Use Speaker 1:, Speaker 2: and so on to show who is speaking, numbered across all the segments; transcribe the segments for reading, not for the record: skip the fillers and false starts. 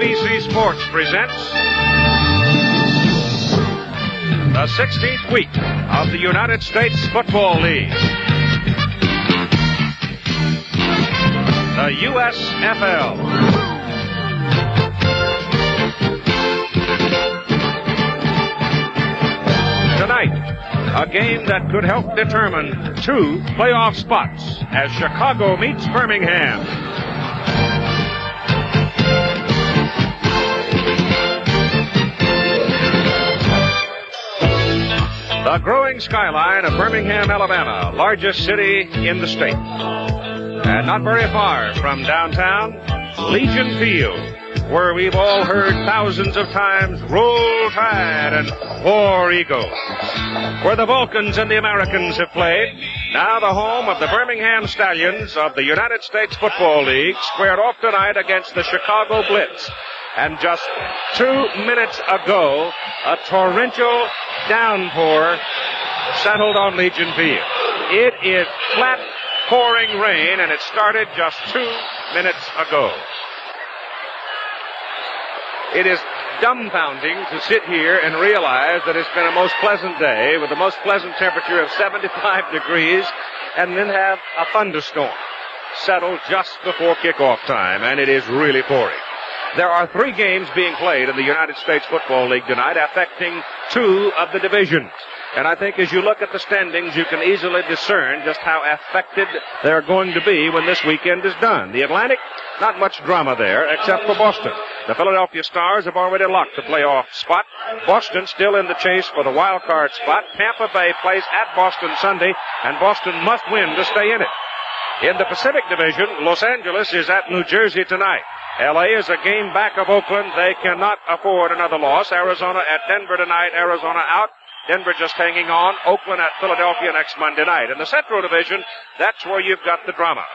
Speaker 1: ABC Sports presents the 16th week of the United States Football League. The USFL. Tonight, a game that could help determine two playoff spots as Chicago meets Birmingham. The growing skyline of Birmingham, Alabama, largest city in the state. And not very far from downtown, Legion Field, where we've all heard thousands of times, "Roll Tide" and "War Eagles," where the Vulcans and the Americans have played. Now the home of the Birmingham Stallions of the United States Football League squared off tonight against the Chicago Blitz. And just 2 minutes ago, a torrential downpour settled on Legion Field. It is flat pouring rain, and it started just 2 minutes ago. It is dumbfounding to sit here and realize that it's been a most pleasant day with the most pleasant temperature of 75 degrees, and then have a thunderstorm settle just before kickoff time, and it is really pouring. There are 3 games being played in the United States Football League tonight, affecting 2 of the divisions. And I think as you look at the standings, you can easily discern just how affected they're going to be when this weekend is done. The Atlantic, not much drama there, except for Boston. The Philadelphia Stars have already locked the playoff spot. Boston still in the chase for the wild card spot. Tampa Bay plays at Boston Sunday, and Boston must win to stay in it. In the Pacific Division, Los Angeles is at New Jersey tonight. L.A. is a game back of Oakland. They cannot afford another loss. Arizona at Denver tonight. Arizona out. Denver just hanging on. Oakland at Philadelphia next Monday night. In the Central Division, that's where you've got the drama.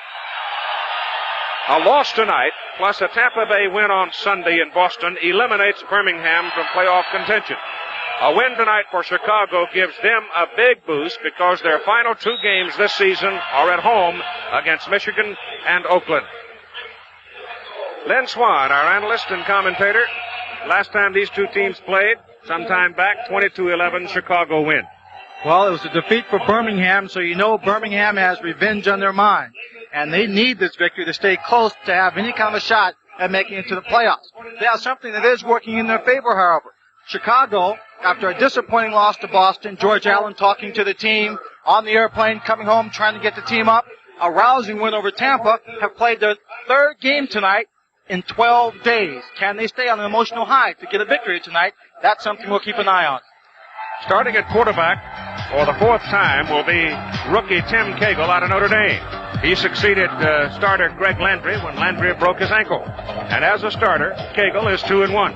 Speaker 1: A loss tonight, plus a Tampa Bay win on Sunday in Boston, eliminates Birmingham from playoff contention. A win tonight for Chicago gives them a big boost because their final 2 games this season are at home against Michigan and Oakland. Len Swan, our analyst and commentator. Last time these 2 teams played, sometime back, 22-11, Chicago win.
Speaker 2: Well, it was a defeat for Birmingham, so you know Birmingham has revenge on their mind. And they need this victory to stay close to have any kind of a shot at making it to the playoffs. They have something that is working in their favor, however. Chicago, after a disappointing loss to Boston, George Allen talking to the team on the airplane, coming home, trying to get the team up, a rousing win over Tampa, have played their 3rd game tonight in 12 days. Can they stay on an emotional high to get a victory tonight? That's something we'll keep an eye on.
Speaker 1: Starting at quarterback for the 4th time will be rookie Tim Cagle out of Notre Dame. He succeeded starter Greg Landry when Landry broke his ankle. And as a starter, Cagle is 2-1.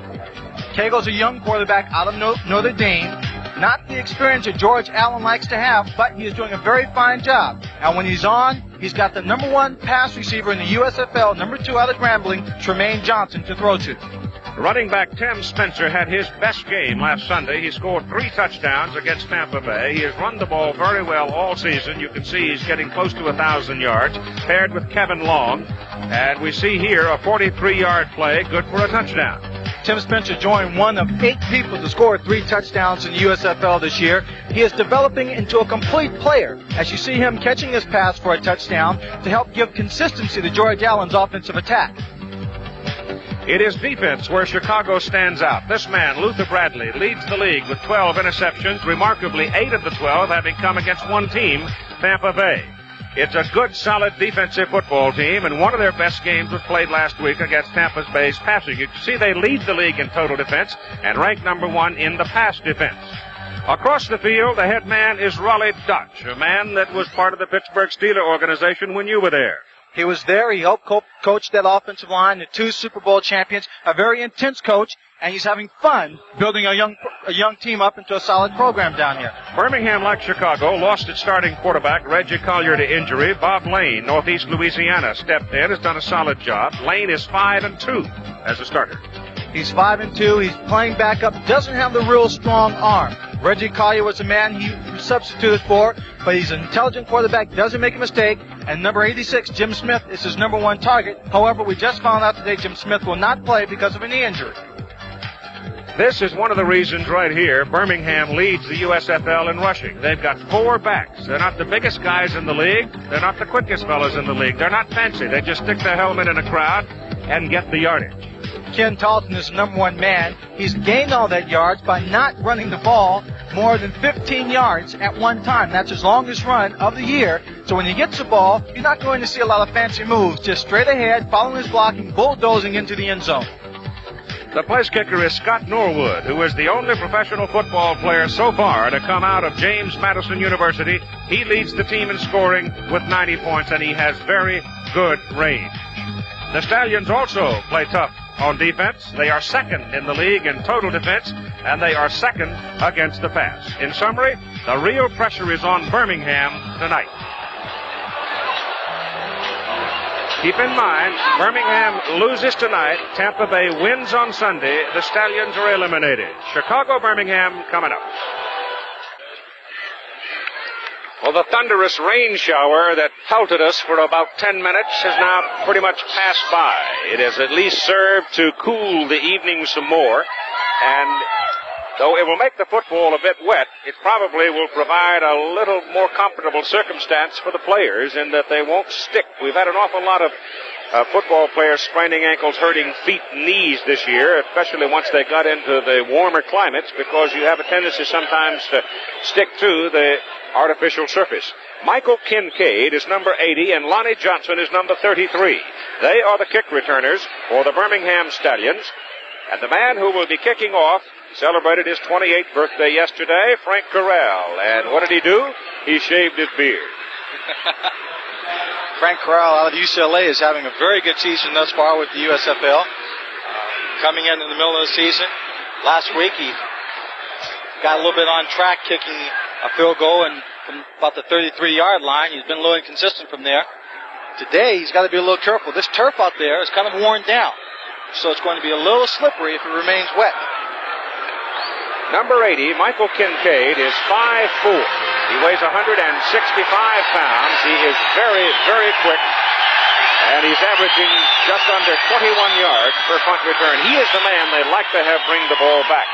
Speaker 2: Cagle's a young quarterback out of Notre Dame. Not the experience that George Allen likes to have, but he is doing a very fine job. And when he's on, he's got the number 1 pass receiver in the USFL, number 2 out of Grambling, Tremaine Johnson, to throw to.
Speaker 1: Running back Tim Spencer had his best game last Sunday. He scored 3 touchdowns against Tampa Bay. He has run the ball very well all season. You can see he's getting close to 1,000 yards, paired with Kevin Long. And we see here a 43-yard play, good for a touchdown.
Speaker 2: Tim Spencer joined one of 8 people to score 3 touchdowns in the USFL this year. He is developing into a complete player as you see him catching his pass for a touchdown to help give consistency to George Allen's offensive attack.
Speaker 1: It is defense where Chicago stands out. This man, Luther Bradley, leads the league with 12 interceptions, remarkably 8 of the 12 having come against one team, Tampa Bay. It's a good, solid defensive football team, and one of their best games was played last week against Tampa Bay's passing. You can see they lead the league in total defense and rank number 1 in the pass defense. Across the field, the head man is Rollie Dotsch, a man that was part of the Pittsburgh Steelers organization when you were there.
Speaker 2: He was there. He helped coach that offensive line, the 2 Super Bowl champions, a very intense coach, and he's having fun building a young team up into a solid program down here.
Speaker 1: Birmingham, like Chicago, lost its starting quarterback, Reggie Collier, to injury. Bob Lane, Northeast Louisiana, stepped in, has done a solid job. Lane is 5-2 as a starter.
Speaker 2: He's 5-2. He's playing backup, doesn't have the real strong arm. Reggie Collier was the man he substituted for, but he's an intelligent quarterback, doesn't make a mistake, and number 86, Jim Smith, is his number one target. However, we just found out today Jim Smith will not play because of a knee injury.
Speaker 1: This is one of the reasons right here Birmingham leads the USFL in rushing. They've got 4 backs. They're not the biggest guys in the league. They're not the quickest fellas in the league. They're not fancy. They just stick their helmet in a crowd and get the yardage.
Speaker 2: Ken Talton is the number one man. He's gained all that yards by not running the ball more than 15 yards at one time. That's his longest run of the year. So when he gets the ball, you're not going to see a lot of fancy moves. Just straight ahead, following his blocking, bulldozing into the end zone.
Speaker 1: The place kicker is Scott Norwood, who is the only professional football player so far to come out of James Madison University. He leads the team in scoring with 90 points, and he has very good range. The Stallions also play tough on defense. They are second in the league in total defense, and they are second against the pass. In summary, the real pressure is on Birmingham tonight. Keep in mind, Birmingham loses tonight. Tampa Bay wins on Sunday. The Stallions are eliminated. Chicago-Birmingham coming up. Well, the thunderous rain shower that pelted us for about 10 minutes has now pretty much passed by. It has at least served to cool the evening some more. And though it will make the football a bit wet, it probably will provide a little more comfortable circumstance for the players in that they won't stick. We've had an awful lot of football players spraining ankles, hurting feet and knees this year, especially once they got into the warmer climates, because you have a tendency sometimes to stick to the artificial surface. Michael Kincaid is number 80 and Lonnie Johnson is number 33. They are the kick returners for the Birmingham Stallions. And the man who will be kicking off celebrated his 28th birthday yesterday, Frank Corral. And what did he do? He shaved his beard.
Speaker 2: Frank Corral out of UCLA is having a very good season thus far with the USFL. Coming in the middle of the season. Last week he got a little bit on track, kicking a field goal and from about the 33-yard line. He's been a little inconsistent from there. Today he's got to be a little careful. This turf out there is kind of worn down, so it's going to be a little slippery if it remains wet.
Speaker 1: Number 80, Michael Kincaid, is 5'4". He weighs 165 pounds. He is very, very quick. And he's averaging just under 21 yards per punt return. He is the man they'd like to have bring the ball back.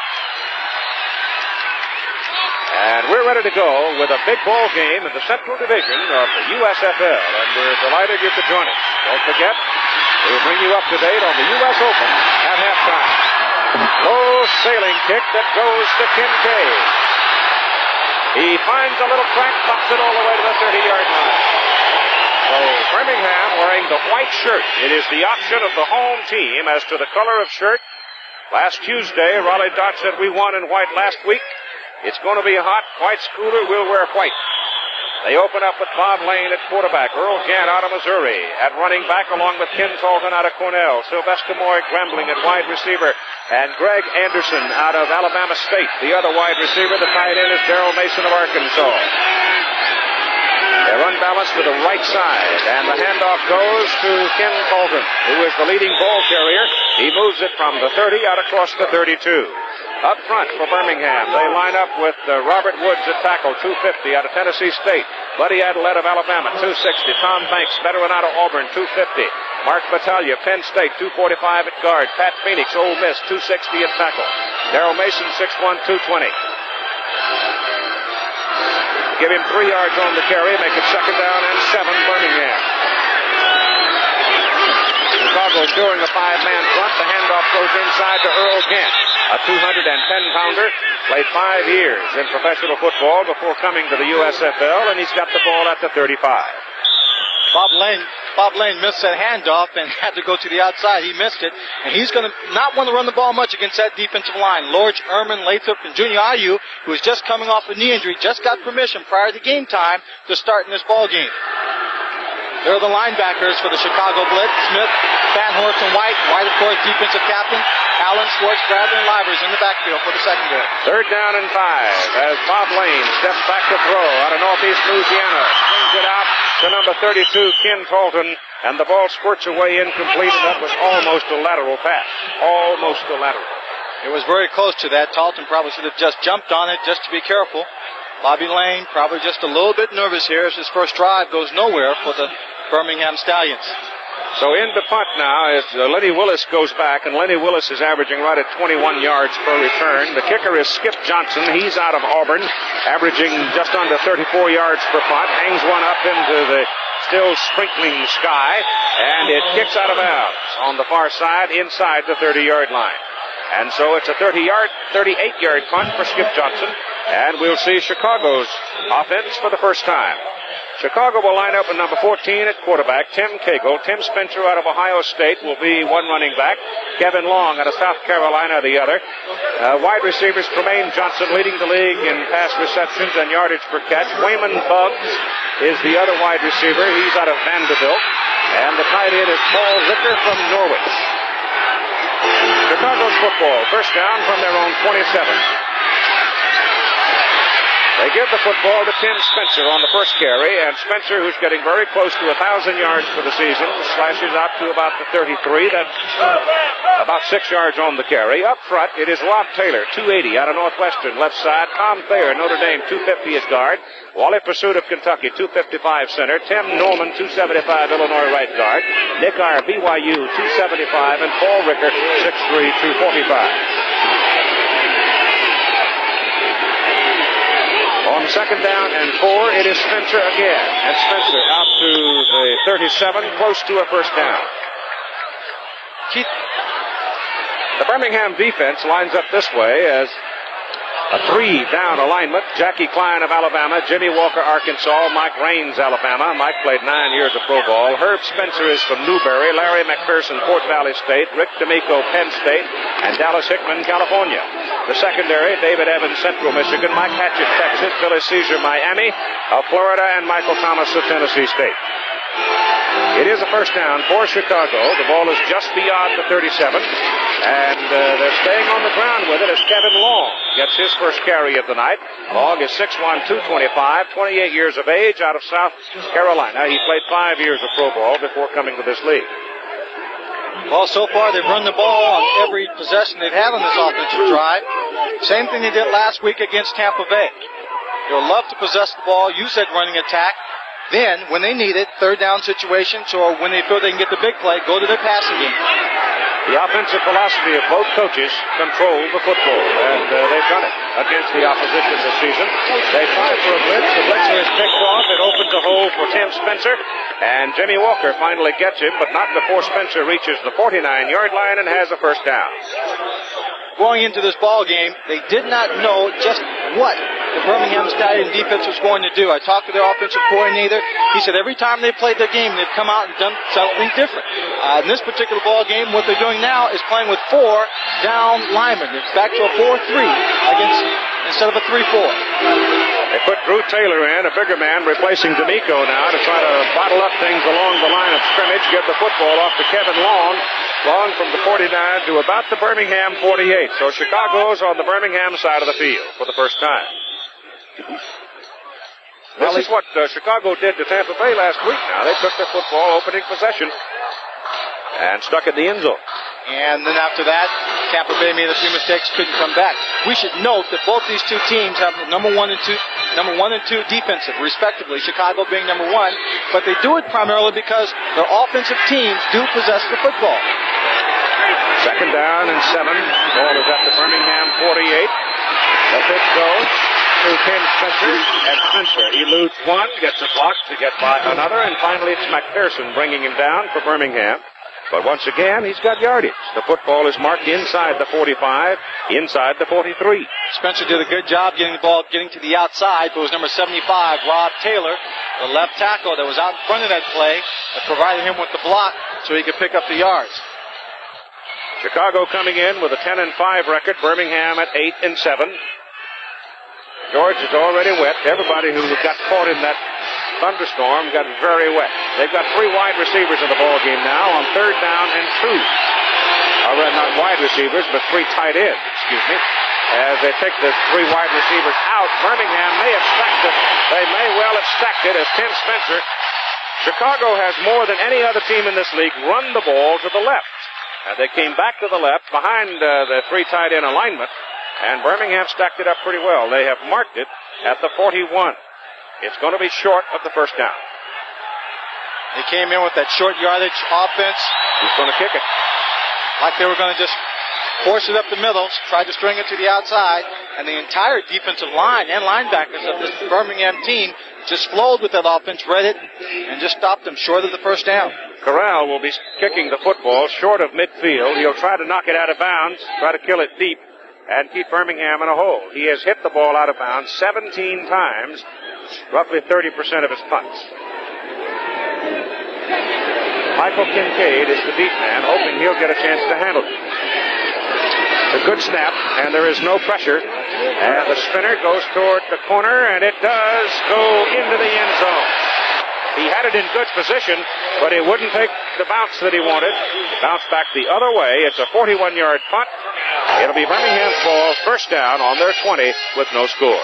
Speaker 1: And we're ready to go with a big ball game in the Central Division of the USFL. And we're delighted you could join us. Don't forget, we'll bring you up to date on the U.S. Open at halftime. Low sailing kick that goes to Kincaid. He finds a little crack, pops it all the way to the 30-yard line. So Birmingham wearing the white shirt. It is the option of the home team as to the color of shirt. Last Tuesday, Rollie Dotsch said we won in white last week. It's going to be hot. White's cooler. We'll wear white. They open up with Bob Lane at quarterback, Earl Gant out of Missouri at running back, along with Ken Talton out of Cornell, Sylvester Moy Grambling at wide receiver, and Greg Anderson out of Alabama State. The other wide receiver, the tight end, is Darrell Mason of Arkansas. They run balance to the right side, and the handoff goes to Ken Talton, who is the leading ball carrier. He moves it from the 30 out across the 32. Up front for Birmingham, they line up with Robert Woods at tackle, 250 out of Tennessee State. Buddy Adelette of Alabama, 260. Tom Banks, veteran out of Auburn, 250. Mark Battaglia, Penn State, 245 at guard. Pat Phoenix, Ole Miss, 260 at tackle. Darrell Mason, 6'1", 220. Give him 3 yards on the carry, make it second down and 7, Birmingham. Chicago showing a 5-man front. The handoff goes inside to Earl Gant, a 210-pounder, played 5 years in professional football before coming to the USFL, and he's got the ball at the 35.
Speaker 2: Bob Lane missed that handoff and had to go to the outside. He missed it, and he's going to not want to run the ball much against that defensive line. Lorge, Ehrman, Lathrop, and Junior Ayu, who is just coming off a knee injury, just got permission prior to game time to start in this ball game. They're the linebackers for the Chicago Blitz. Smith, Van Horst, and White. White, of course, defensive captain. Allen, Schwartz, Bradley, and Livers in the backfield for the secondary.
Speaker 1: Third down and 5 as Bob Lane steps back to throw out of Northeast Louisiana. Swings it out to number 32, Ken Talton, and the ball squirts away incomplete, and that was almost a lateral pass. Almost a lateral.
Speaker 2: It was very close to that. Talton probably should have just jumped on it just to be careful. Bobby Lane probably just a little bit nervous here as his first drive goes nowhere for the Birmingham Stallions.
Speaker 1: So into punt now as Lenny Willis goes back, and Lenny Willis is averaging right at 21 yards per return. The kicker is Skip Johnson. He's out of Auburn, averaging just under 34 yards per punt. Hangs one up into the still sprinkling sky, and it kicks out of bounds on the far side inside the 30-yard line. And so it's a 38-yard punt for Skip Johnson, and we'll see Chicago's offense for the first time. Chicago will line up at number 14 at quarterback, Tim Cagle. Tim Spencer out of Ohio State will be one running back. Kevin Long out of South Carolina the other. Wide receivers, Tremaine Johnson leading the league in pass receptions and yardage per catch. Wayman Buggs is the other wide receiver. He's out of Vanderbilt. And the tight end is Paul Ricker from Norwich. Chicago's football, first down from their own 27. They give the football to Tim Spencer on the first carry, and Spencer, who's getting very close to 1,000 yards for the season, slashes out to about the 33. That's about 6 yards on the carry. Up front, it is Rob Taylor, 280 out of Northwestern, left side. Tom Thayer, Notre Dame, 250 at guard. Wally Pursuit of Kentucky, 255 center. Tim Norman, 275 Illinois right guard. Nick Iyer, BYU, 275, and Paul Ricker, 6'3", 245. On second down and 4, it is Spencer again. And Spencer out to the 37, close to a first down. The Birmingham defense lines up this way as a 3-down alignment. Jackie Klein of Alabama, Jimmy Walker, Arkansas, Mike Raines, Alabama. Mike played 9 years of pro ball. Herb Spencer is from Newberry, Larry McPherson, Fort Valley State, Rick D'Amico, Penn State, and Dallas Hickman, California. The secondary, David Evans, Central Michigan, Mike Hatchett, Texas, Billy Caesar, Miami, of Florida, and Michael Thomas of Tennessee State. It is a first down for Chicago. The ball is just beyond the 37, and they're staying on the ground with it as Kevin Long gets his first carry of the night. Long is 6'1", 225, 28 years of age, out of South Carolina. He played 5 years of pro ball before coming to this league.
Speaker 2: Well, so far they've run the ball on every possession they've had on this offensive drive. Same thing they did last week against Tampa Bay. They'll love to possess the ball, use that running attack. Then, when they need it, third down situations, or when they feel they can get the big play, go to their passing game.
Speaker 1: The offensive philosophy of both coaches control the football, and they've done it against the opposition this season. They try for a blitz. The blitzer is picked off. It opens a hole for Tim Spencer, and Jimmy Walker finally gets him, but not before Spencer reaches the 49-yard line and has a first down.
Speaker 2: Going into this ball game, they did not know just what the Birmingham Stallions defense was going to do. I talked to their offensive coordinator. He said every time they played their game, they've come out and done something different. In this particular ball game, what they're doing now is playing with 4 down linemen. It's back to a 4-3 instead of a 3-4.
Speaker 1: They put Drew Taylor in, a bigger man, replacing D'Amico now to try to bottle up things along the line of scrimmage, give the football off to Kevin Long. Long from the 49 to about the Birmingham 48. So Chicago's on the Birmingham side of the field for the first time. This is what Chicago did to Tampa Bay last week now. They took their football opening possession and stuck in the end zone.
Speaker 2: And then after that, Tampa Bay made a few mistakes, couldn't come back. We should note that both these two teams have number one and two defensive, respectively, Chicago being number 1, but they do it primarily because their offensive teams do possess the football.
Speaker 1: Second down and 7. Ball is at the Birmingham 48. The pitch goes to Tim Spencer, and Spencer eludes one, gets a block to get by another, and finally it's McPherson bringing him down for Birmingham. But once again, he's got yardage. The football is marked inside the 45, inside the 43.
Speaker 2: Spencer did a good job getting the ball, getting to the outside. It was number 75, Rob Taylor, the left tackle that was out in front of that play, that provided him with the block so he could pick up the yards.
Speaker 1: Chicago coming in with a 10-5 record. Birmingham at 8-7. George is already wet. Everybody who got caught in that thunderstorm got very wet. They've got 3 wide receivers in the ball game now on third down and 2. Not wide receivers, but 3 tight ends, As they take the 3 wide receivers out, Birmingham may have stacked it. They may well have stacked it as Tim Spencer. Chicago has more than any other team in this league run the ball to the left. They came back to the left behind the three tight end alignment, and Birmingham stacked it up pretty well. They have marked it at the 41. It's going to be short of the first down.
Speaker 2: They came in with that short yardage offense.
Speaker 1: He's going to kick it.
Speaker 2: Like they were going to just force it up the middle, tried to string it to the outside, and the entire defensive line and linebackers of this Birmingham team just flowed with that offense, read it, and just stopped them short of the first down.
Speaker 1: Corral will be kicking the football short of midfield. He'll try to knock it out of bounds, try to kill it deep, and keep Birmingham in a hole. He has hit the ball out of bounds 17 times, roughly 30% of his punts. Michael Kincaid is the deep man, hoping he'll get a chance to handle it. It's a good snap, and there is no pressure. And the spinner goes toward the corner, and it does go into the end zone. He had it in good position, but he wouldn't take the bounce that he wanted. Bounced back the other way. It's a 41-yard punt. It'll be Birmingham's ball, first down on their 20 with no score.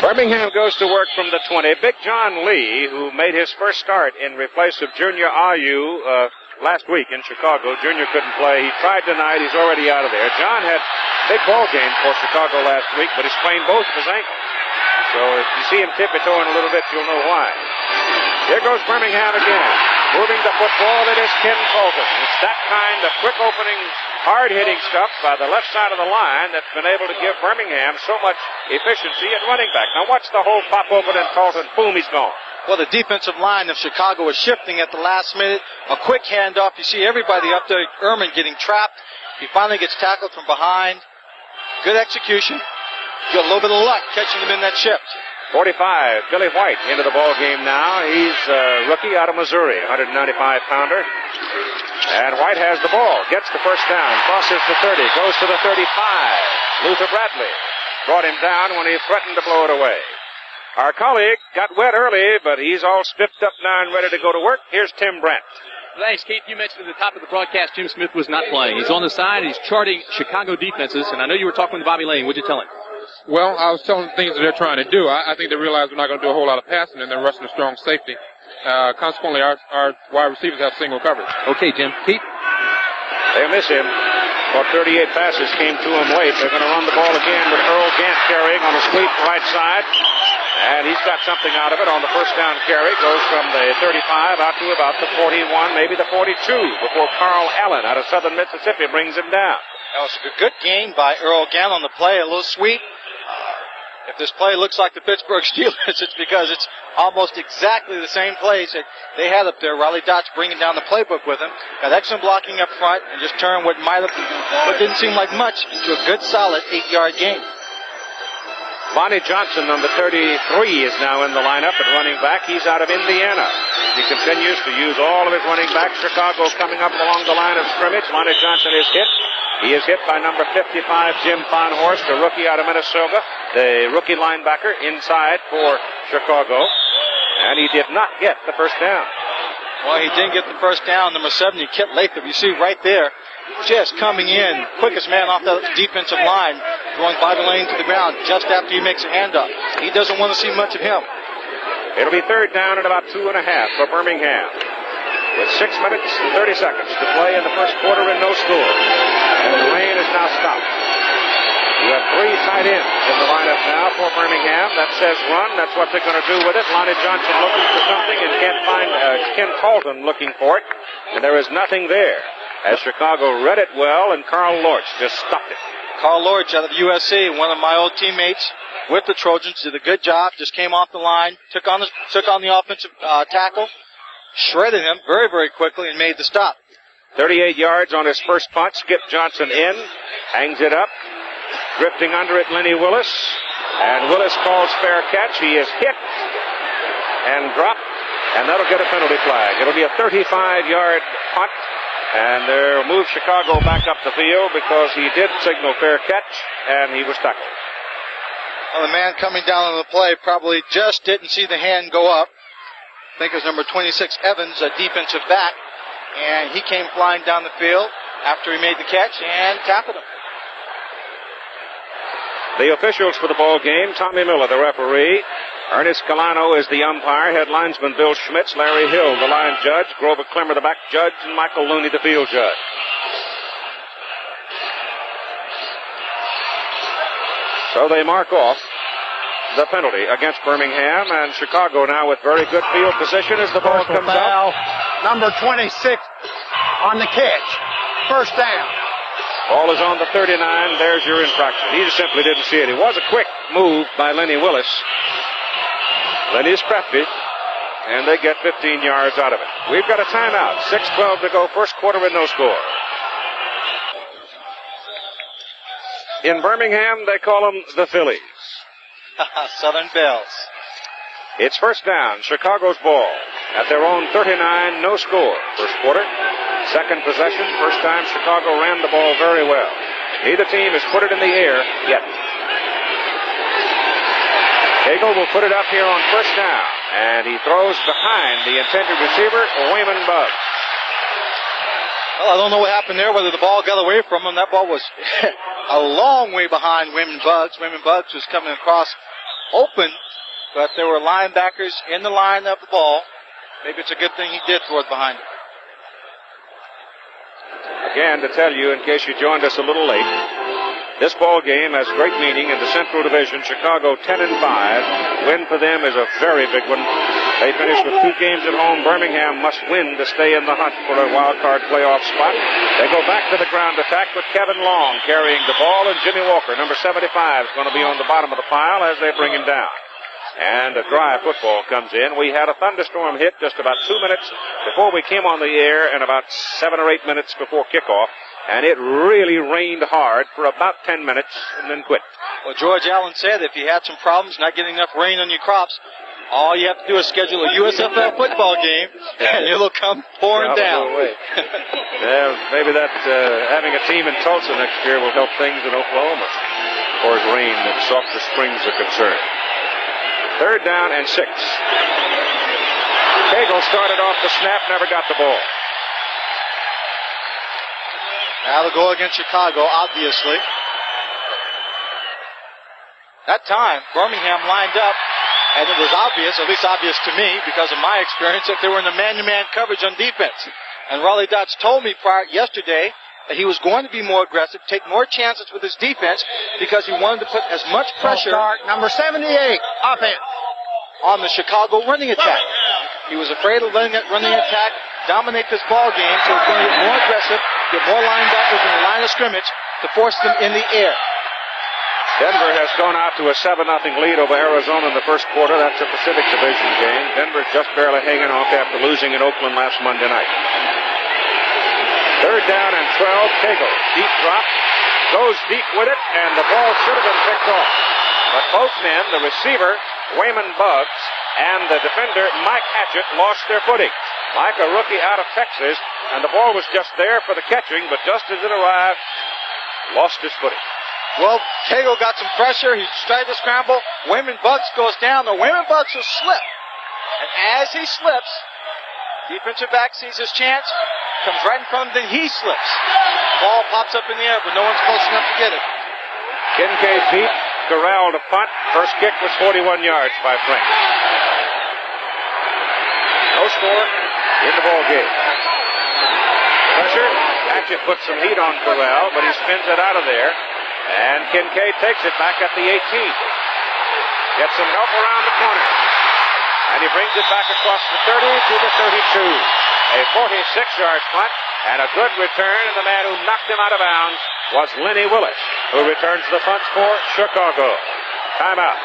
Speaker 1: Birmingham goes to work from the 20. Big John Lee, who made his first start in replace of Junior Ayu last week in Chicago. Junior couldn't play. He tried tonight. He's already out of there. John had a big ball game for Chicago last week, but he sprained both of his ankles. So if you see him tippy-toeing a little bit, you'll know why. Here goes Birmingham again. Moving the football, it is Ken Colton. It's that kind of quick opening, hard-hitting stuff by the left side of the line that's been able to give Birmingham so much efficiency at running back. Now watch the hole pop open and Colton, boom, he's gone.
Speaker 2: Well, the defensive line of Chicago is shifting at the last minute. A quick handoff. You see everybody up there, Ehrman getting trapped. He finally gets tackled from behind. Good execution. Got a little bit of luck catching him in that shift.
Speaker 1: 45, Billy White into the ball game now. He's a rookie out of Missouri, 195-pounder. And White has the ball, gets the first down, crosses the 30, goes to the 35. Luther Bradley brought him down when he threatened to blow it away. Our colleague got wet early, but he's all spiffed up now and ready to go to work. Here's Tim Brent.
Speaker 3: Thanks, Keith. You mentioned at the top of the broadcast Jim Smith was not playing. He's on the side. He's charting Chicago defenses, and I know you were talking with Bobby Lane. What'd you tell him?
Speaker 4: Well, I was telling the things that they're trying to do. I think they realize we're not going to do a whole lot of passing, and they're rushing a strong safety. Consequently, our wide receivers have single coverage.
Speaker 3: Okay, Jim. Keith?
Speaker 1: They miss him. Well, 38 passes came to him late. They're going to run the ball again with Earl Gant carrying on a sweep right side. And he's got something out of it on the first down carry. Goes from the 35 out to about the 41, maybe the 42, before Carl Allen out of southern Mississippi brings him down.
Speaker 2: That was a good gain by Earl Gant on the play. A little sweep. If this play looks like the Pittsburgh Steelers, it's because it's almost exactly the same plays that they had up there. Rollie Dotsch bringing down the playbook with him. Got excellent blocking up front and just turned what didn't seem like much into a good, solid 8-yard gain.
Speaker 1: Lonnie Johnson, number 33, is now in the lineup at running back. He's out of Indiana. He continues to use all of his running backs. Chicago coming up along the line of scrimmage. Lonnie Johnson is hit. He is hit by number 55, Jim Fonhorst, a rookie out of Minnesota, the rookie linebacker inside for Chicago. And he did not get the first down.
Speaker 2: Well, he didn't get the first down. Number 70, Kit Latham, you see right there, just coming in, quickest man off the defensive line, throwing Bobby Lane to the ground just after he makes a handoff. He doesn't want to see much of him.
Speaker 1: It'll be third down and about 2.5 for Birmingham, with 6 minutes and 30 seconds to play in the first quarter and no score. And the rain is now stopped. You have 3 tight ends in the lineup now for Birmingham. That says run. That's what they're going to do with it. Lonnie Johnson looking for something and can't find Ken Colton looking for it. And there is nothing there, as Chicago read it well, and Carl Lorch just stopped it.
Speaker 2: Carl Lorch out of USC, one of my old teammates with the Trojans, did a good job. Just came off the line, took on the offensive tackle, shredded him very, very quickly, and made the stop.
Speaker 1: 38 yards on his first punt. Skip Johnson in, hangs it up, drifting under it, Lenny Willis, and Willis calls fair catch. He is hit and dropped, and that'll get a penalty flag. It'll be a 35-yard punt. And they'll move Chicago back up the field because he did signal fair catch, and he was tackled.
Speaker 2: Well, the man coming down on the play probably just didn't see the hand go up. I think it was number 26, Evans, a defensive back. And he came flying down the field after he made the catch and tackled him.
Speaker 1: The officials for the ball game: Tommy Miller, the referee; Ernest Calano is the umpire; head linesman Bill Schmitz; Larry Hill, the line judge; Grover Clemmer, the back judge; and Michael Looney, the field judge. So they mark off the penalty against Birmingham, and Chicago now with very good field position as the ball comes out.
Speaker 2: Number 26 on the catch. First down.
Speaker 1: Ball is on the 39. There's your infraction. He just simply didn't see it. It was a quick move by Lenny Willis. Lenny is crafty, and they get 15 yards out of it. We've got a timeout. 6:12 to go. First quarter with no score. In Birmingham, they call them the Phillies.
Speaker 2: Southern Bells.
Speaker 1: It's first down. Chicago's ball at their own 39. No score. First quarter. Second possession. First time Chicago ran the ball very well. Neither team has put it in the air yet. Cagle will put it up here on first down, and he throws behind the intended receiver, Wayman Buggs.
Speaker 2: Well, I don't know what happened there, whether the ball got away from him. That ball was a long way behind Wayman Buggs. Wayman Buggs was coming across open, but there were linebackers in the line of the ball. Maybe it's a good thing he did throw it behind him.
Speaker 1: Again, to tell you, in case you joined us a little late, this ball game has great meaning in the Central Division. Chicago 10-5. Win for them is a very big one. They finish with 2 games at home. Birmingham must win to stay in the hunt for a wild card playoff spot. They go back to the ground attack with Kevin Long carrying the ball, and Jimmy Walker, number 75, is going to be on the bottom of the pile as they bring him down. And a dry football comes in. We had a thunderstorm hit just about 2 minutes before we came on the air and about 7 or 8 minutes before kickoff. And it really rained hard for about 10 minutes and then quit.
Speaker 2: Well, George Allen said if you had some problems not getting enough rain on your crops, all you have to do is schedule a USFL football game and it'll come pouring down.
Speaker 1: Yeah, maybe that having a team in Tulsa next year will help things in Oklahoma as far as rain and softer springs are concerned. Third down and 6. Cagle started off the snap, never got the ball.
Speaker 2: Now they'll go against Chicago, obviously. That time, Birmingham lined up, and it was obvious, at least obvious to me, because of my experience, that they were in the man-to-man coverage on defense. And Rollie Dotsch told me yesterday that he was going to be more aggressive, take more chances with his defense, because he wanted to put as much pressure.
Speaker 5: Number 78, offense.
Speaker 2: On the Chicago running attack. He was afraid of letting that running attack dominate this ball game, so he's going to get more aggressive, get more linebackers in the line of scrimmage to force them in the air.
Speaker 1: Denver has gone out to a 7-0 lead over Arizona in the first quarter. That's a Pacific Division game. Denver's just barely hanging off after losing in Oakland last Monday night. Third down and 12. Cagle, deep drop, goes deep with it, and the ball should have been picked off. But both men, the receiver, Wayman Buggs, and the defender, Mike Hatchett, lost their footing. Mike, a rookie out of Texas, and the ball was just there for the catching, but just as it arrived, lost his footing.
Speaker 2: Well, Cagle got some pressure. He tried to scramble. Wayman Buggs goes down. The Wayman Buggs will slip. And as he slips, defensive back sees his chance, comes right in front of him, then he slips. Ball pops up in the air, but no one's close enough to get it.
Speaker 1: Kincaid deep, Corral to punt. First kick was 41 yards by Frank. No score in the ball game. Pressure. Hatchett puts some heat on Corral, but he spins it out of there. And Kincaid takes it back at the 18. Gets some help around the corner. And he brings it back across the 30 to the 32. A 46-yard punt and a good return. And the man who knocked him out of bounds was Lenny Willis, who returns the punt for Chicago. Timeout.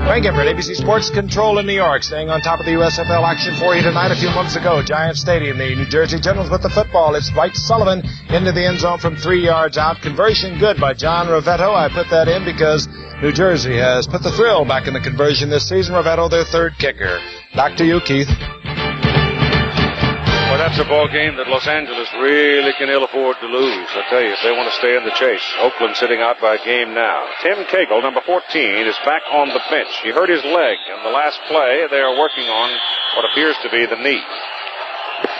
Speaker 5: Frank Gifford, ABC Sports Control in New York, staying on top of the USFL action for you tonight. A few months ago, Giant Stadium, the New Jersey Generals with the football. It's Dwight Sullivan into the end zone from 3 yards out. Conversion good by John Rovetto. I put that in because New Jersey has put the thrill back in the conversion this season. Rovetto, their third kicker. Back to you, Keith.
Speaker 1: Well, that's a ball game that Los Angeles really can ill afford to lose. I tell you, if they want to stay in the chase. Oakland sitting out by a game now. Tim Cagle, number 14, is back on the bench. He hurt his leg in the last play. They are working on what appears to be the knee.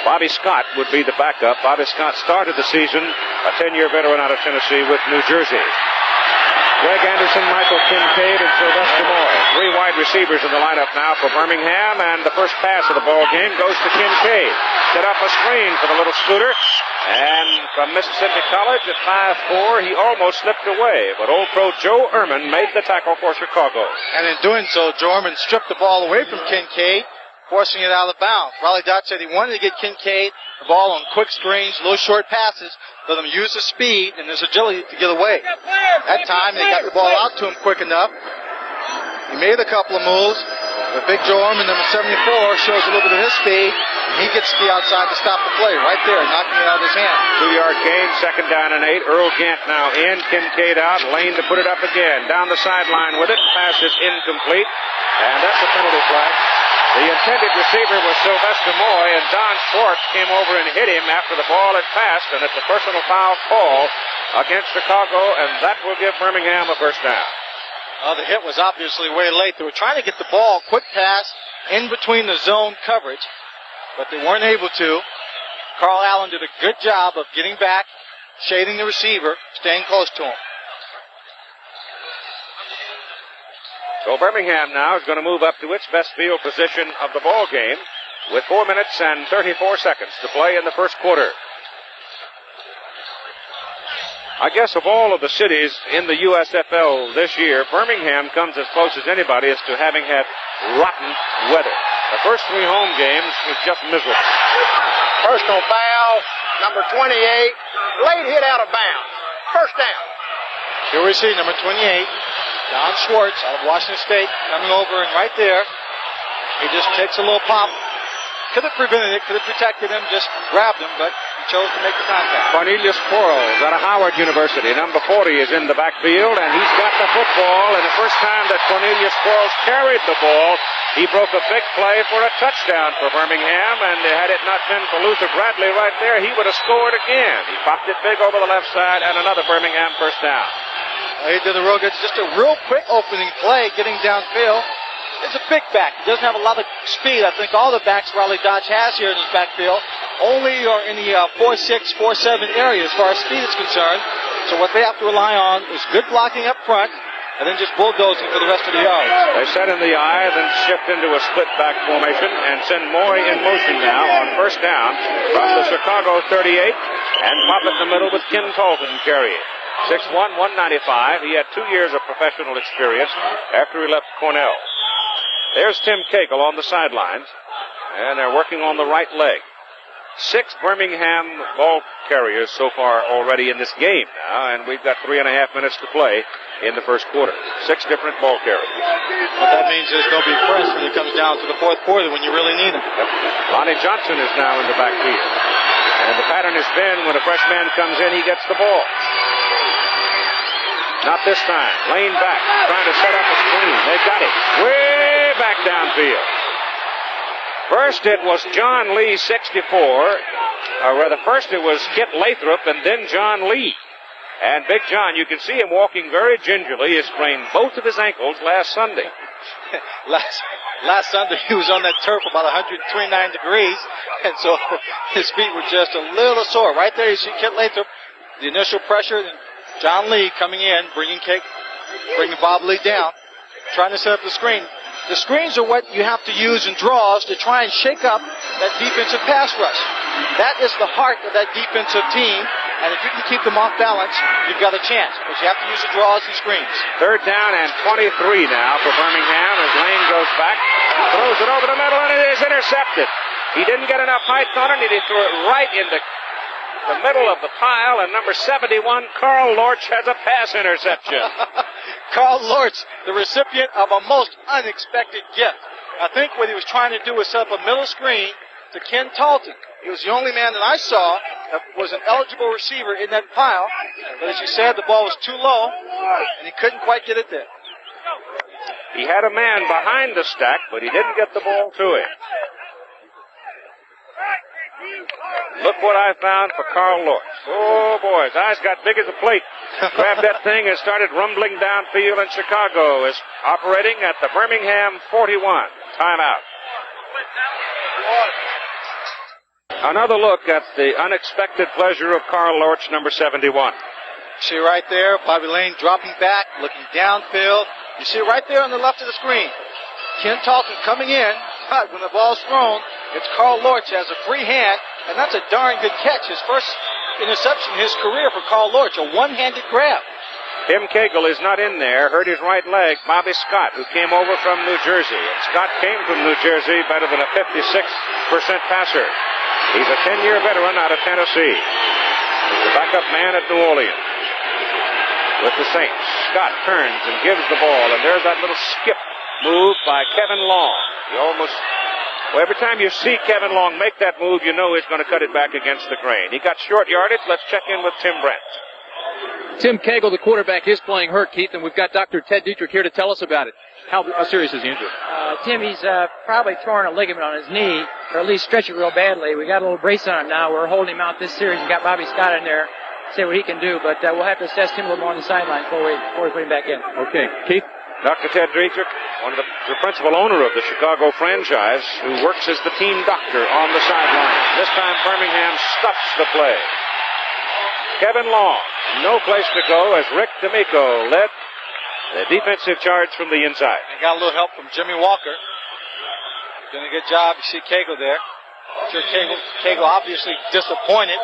Speaker 1: Bobby Scott would be the backup. Bobby Scott started the season, a 10-year veteran out of Tennessee with New Jersey. Greg Anderson, Michael Kincaid, and Sylvester Moore. 3 wide receivers in the lineup now for Birmingham, and the first pass of the ball game goes to Kincaid. Set up a screen for the little scooter, and from Mississippi College at 5'4", he almost slipped away, but Old Pro Joe Ehrman made the tackle for Chicago.
Speaker 2: And in doing so, Joe Ehrman stripped the ball away from Kincaid, forcing it out of bounds. Rollie Dotsch said he wanted to get Kincaid the ball on quick screens, low short passes, let him use his speed and his agility to get away. That time, they got the ball out to him quick enough. He made a couple of moves, but Big Joe Ehrman, number 74, shows a little bit of his speed, and he gets to the outside to stop the play right there, knocking it out of his hand.
Speaker 1: 2-yard gain, 2nd down and 8. Earl Gant now in, Kincaid out, Lane to put it up again. Down the sideline with it, pass is incomplete, and that's a penalty flag. The intended receiver was Sylvester Moy, and Don Schwartz came over and hit him after the ball had passed, and it's a personal foul call against Chicago, and that will give Birmingham a first down.
Speaker 2: The hit was obviously way late. They were trying to get the ball, quick pass, in between the zone coverage, but they weren't able to. Carl Allen did a good job of getting back, shading the receiver, staying close to him.
Speaker 1: So Birmingham now is going to move up to its best field position of the ball game with 4 minutes and 34 seconds to play in the first quarter. I guess of all of the cities in the USFL this year, Birmingham comes as close as anybody as to having had rotten weather. The first 3 home games was just miserable.
Speaker 6: Personal foul, number 28, late hit out of bounds. First down.
Speaker 2: Here we see number 28. Don Schwartz out of Washington State coming over, and right there, he just takes a little pop. Could have prevented it, could have protected him, just grabbed him, but he chose to make the contact.
Speaker 1: Cornelius Quarles out of Howard University. Number 40 is in the backfield, and he's got the football. And the first time that Cornelius Quarles carried the ball, he broke a big play for a touchdown for Birmingham, and had it not been for Luther Bradley right there, he would have scored again. He popped it big over the left side, and another Birmingham first down.
Speaker 2: He did a real good, just a real quick opening play, getting downfield. It's a big back. He doesn't have a lot of speed. I think all the backs Rollie Dotsch has here in his backfield only are in the 4.6, 4.7 area as far as speed is concerned. So what they have to rely on is good blocking up front, and then just bulldozing for the rest of the yards.
Speaker 1: They set in the eye, then shift into a split back formation and send Moy in motion now on first down from the Chicago 38 and pop it in the middle with Ken Talton carrying. 6'1", 195. He had 2 years of professional experience after he left Cornell. There's Tim Cagle on the sidelines, and they're working on the right leg. 6 Birmingham ball carriers so far already in this game now, and we've got 3.5 minutes to play in the first quarter. 6 different ball carriers.
Speaker 2: What that means is they'll be fresh when it comes down to the fourth quarter when you really need them.
Speaker 1: Lonnie Johnson is now in the backfield. And the pattern has been when a fresh man comes in, he gets the ball. Not this time. Lane back, trying to set up a screen. They got it. Way back downfield. First it was John Lee, 64. Or rather, first it was Kit Lathrop and then John Lee. And Big John, you can see him walking very gingerly. He sprained both of his ankles last Sunday.
Speaker 2: Last Sunday he was on that turf about 129 degrees, and so his feet were just a little sore. Right there you see Kit Lathrop, the initial pressure, and John Lee coming in, bringing Bob Lee down, trying to set up the screen. The screens are what you have to use in draws to try and shake up that defensive pass rush. That is the heart of that defensive team, and if you can keep them off balance, you've got a chance, because you have to use the draws and screens.
Speaker 1: 3rd down and 23 now for Birmingham as Lane goes back, throws it over the middle, and it is intercepted. He didn't get enough height on it, and he threw it right into the middle of the pile, and number 71, Carl Lorch, has a pass interception.
Speaker 2: Carl Lorch, the recipient of a most unexpected gift. I think what he was trying to do was set up a middle screen to Ken Talton. He was the only man that I saw that was an eligible receiver in that pile, but as you said, the ball was too low, and he couldn't quite get it there.
Speaker 1: He had a man behind the stack, but he didn't get the ball to him. Look what I found for Carl Lorch. Oh, boy, his eyes got big as a plate. Grabbed that thing and started rumbling downfield, and Chicago is operating at the Birmingham 41. Timeout. Another look at the unexpected pleasure of Carl Lorch, number 71.
Speaker 2: See right there, Bobby Lane dropping back, looking downfield. You see right there on the left of the screen, Ken Talton coming in, but when the ball's thrown, it's Carl Lorch has a free hand, and that's a darn good catch. His first interception in his career for Carl Lorch, a one-handed grab.
Speaker 1: Tim Cagle is not in there, hurt his right leg. Bobby Scott, who came over from New Jersey. And Scott came from New Jersey better than a 56% passer. He's a 10-year veteran out of Tennessee. He's the backup man at New Orleans with the Saints. Scott turns and gives the ball, and there's that little skip move by Kevin Long. Every time you see Kevin Long make that move, you know he's going to cut it back against the grain. He got short yardage. Let's check in with Tim Brent.
Speaker 3: Tim Cagle, the quarterback, is playing hurt, Keith, and we've got Dr. Ted Dietrich here to tell us about it. How serious is the injury?
Speaker 7: Tim, he's probably torn a ligament on his knee, or at least stretched it real badly. We got a little brace on him now. We're holding him out this series. We got Bobby Scott in there, see what he can do, but we'll have to assess him a little more on the sideline before we put him back in.
Speaker 3: Okay, Keith?
Speaker 1: Dr. Ted Dietrich, the principal owner of the Chicago franchise, who works as the team doctor on the sideline. This time Birmingham stops the play. Kevin Long, no place to go as Rick D'Amico led the defensive charge from the inside.
Speaker 2: And got a little help from Jimmy Walker. Doing a good job. You see Cagle there. I'm sure Cagle obviously disappointed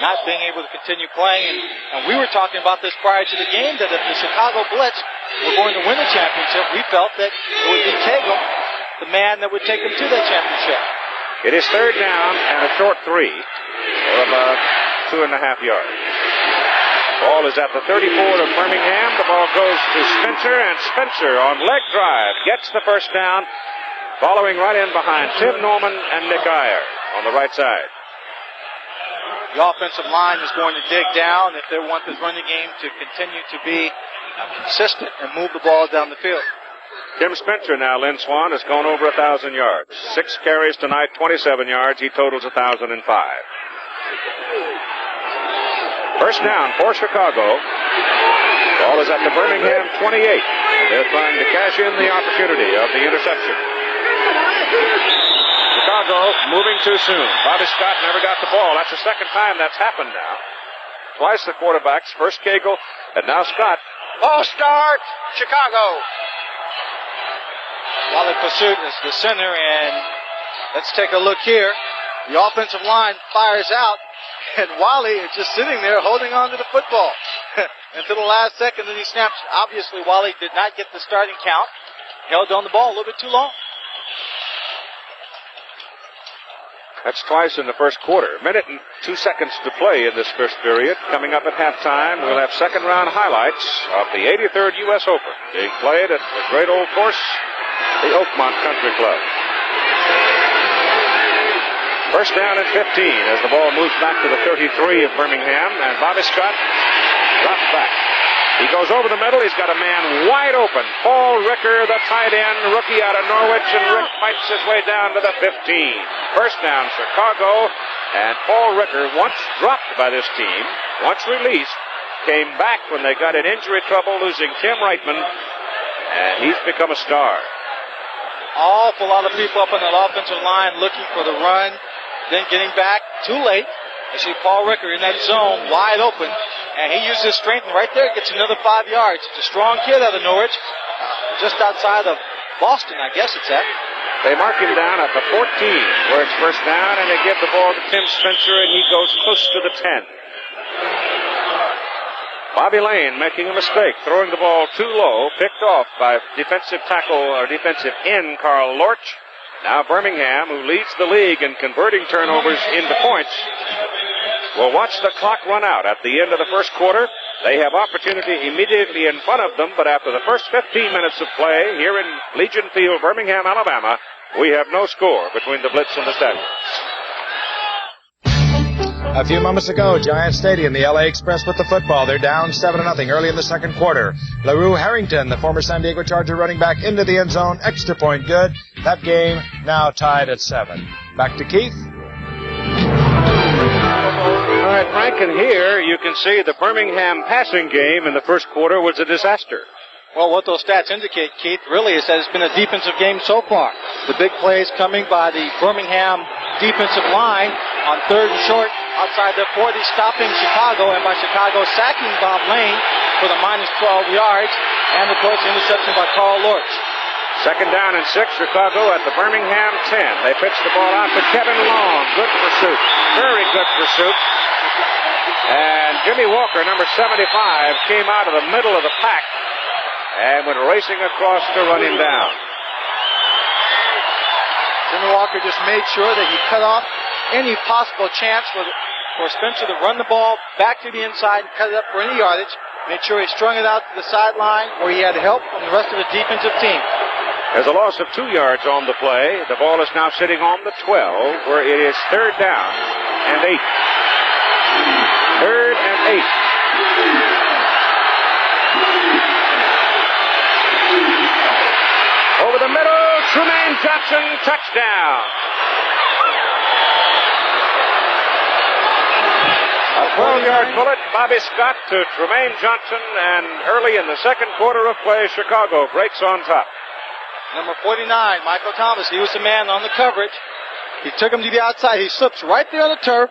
Speaker 2: not being able to continue playing. And we were talking about this prior to the game, that if the Chicago Blitz were going to win the championship, we felt that it would be Cagle, the man that would take them to that championship.
Speaker 1: It is third down and a short 3 for about 2.5 yards. Ball is at the 34 of Birmingham. The ball goes to Spencer, and Spencer on leg drive gets the first down, following right in behind Tim Norman and Nick Iyer on the right side.
Speaker 2: The offensive line is going to dig down if they want this running game to continue to be consistent and move the ball down the field.
Speaker 1: Tim Spencer now, Lynn Swan, has gone over 1,000 yards. 6 carries tonight, 27 yards. He totals 1,005. First down for Chicago. Ball is at the Birmingham 28. They're trying to cash in the opportunity of the interception. Chicago moving too soon. Bobby Scott never got the ball. That's the second time that's happened now. Twice the quarterbacks, first Cagle, and now Scott.
Speaker 6: Ball start, Chicago.
Speaker 2: Wally Pursuit is the center, and let's take a look here. The offensive line fires out, and Wally is just sitting there holding on to the football until the last second, and he snaps. Obviously, Wally did not get the starting count. Held on the ball a little bit too long.
Speaker 1: That's twice in the first quarter. A minute and 2 seconds to play in this first period. Coming up at halftime, we'll have second-round highlights of the 83rd U.S. Open being played at the great old course, the Oakmont Country Club. First down and 15 as the ball moves back to the 33 of Birmingham, and Bobby Scott drops back. He goes over the middle. He's got a man wide open. Paul Ricker, the tight end, rookie out of Norwich, and Rick fights his way down to the 15. First down, Chicago, and Paul Ricker, once dropped by this team, once released, came back when they got in injury trouble, losing Tim Reitman, and he's become a star.
Speaker 2: Awful lot of people up on that offensive line looking for the run, then getting back too late. You see Paul Ricker in that zone, wide open, and he uses his strength, and right there gets another 5 yards. It's a strong kid out of Norwich, just outside of Boston, I guess it's at.
Speaker 1: They mark him down at the 14, where it's first down, and they give the ball to Tim Spencer, and he goes close to the 10. Bobby Lane making a mistake, throwing the ball too low, picked off by defensive tackle or defensive end Carl Lorch. Now Birmingham, who leads the league in converting turnovers into points, will watch the clock run out at the end of the first quarter. They have opportunity immediately in front of them, but after the first 15 minutes of play here in Legion Field, Birmingham, Alabama, we have no score between the Blitz and the Stallions.
Speaker 5: A few moments ago, Giant Stadium, the LA Express with the football. They're down 7-0 early in the second quarter. LaRue Harrington, the former San Diego Charger running back, into the end zone. Extra point good. That game now tied at 7. Back to Keith.
Speaker 1: All right, Frank, and here you can see the Birmingham passing game in the first quarter was a disaster.
Speaker 2: Well, what those stats indicate, Keith, really is that it's been a defensive game so far. The big plays coming by the Birmingham defensive line on 3rd and short outside the 40, stopping Chicago, and by Chicago sacking Bob Lane for the -12 yards, and of course interception by Carl Lorch.
Speaker 1: 2nd down and 6, Chicago at the Birmingham 10. They pitch the ball out to Kevin Long. Good pursuit. Very good pursuit. And Jimmy Walker, number 75, came out of the middle of the pack and went racing across to run him down.
Speaker 2: Jimmy Walker just made sure that he cut off any possible chance for Spencer to run the ball back to the inside and cut it up for any yardage. Made sure he strung it out to the sideline where he had help from the rest of the defensive team.
Speaker 1: There's a loss of 2 yards on the play. The ball is now sitting on the 12, where it is 3rd down and 8. 3rd and 8. Over the middle, Trumaine Johnson, touchdown. A 12-yard bullet, Bobby Scott to Trumaine Johnson, and early in the second quarter of play, Chicago breaks on top.
Speaker 2: Number 49, Michael Thomas, he was the man on the coverage. He took him to the outside. He slips right there on the turf.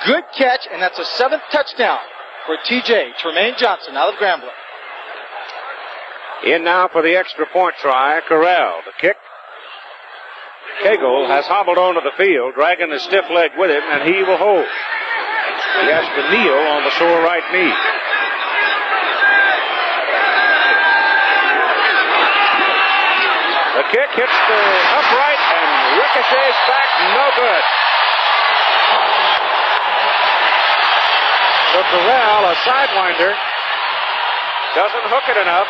Speaker 2: Good catch, and that's a 7th touchdown for TJ, Trumaine Johnson, out of Grambling.
Speaker 1: In now for the extra point try, Corral. The kick. Cagle has hobbled onto the field, dragging his stiff leg with him, and he will hold. He has to kneel on the sore right knee. The kick hits the upright and ricochets back, no good. So Corral, a sidewinder, doesn't hook it enough,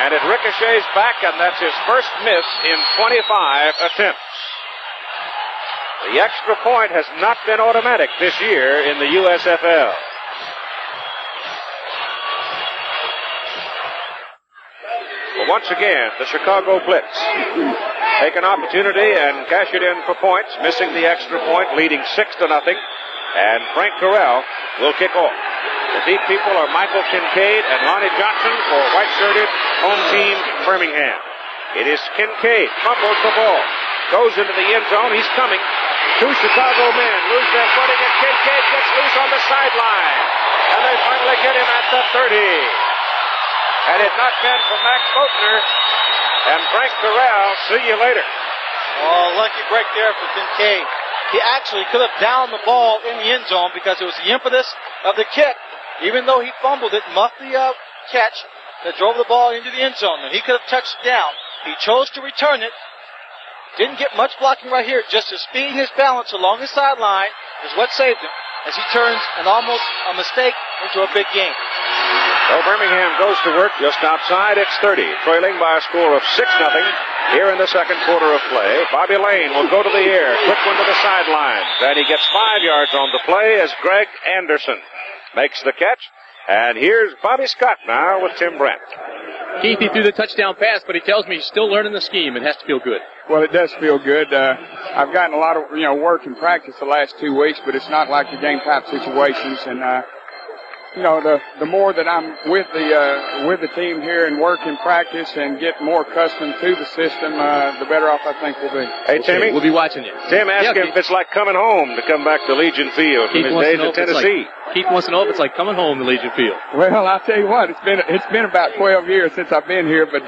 Speaker 1: and it ricochets back, and that's his first miss in 25 attempts. The extra point has not been automatic this year in the USFL. Well, once again, the Chicago Blitz take an opportunity and cash it in for points, missing the extra point, leading 6-0. And Frank Corral will kick off. The deep people are Michael Kincaid and Lonnie Johnson for white-shirted home team Birmingham. It is Kincaid, fumbles the ball, goes into the end zone, he's coming. 2 Chicago men lose their footing, and Kincaid gets loose on the sideline. And they finally get him at the 30. Had it not been for Max Boatner and Frank Corral, see you later.
Speaker 2: Oh, lucky break there for Kincaid. He actually could have downed the ball in the end zone because it was the impetus of the kick. Even though he fumbled it, muffed the catch that drove the ball into the end zone, and he could have touched it down. He chose to return it. Didn't get much blocking right here. Just his speed and his balance along the sideline is what saved him as he turns an almost a mistake into a big game.
Speaker 1: So Birmingham goes to work just outside its 30, trailing by a score of 6-0 here in the second quarter of play. Bobby Lane will go to the air, quick one to the sidelines, and he gets 5 yards on the play as Greg Anderson makes the catch. And here's Bobby Scott now with Tim Brandt.
Speaker 3: Keith, he threw the touchdown pass, but he tells me he's still learning the scheme and has to feel good.
Speaker 8: Well, it does feel good. I've gotten a lot of, work and practice the last 2 weeks, but it's not like the game type situations. And, the more that I'm with the team here and work and practice and get more accustomed to the system, the better off I think we'll be.
Speaker 1: Hey, Timmy.
Speaker 3: We'll be watching you.
Speaker 1: Tim, ask him if it's like coming home to come back to Legion Field from his days in Tennessee.
Speaker 3: Keith wants to know if it's like coming home to Legion Field.
Speaker 8: Well, I'll tell you what, it's been about 12 years since I've been here, but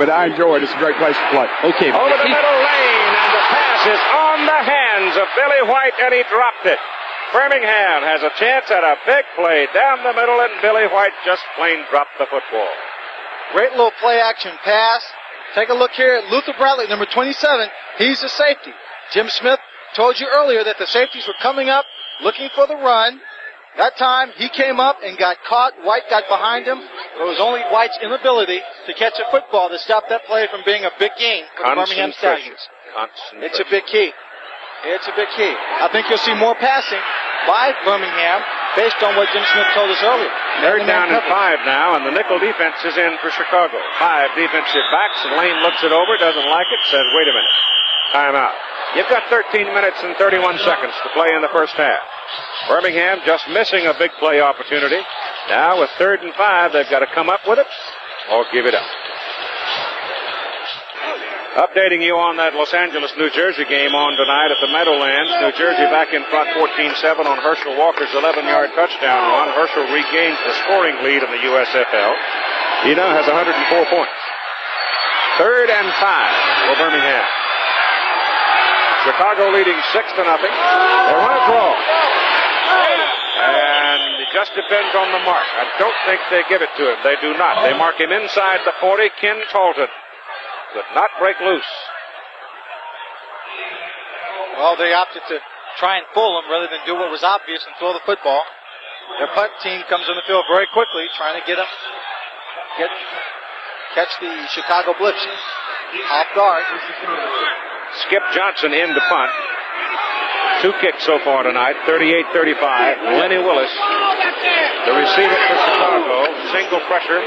Speaker 8: I enjoy it. It's a great place to play.
Speaker 3: Okay.
Speaker 1: Over the middle lane, and the pass is on the hands of Billy White, and he dropped it. Birmingham has a chance at a big play down the middle, and Billy White just plain dropped the football.
Speaker 2: Great little play action pass. Take a look here at Luther Bradley, number 27. He's the safety. Jim Smith told you earlier that the safeties were coming up looking for the run. That time he came up and got caught. White got behind him. It was only White's inability to catch a football that stopped that play from being a big game for the Birmingham Stallions. It's a big key. It's a big key. I think you'll see more passing by Birmingham based on what Jim Smith told us earlier.
Speaker 1: They're down in 5 now, and the nickel defense is in for Chicago. 5 defensive backs, and Lane looks it over, doesn't like it, says, wait a minute. Timeout. You've got 13 minutes and 31 seconds to play in the first half. Birmingham just missing a big play opportunity. Now with 3rd and 5, they've got to come up with it or give it up. Updating you on that Los Angeles, New Jersey game on tonight at the Meadowlands. New Jersey back in front 14-7 on Herschel Walker's 11-yard touchdown run. Herschel regains the scoring lead in the USFL. He now has 104 points. 3rd and 5 for Birmingham. Chicago leading 6-0. They run a draw. And it just depends on the mark. I don't think they give it to him. They do not. They mark him inside the 40. Ken Talton could not break loose.
Speaker 2: Well, they opted to try and fool him rather than do what was obvious and throw the football. Their punt team comes on the field very quickly, trying to catch the Chicago Blitz off guard.
Speaker 1: Skip Johnson in to punt. 2 kicks so far tonight, 38-35. Lenny Willis, the receiver for Chicago, single pressure.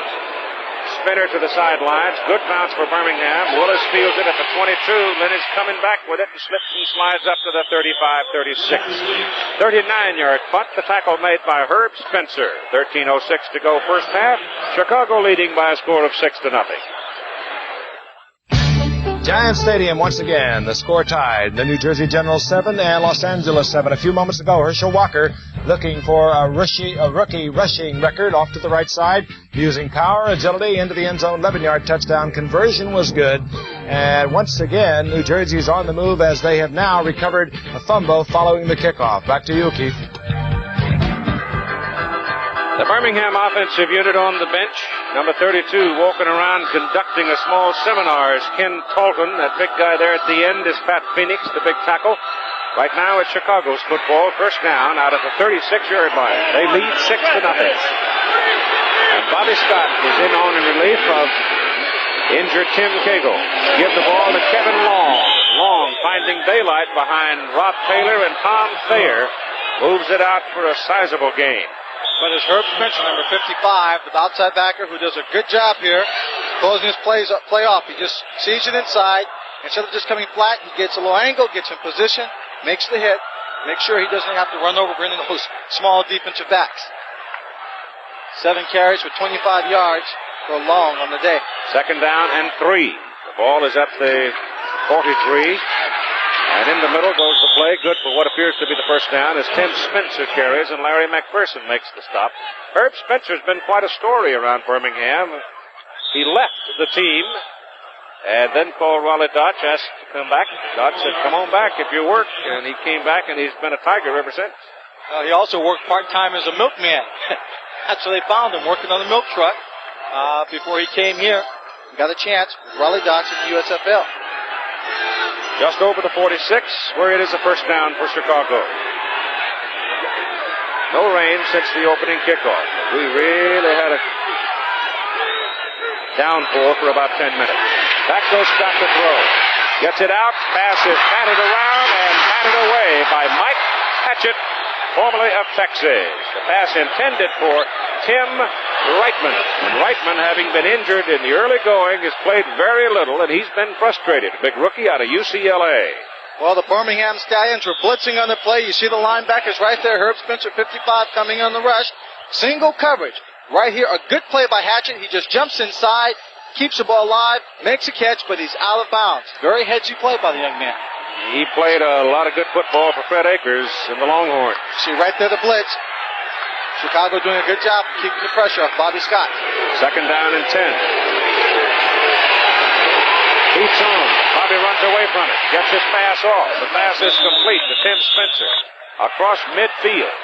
Speaker 1: Spinner to the sidelines. Good bounce for Birmingham. Willis fields it at the 22. Lenny's coming back with it and slips and slides up to the 35-36. 39-yard punt. The tackle made by Herb Spencer. 13:06 to go first half. Chicago leading by a score of 6-0.
Speaker 5: Giant Stadium once again. The score tied. The New Jersey Generals 7 and Los Angeles 7. A few moments ago, Herschel Walker looking for a rookie rushing record off to the right side, using power, agility into the end zone. 11-yard touchdown. Conversion was good. And once again, New Jersey is on the move as they have now recovered a fumble following the kickoff. Back to you, Keith.
Speaker 1: The Birmingham offensive unit on the bench. Number 32 walking around conducting a small seminar is Ken Talton. That big guy there at the end is Pat Phoenix, the big tackle. Right now it's Chicago's football. First down out of the 36-yard line. They lead 6-0. And Bobby Scott is in on in relief of injured Tim Cagle. Give the ball to Kevin Long. Long finding daylight behind Rob Taylor, and Tom Thayer moves it out for a sizable gain.
Speaker 2: But it's Herb Spencer, number 55, the outside backer, who does a good job here closing his play off. He just sees it inside. Instead of just coming flat, he gets a low angle, gets in position, makes the hit, makes sure he doesn't have to run over any of those small defensive backs. 7 carries for 25 yards for Long on the day.
Speaker 1: 2nd down and 3. The ball is at the 43. And in the middle goes the play, good for what appears to be the first down, as Tim Spencer carries and Larry McPherson makes the stop. Herb Spencer's been quite a story around Birmingham. He left the team and then called Rollie Dotsch, asked to come back. Dotsch said, come on back if you work. And he came back, and he's been a Tiger ever since.
Speaker 2: He also worked part-time as a milkman. That's where they found him, working on the milk truck before he came here. He got a chance with Rollie Dotsch in the USFL.
Speaker 1: Just over the 46, where it is a first down for Chicago. No rain since the opening kickoff. We really had a downpour for about 10 minutes. Back goes Scott to throw. Gets it out. Pass is batted around and batted away by Mike Hatchett, formerly of Texas. The pass intended for Tim Reitman. And Reitman, having been injured in the early going, has played very little, and he's been frustrated. Big rookie out of UCLA.
Speaker 2: Well, the Birmingham Stallions were blitzing on the play. You see the linebackers right there. Herb Spencer, 55, coming on the rush. Single coverage. Right here, a good play by Hatchett. He just jumps inside, keeps the ball alive, makes a catch, but he's out of bounds. Very headsy play by the young man.
Speaker 1: He played a lot of good football for Fred Akers in the Longhorns.
Speaker 2: See right there the blitz. Chicago doing a good job of keeping the pressure off Bobby Scott.
Speaker 1: 2nd down and 10. Keeps on. Bobby runs away from it. Gets his pass off. The pass is complete to Tim Spencer across midfield.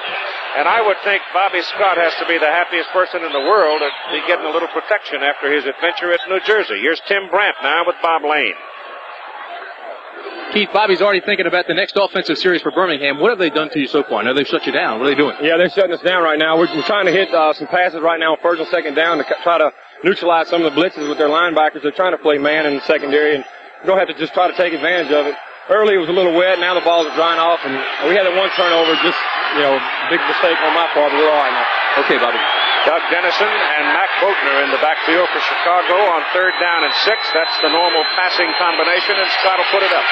Speaker 1: And I would think Bobby Scott has to be the happiest person in the world to be getting a little protection after his adventure at New Jersey. Here's Tim Brandt now with Bob Lane.
Speaker 3: Keith, Bobby's already thinking about the next offensive series for Birmingham. What have they done to you so far? I know they've shut you down. What are they doing?
Speaker 9: Yeah, they're shutting us down right now. We're trying to hit some passes right now on 1st and 2nd down to try to neutralize some of the blitzes with their linebackers. They're trying to play man in the secondary, and we're going to have to just try to take advantage of it. Early it was a little wet. Now the balls are drying off, and we had that one turnover. Just, big mistake on my part, but we're all right now.
Speaker 3: Okay, Bobby.
Speaker 1: Doug Dennison and Mac Boatner in the backfield for Chicago on 3rd down and 6. That's the normal passing combination, and Scott will put it up.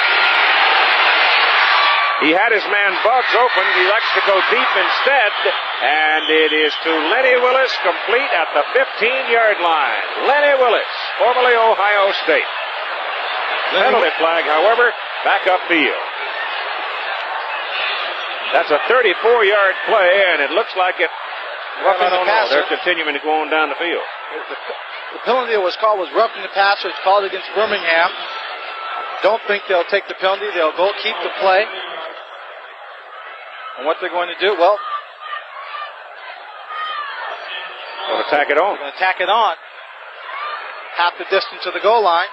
Speaker 1: He had his man Bugs open. He likes to go deep instead. And it is to Lenny Willis, complete at the 15-yard line. Lenny Willis, formerly Ohio State. Penalty flag, however, back upfield. That's a 34-yard play, and it looks like it.
Speaker 2: Roughing the passer.
Speaker 1: They're continuing to go on down the field.
Speaker 2: The penalty that was called was roughing the passer. It's called against Birmingham. Don't think they'll take the penalty. They'll go keep the play. And what they're going to do, well,
Speaker 1: going to tack it on.
Speaker 2: They're going to tack it on. Half the distance to the goal line.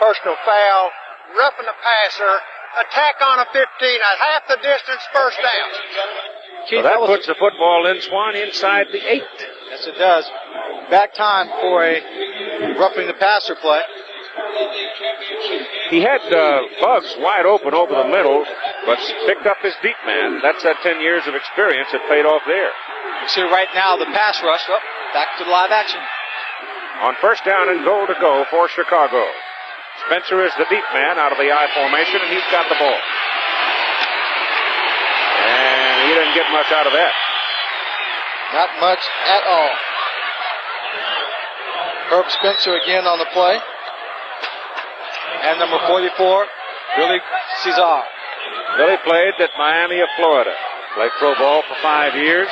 Speaker 6: Personal foul, roughing the passer, attack on a 15 at half the distance, first down.
Speaker 1: So that puts the football in Swan inside the 8.
Speaker 2: Yes, it does. Back time for a roughing the passer play.
Speaker 1: He had Bugs wide open over the middle, but picked up his deep man. That's that 10 years of experience that paid off there.
Speaker 2: You see right now the pass rush. Oh, back to the live action.
Speaker 1: On first down and goal to go for Chicago. Spencer is the deep man out of the I formation, and he's got the ball. And he didn't get much out of that.
Speaker 2: Not much at all. Herb Spencer again on the play. And number 44, Billy Cesar.
Speaker 1: Billy played at Miami of Florida. Played pro ball for 5 years.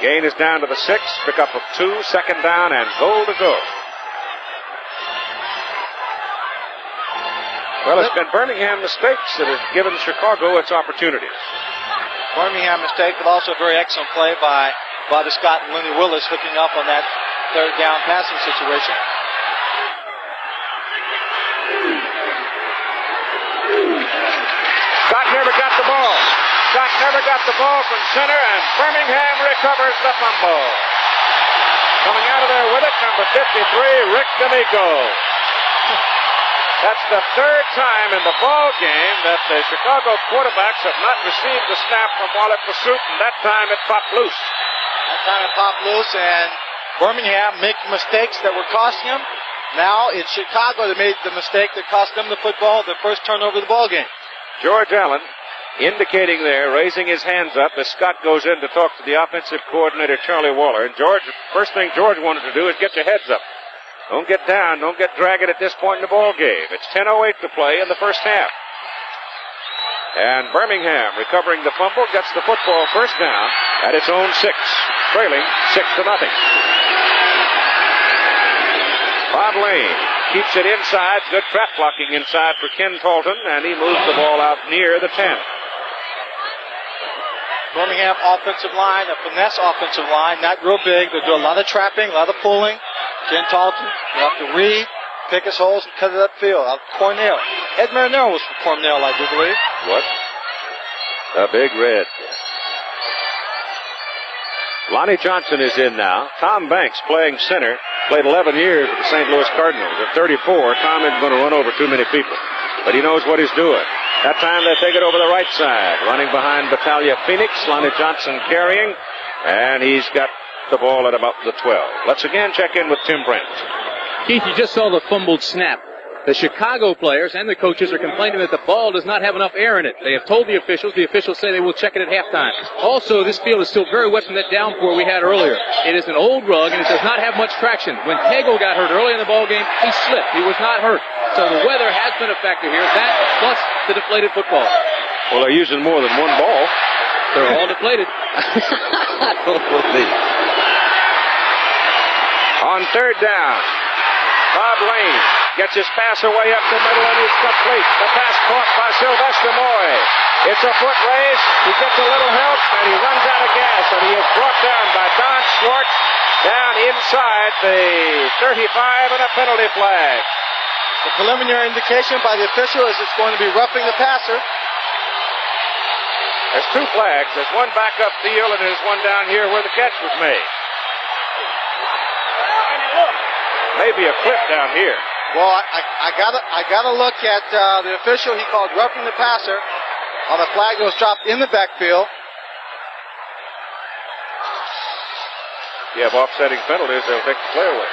Speaker 1: Gain is down to the 6. Pickup of 2. Second down and goal to go. Well, it's been Birmingham mistakes that has given Chicago its opportunities.
Speaker 2: Birmingham mistake, but also a very excellent play by Bobby Scott and Lenny Willis hooking up on that third down passing situation.
Speaker 1: Scott never got the ball. Scott never got the ball from center, and Birmingham recovers the fumble. Coming out of there with it, number 53, Rick D'Amico. That's the third time in the ball game that the Chicago quarterbacks have not received the snap from Wallet Pursuit, and that time it popped loose.
Speaker 2: That time it popped loose, and Birmingham making mistakes that were costing them. Now it's Chicago that made the mistake that cost them the football, the first turnover of the ball game.
Speaker 1: George Allen indicating there, raising his hands up as Scott goes in to talk to the offensive coordinator, Charlie Waller. And George, first thing George wanted to do is get your heads up. Don't get down. Don't get dragging at this point in the ball game. It's 10:08 to play in the first half. And Birmingham, recovering the fumble, gets the football first down at its own 6, trailing 6-0. Bob Lane keeps it inside. Good trap blocking inside for Ken Talton, and he moves the ball out near the 10.
Speaker 2: Birmingham offensive line, a finesse offensive line, not real big. They do a lot of trapping, a lot of pulling. Ken Talton, you have to read, pick his holes, and cut it upfield. Out of Cornell. Ed Marinero was from Cornell, I do believe.
Speaker 1: What? A big red. Lonnie Johnson is in now. Tom Banks playing center. Played 11 years with the St. Louis Cardinals. At 34, Tom isn't going to run over too many people. But he knows what he's doing. That time they take it over the right side. Running behind Battaglia Phoenix. Lonnie Johnson carrying. And he's got the ball at about the 12. Let's again check in with Tim Brent.
Speaker 3: Keith, you just saw the fumbled snap. The Chicago players and the coaches are complaining that the ball does not have enough air in it. They have told the officials. The officials say they will check it at halftime. Also, this field is still very wet from that downpour we had earlier. It is an old rug, and it does not have much traction. When Tego got hurt early in the ball game, he slipped. He was not hurt. So the weather has been a factor here. That plus the deflated football.
Speaker 1: Well, they're using more than one ball.
Speaker 3: They're all deflated.
Speaker 1: On third down, Bob Lane gets his pass away up the middle, and he's complete. The pass caught by Sylvester Moy. It's a foot race. He gets a little help, and he runs out of gas, and he is brought down by Don Schwartz down inside the 35 and a penalty flag.
Speaker 2: The preliminary indication by the official is it's going to be roughing the passer.
Speaker 1: There's 2 flags. There's one back up field, and there's one down here where the catch was made. Maybe a clip down here.
Speaker 2: Well, I gotta look at the official. He called roughing the passer on a flag that was dropped in the backfield.
Speaker 1: You have offsetting penalties, they'll take the play away.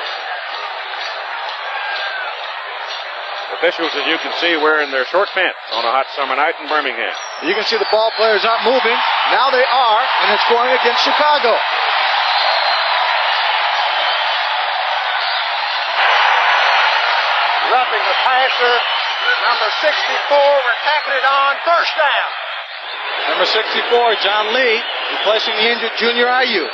Speaker 1: Officials, as you can see, wearing their short pants on a hot summer night in Birmingham.
Speaker 2: You can see the ball players aren't moving. Now they are, and it's going against Chicago.
Speaker 6: roughing the passer. Number 64, we're tacking it on. First down.
Speaker 2: Number 64, John Lee, replacing the injured Junior IU.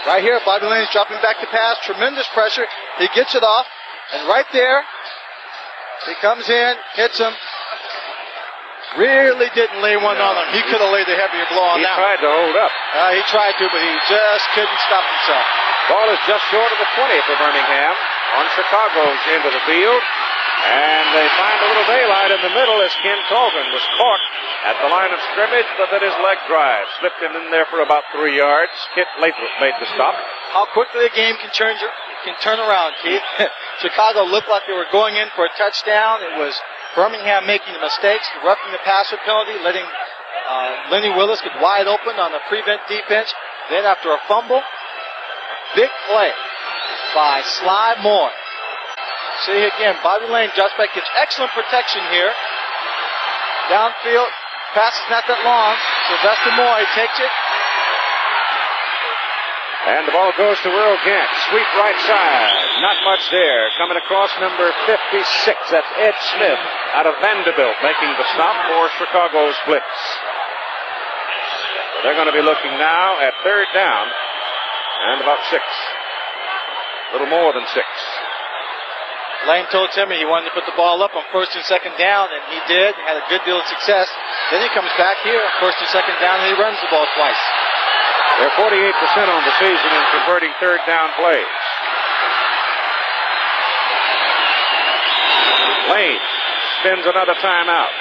Speaker 2: Right here, Bobby Lane's dropping back to pass. Tremendous pressure. He gets it off. And right there, he comes in, hits him. Really didn't lay one on him. He could have laid a heavier blow on that.
Speaker 1: He tried to hold up.
Speaker 2: He tried to, but he just couldn't stop himself.
Speaker 1: Ball is just short of the 20 for Birmingham on Chicago's end of the field. And they find a little daylight in the middle as Ken Colgan was caught at the line of scrimmage, but then his leg drive slipped him in there for about 3 yards. Kit Lathrop made the stop.
Speaker 2: How quickly a game can turn around, Keith. Chicago looked like they were going in for a touchdown. It was Birmingham making the mistakes, roughing the passer penalty, letting Lenny Willis get wide open on the prevent defense. Then after a fumble, big play by Sly Moore. See again, Bobby Lane just back, gets excellent protection here. Downfield, pass is not that long. Sylvester Moore takes it.
Speaker 1: And the ball goes to Earl Gant. Sweep right side. Not much there. Coming across number 56. That's Ed Smith out of Vanderbilt making the stop for Chicago's Blitz. So they're going to be looking now at third down and about 6. A little more than 6.
Speaker 2: Lane told Timmy he wanted to put the ball up on first and second down, and he did. He had a good deal of success. Then he comes back here, first and second down, and he runs the ball twice.
Speaker 1: They're 48% on the season in converting third down plays. Lane spins another timeout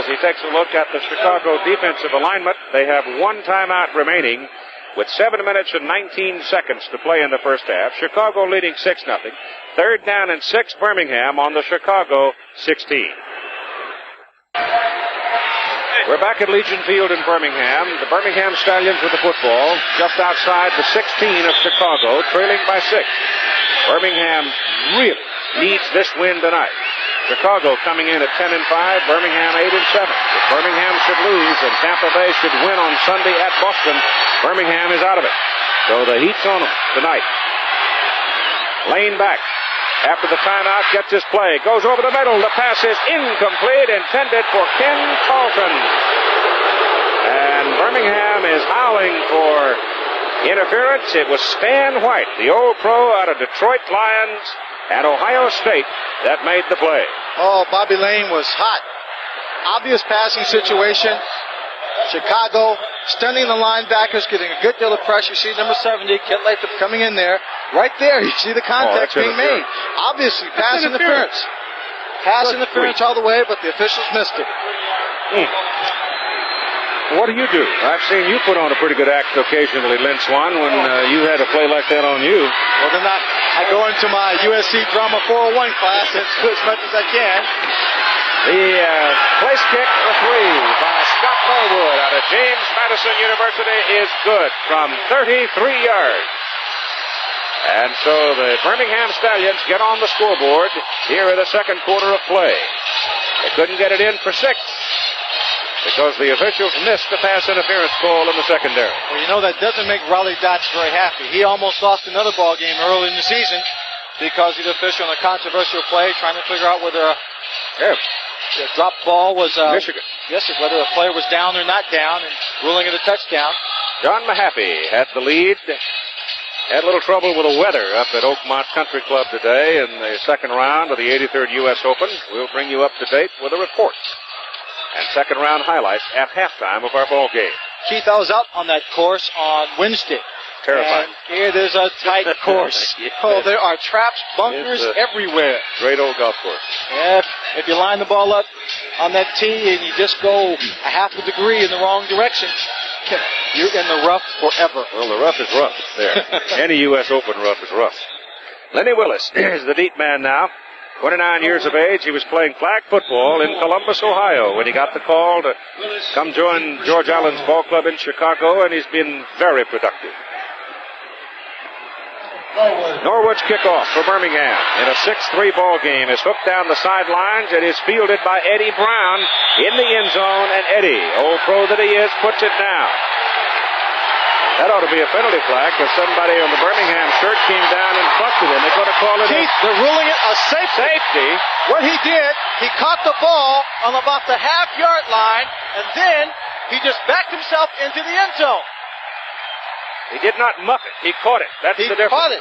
Speaker 1: as he takes a look at the Chicago defensive alignment. They have 1 timeout remaining with 7 minutes and 19 seconds to play in the first half. Chicago leading 6-0. Third down and 6, Birmingham on the Chicago 16. We're back at Legion Field in Birmingham. The Birmingham Stallions with the football just outside the 16 of Chicago, trailing by 6. Birmingham really needs this win tonight. Chicago coming in at 10-5, Birmingham 8-7. If Birmingham should lose and Tampa Bay should win on Sunday at Boston, Birmingham is out of it. So the heat's on them tonight. Lane back. After the timeout, gets his play. Goes over the middle. The pass is incomplete, intended for Ken Carlton. And Birmingham is howling for interference. It was Stan White, the old pro out of Detroit Lions and Ohio State, that made the play.
Speaker 2: Oh, Bobby Lane was hot. Obvious passing situation. Chicago stunning the linebackers, getting a good deal of pressure. You see number 70, Kit Lathrop, coming in there. Right there, you see the contact being made. Obviously, pass interference. Pass interference all the way, but the officials missed it.
Speaker 1: What do you do? I've seen you put on a pretty good act occasionally, Lynn Swan, when you had a play like that on you.
Speaker 2: Well, then I go into my USC Drama 401 class and do as much as I can.
Speaker 1: The place kick for 3 by Scott Norwood out of James Madison University is good from 33 yards. And so the Birmingham Stallions get on the scoreboard here in the second quarter of play. They couldn't get it in for 6 because the officials missed the pass interference call in the secondary.
Speaker 2: Well, you know, that doesn't make Rollie Dotsch very happy. He almost lost another ball game early in the season because the official on a controversial play trying to figure out whether the drop ball was
Speaker 1: Michigan.
Speaker 2: Yes, whether the player was down or not down, and ruling it a touchdown.
Speaker 1: John Mahaffey had the lead. Had a little trouble with the weather up at Oakmont Country Club today in the second round of the 83rd U.S. Open. We'll bring you up to date with a report and second round highlights at halftime of our ball game.
Speaker 2: Keith, I was out on that course on Wednesday.
Speaker 1: Terrifying.
Speaker 2: And it is a tight course.
Speaker 1: Yes.
Speaker 2: Oh, there are traps, bunkers everywhere.
Speaker 1: Great old golf course.
Speaker 2: Yeah, if you line the ball up on that tee and you just go a half a degree in the wrong direction, you're in the rough forever.
Speaker 1: Well, the rough is rough there. Any U.S. Open rough is rough. Lenny Willis is the deep man now. 29 years of age. He was playing flag football in Columbus, Ohio when he got the call to come join George Allen's ball club in Chicago, and he's been very productive. Norwood's kickoff for Birmingham in a 6-3 ball game is hooked down the sidelines. It is fielded by Eddie Brown in the end zone, and Eddie, old pro that he is, puts it down. That ought to be a penalty flag because somebody on the Birmingham shirt came down and busted him. They're going to call it
Speaker 2: Keith, they're ruling it a safety. What he did, he caught the ball on about the half-yard line, and then he just backed himself into the end zone.
Speaker 1: He did not muff it. He caught it. That's the difference.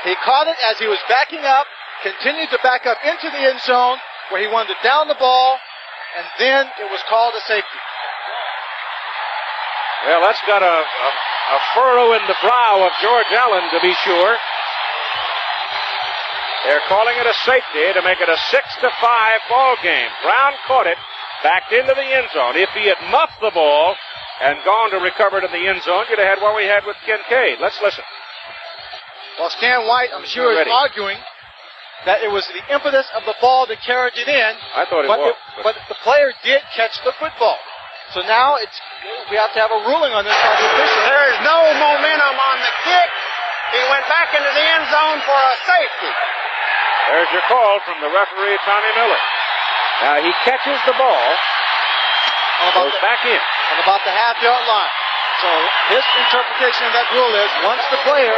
Speaker 2: He caught it as he was backing up, continued to back up into the end zone where he wanted to down the ball, and then it was called a safety.
Speaker 1: Well, that's got a furrow in the brow of George Allen, to be sure. They're calling it a safety to make it a 6-5 ball game. Brown caught it, backed into the end zone. If he had muffed the ball and gone to recover it in the end zone, you'd have had what we had with Kincaid. Let's listen.
Speaker 2: Well, Stan White, I'm sure, is arguing that it was the impetus of the ball that carried it in.
Speaker 1: I thought it was.
Speaker 2: But the player did catch the football. So now we have to have a ruling on this by the official.
Speaker 6: There is no momentum on the kick. He went back into the end zone for a safety.
Speaker 1: There's your call from the referee, Tommy Miller. Now he catches the ball, goes back in.
Speaker 2: On about the half-yard line. So his interpretation of that rule is once the player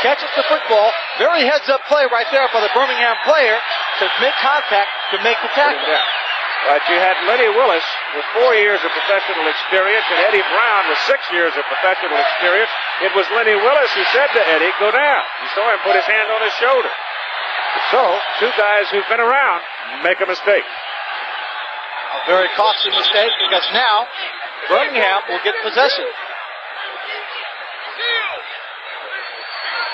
Speaker 2: catches the football, very heads-up play right there for the Birmingham player to make contact to make the tackle.
Speaker 1: But you had Lenny Willis with 4 years of professional experience and Eddie Brown with 6 years of professional experience. It was Lenny Willis who said to Eddie, go down. You saw him put his hand on his shoulder. So, two guys who've been around make a mistake.
Speaker 2: A very costly mistake because now Birmingham will get possession.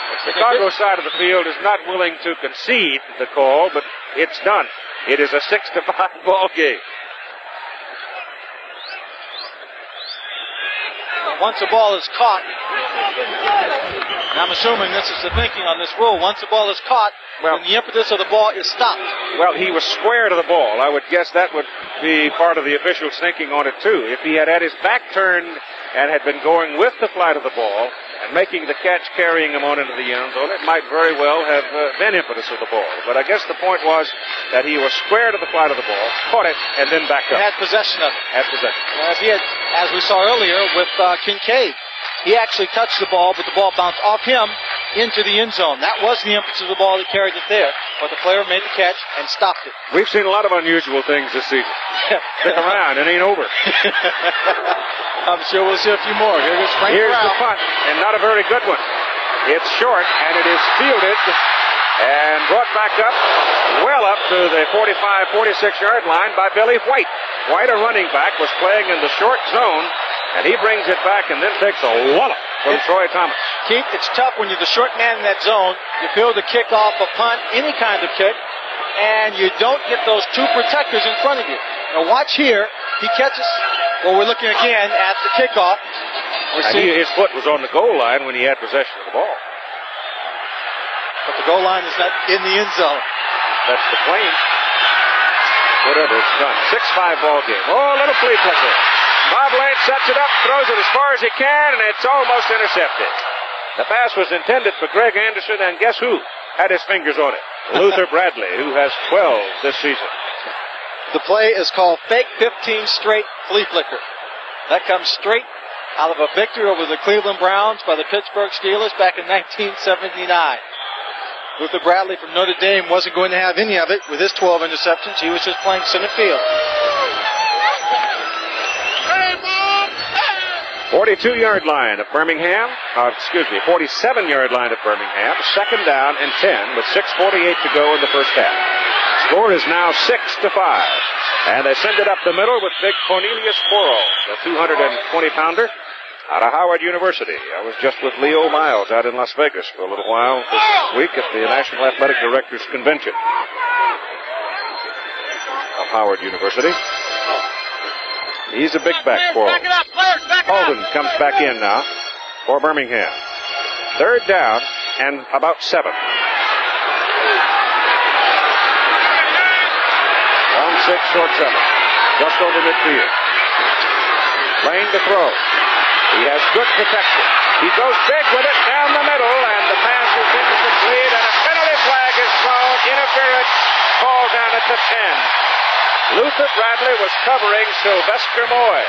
Speaker 1: The Chicago side of the field is not willing to concede the call, but it's done. It is a 6-5 ball game.
Speaker 2: Once the ball is caught, and I'm assuming this is the thinking on this rule, once the ball is caught, then the impetus of the ball is stopped.
Speaker 1: Well, he was square to the ball. I would guess that would be part of the officials' thinking on it, too. If he had his back turned and had been going with the flight of the ball and making the catch, carrying him on into the end zone, it might very well have been impetus of the ball. But I guess the point was that he was square to the flight of the ball, caught it, and then backed up.
Speaker 2: He had possession of it.
Speaker 1: Had possession.
Speaker 2: As we saw earlier with Kincaid. He actually touched the ball, but the ball bounced off him into the end zone. That was the impetus of the ball that carried it there. But the player made the catch and stopped it.
Speaker 1: We've seen a lot of unusual things this season. Stick around, it ain't over.
Speaker 2: I'm sure we'll see a few more.
Speaker 1: Here's the punt, and not a very good one. It's short, and it is fielded and brought back up, well up to the 45, 46-yard line by Billy White. White, a running back, was playing in the short zone, and he brings it back and then takes a wallop from Troy Thomas.
Speaker 2: Keith, it's tough when you're the short man in that zone. You feel the kick off, a punt, any kind of kick, and you don't get those two protectors in front of you. Now watch here. He catches. Well, we're looking again at the kickoff.
Speaker 1: His foot was on the goal line when he had possession of the ball.
Speaker 2: But the goal line is not in the end zone.
Speaker 1: That's the claim. Whatever, it's done. 6-5 ball game. Oh, a little flea flicker. Bob Lane sets it up, throws it as far as he can, and it's almost intercepted. The pass was intended for Greg Anderson, and guess who had his fingers on it? Luther Bradley, who has 12 this season.
Speaker 2: The play is called fake 15 straight flea flicker. That comes straight out of a victory over the Cleveland Browns by the Pittsburgh Steelers back in 1979. Luther Bradley from Notre Dame wasn't going to have any of it with his 12 interceptions. He was just playing center field.
Speaker 1: 42-yard line of Birmingham. 47-yard line of Birmingham. Second down and 10 with 6:48 to go in the first half. Score is now 6-5. And they send it up the middle with big Cornelius Porro, the 220-pounder out of Howard University. I was just with Leo Miles out in Las Vegas for a little while this week at the National Athletic Directors Convention of Howard University. He's a big back for Alden comes back in now for Birmingham. Third down and about 7. Long 6, short 7. Just over midfield. Lane to throw. He has good protection. He goes big with it down the middle, and the pass is incomplete, and a penalty flag is thrown. Interference called down at the 10. Luther Bradley was covering Sylvester Moy.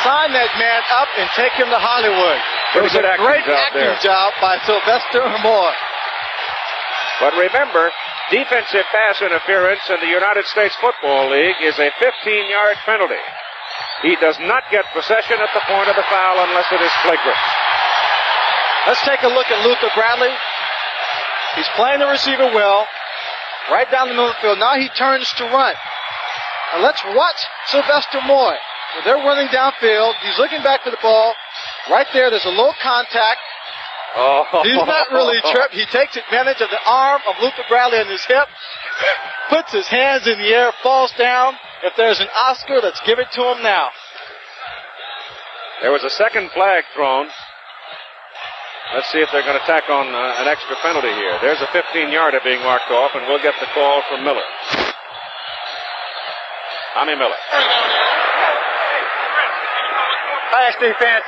Speaker 2: sign that man up and take him to Hollywood. It was a great acting job by Sylvester Moore.
Speaker 1: But remember, defensive pass interference in the United States Football League is a 15-yard penalty. He does not get possession at the point of the foul unless it is flagrant.
Speaker 2: Let's take a look at Luther Bradley. He's playing the receiver well, right down the middle of the field. Now he turns to run. Now let's watch Sylvester Moore. When they're running downfield, he's looking back for the ball. Right there's a low contact.
Speaker 1: Oh.
Speaker 2: He's not really tripped. He takes advantage of the arm of Luther Bradley on his hip, puts his hands in the air, falls down. If there's an Oscar, let's give it to him now.
Speaker 1: There was a second flag thrown. Let's see if they're going to tack on an extra penalty here. There's a 15-yarder being marked off, and we'll get the call from Miller. Tommy Miller.
Speaker 6: Pass defense.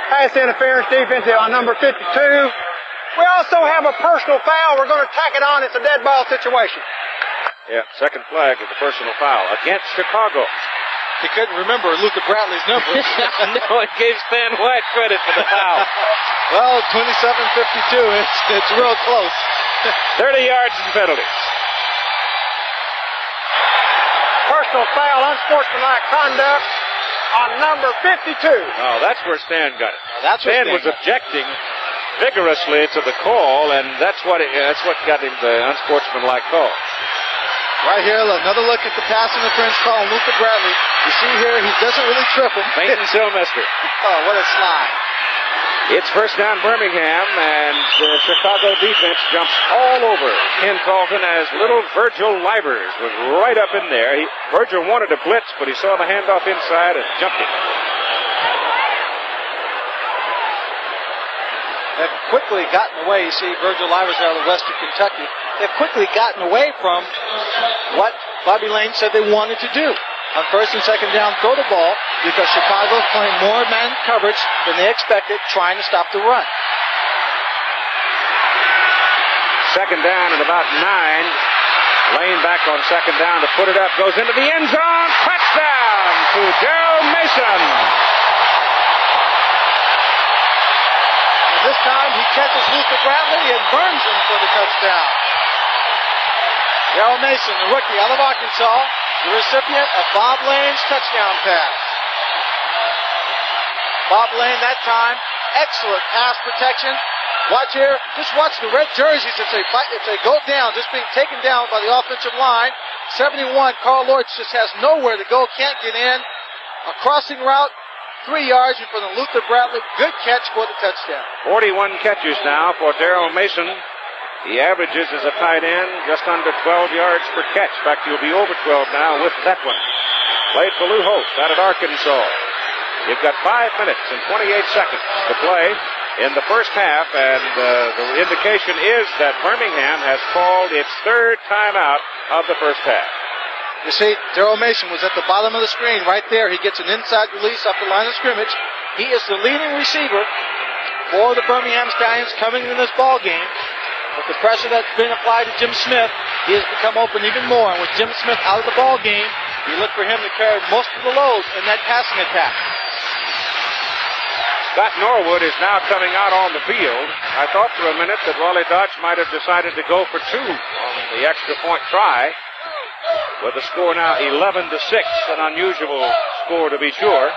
Speaker 6: Pass interference defense on number 52. We also have a personal foul. We're going to tack it on. It's a dead ball situation.
Speaker 1: Yeah, second flag with the personal foul against Chicago.
Speaker 2: He couldn't remember Luther Bradley's number.
Speaker 1: No, it gave Stan White credit for the foul.
Speaker 2: Well, 27-52. It's real close.
Speaker 1: 30 yards and penalties.
Speaker 6: Personal foul, unsportsmanlike conduct on number 52.
Speaker 1: Oh, that's where Stan got it. Stan was objecting vigorously to the call, and that's what got him the unsportsmanlike call.
Speaker 2: Right here, another look at the pass interference call on Luther Bradley. You see here, he doesn't really trip him.
Speaker 1: Peyton Sylvester.
Speaker 2: Oh, what a slide.
Speaker 1: It's first down Birmingham, and the Chicago defense jumps all over Ken Talton as little Virgil Livers was right up in there. Virgil wanted to blitz, but he saw the handoff inside and jumped it.
Speaker 2: They've quickly gotten away. You see Virgil Livers out of Western Kentucky. They've quickly gotten away from what Bobby Lane said they wanted to do. On first and second down, throw the ball because Chicago's playing more man coverage than they expected, trying to stop the run.
Speaker 1: Second down at about 9. Lane back on second down to put it up. Goes into the end zone. Touchdown to Darrell Mason.
Speaker 2: And this time he catches Luther Bradley and burns him for the touchdown. Darrell Mason, the rookie out of Arkansas, the recipient of Bob Lane's touchdown pass. Bob Lane that time, excellent pass protection. Watch here, just watch the red jerseys if they go down, just being taken down by the offensive line. 71, Carl Lloyd just has nowhere to go, can't get in. A crossing route, 3 yards in front of Luther Bradley. Good catch for the touchdown.
Speaker 1: 41 catches now for Darrell Mason. He averages as a tight end just under 12 yards per catch. In fact, he'll be over 12 now with that one. Played for Lou Holtz out at Arkansas. You've got 5 minutes and 28 seconds to play in the first half, and the indication is that Birmingham has called its third timeout of the first half.
Speaker 2: You see, Darrell Mason was at the bottom of the screen right there. He gets an inside release off the line of scrimmage. He is the leading receiver for the Birmingham Stallions coming in this ball game. With the pressure that's been applied to Jim Smith, he has become open even more. And with Jim Smith out of the ball game, you look for him to carry most of the load in that passing attack.
Speaker 1: Scott Norwood is now coming out on the field. I thought for a minute that Rollie Dotsch might have decided to go for 2 on the extra point try. With the score now 11-6, an unusual score to be sure.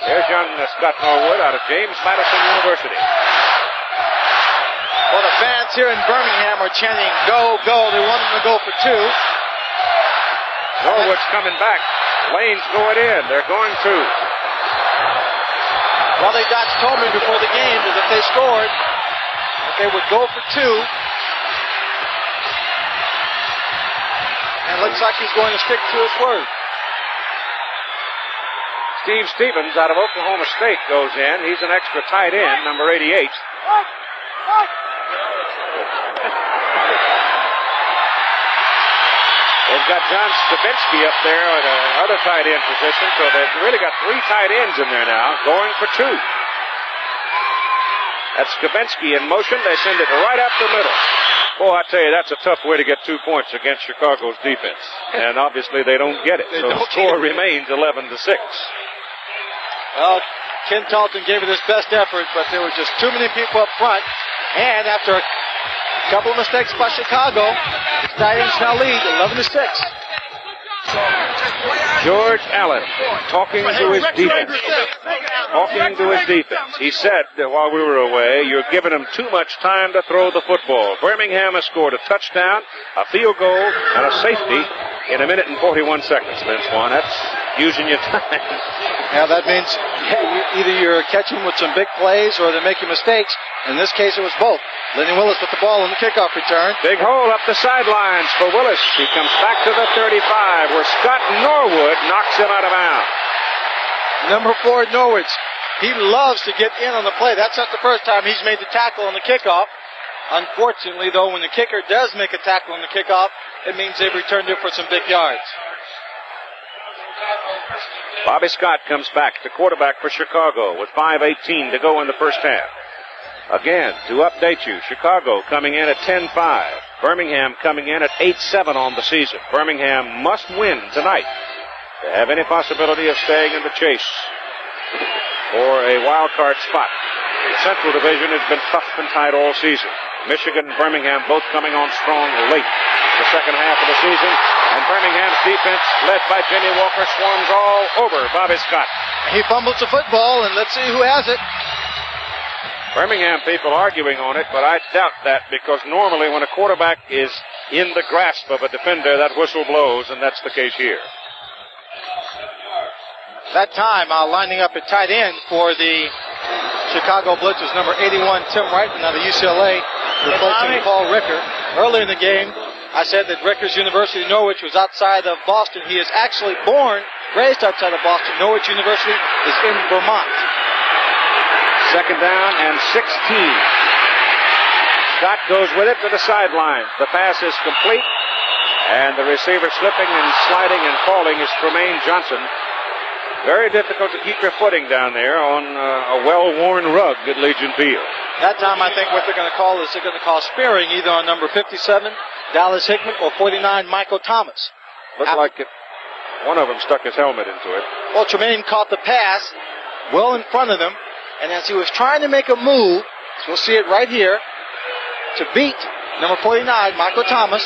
Speaker 1: There's young Scott Norwood out of James Madison University.
Speaker 2: Well, the fans here in Birmingham are chanting, go, go. They want them to go for 2.
Speaker 1: Norwood's coming back. Lane's going in. They're going 2.
Speaker 2: Rollie Dotsch told me before the game that if they scored, that they would go for 2. And it looks like he's going to stick to his word.
Speaker 1: Steve Stevens out of Oklahoma State goes in. He's an extra tight end, number 88. They've got John Stavinsky up there at another tight end position, so they've really got 3 tight ends in there now, going for 2. That's Stavinsky in motion. They send it right up the middle. Well, I tell you, that's a tough way to get 2 points against Chicago's defense. And obviously they don't get it. So the score remains 11-6.
Speaker 2: Well, Ken Talton gave it his best effort, but there were just too many people up front. And after a couple of mistakes by Chicago, the Stallions now lead 11-6.
Speaker 1: George Allen talking to his defense. He said that while we were away, you're giving them too much time to throw the football. Birmingham has scored a touchdown, a field goal, and a safety in 1 minute and 41 seconds, Vince Vaughn. That's using your time.
Speaker 2: Now that means either you're catching with some big plays or they're making mistakes. In this case, it was both. Lenny Willis with the ball in the kickoff return.
Speaker 1: Big hole up the sidelines for Willis. He comes back to the 35 where Scott Norwood knocks him out of bounds.
Speaker 2: Number 4, Norwich. He loves to get in on the play. That's not the first time he's made the tackle on the kickoff. Unfortunately, though, when the kicker does make a tackle on the kickoff, it means they've returned it for some big yards.
Speaker 1: Bobby Scott comes back, the quarterback for Chicago, with 5:18 to go in the first half. Again, to update you, Chicago coming in at 10-5. Birmingham coming in at 8-7 on the season. Birmingham must win tonight to have any possibility of staying in the chase for a wild card spot. The Central Division has been tough and tight all season. Michigan and Birmingham both coming on strong late the second half of the season. And Birmingham's defense, led by Jimmy Walker, swarms all over Bobby Scott.
Speaker 2: He fumbles the football, and let's see who has it.
Speaker 1: Birmingham people arguing on it, but I doubt that because normally when a quarterback is in the grasp of a defender, that whistle blows, and that's the case here.
Speaker 2: That time, lining up at tight end for the Chicago Blitz was number 81, Tim Reitman out of UCLA, replacing Paul Ricker. Earlier in the game, I said that Ricker's University Norwich was outside of Boston. He is actually raised outside of Boston. Norwich University is in Vermont.
Speaker 1: Second down and 16. Scott goes with it to the sideline. The pass is complete, and the receiver slipping and sliding and falling is Tremaine Johnson. Very difficult to keep your footing down there on a well-worn rug at Legion Field.
Speaker 2: That time, I think what they're going to call is they're going to call spearing either on number 57, Dallas Hickman, or 49, Michael Thomas.
Speaker 1: Looked like it. One of them stuck his helmet into it.
Speaker 2: Well, Tremaine caught the pass well in front of them, and as he was trying to make a move, we'll see it right here, to beat number 49, Michael Thomas,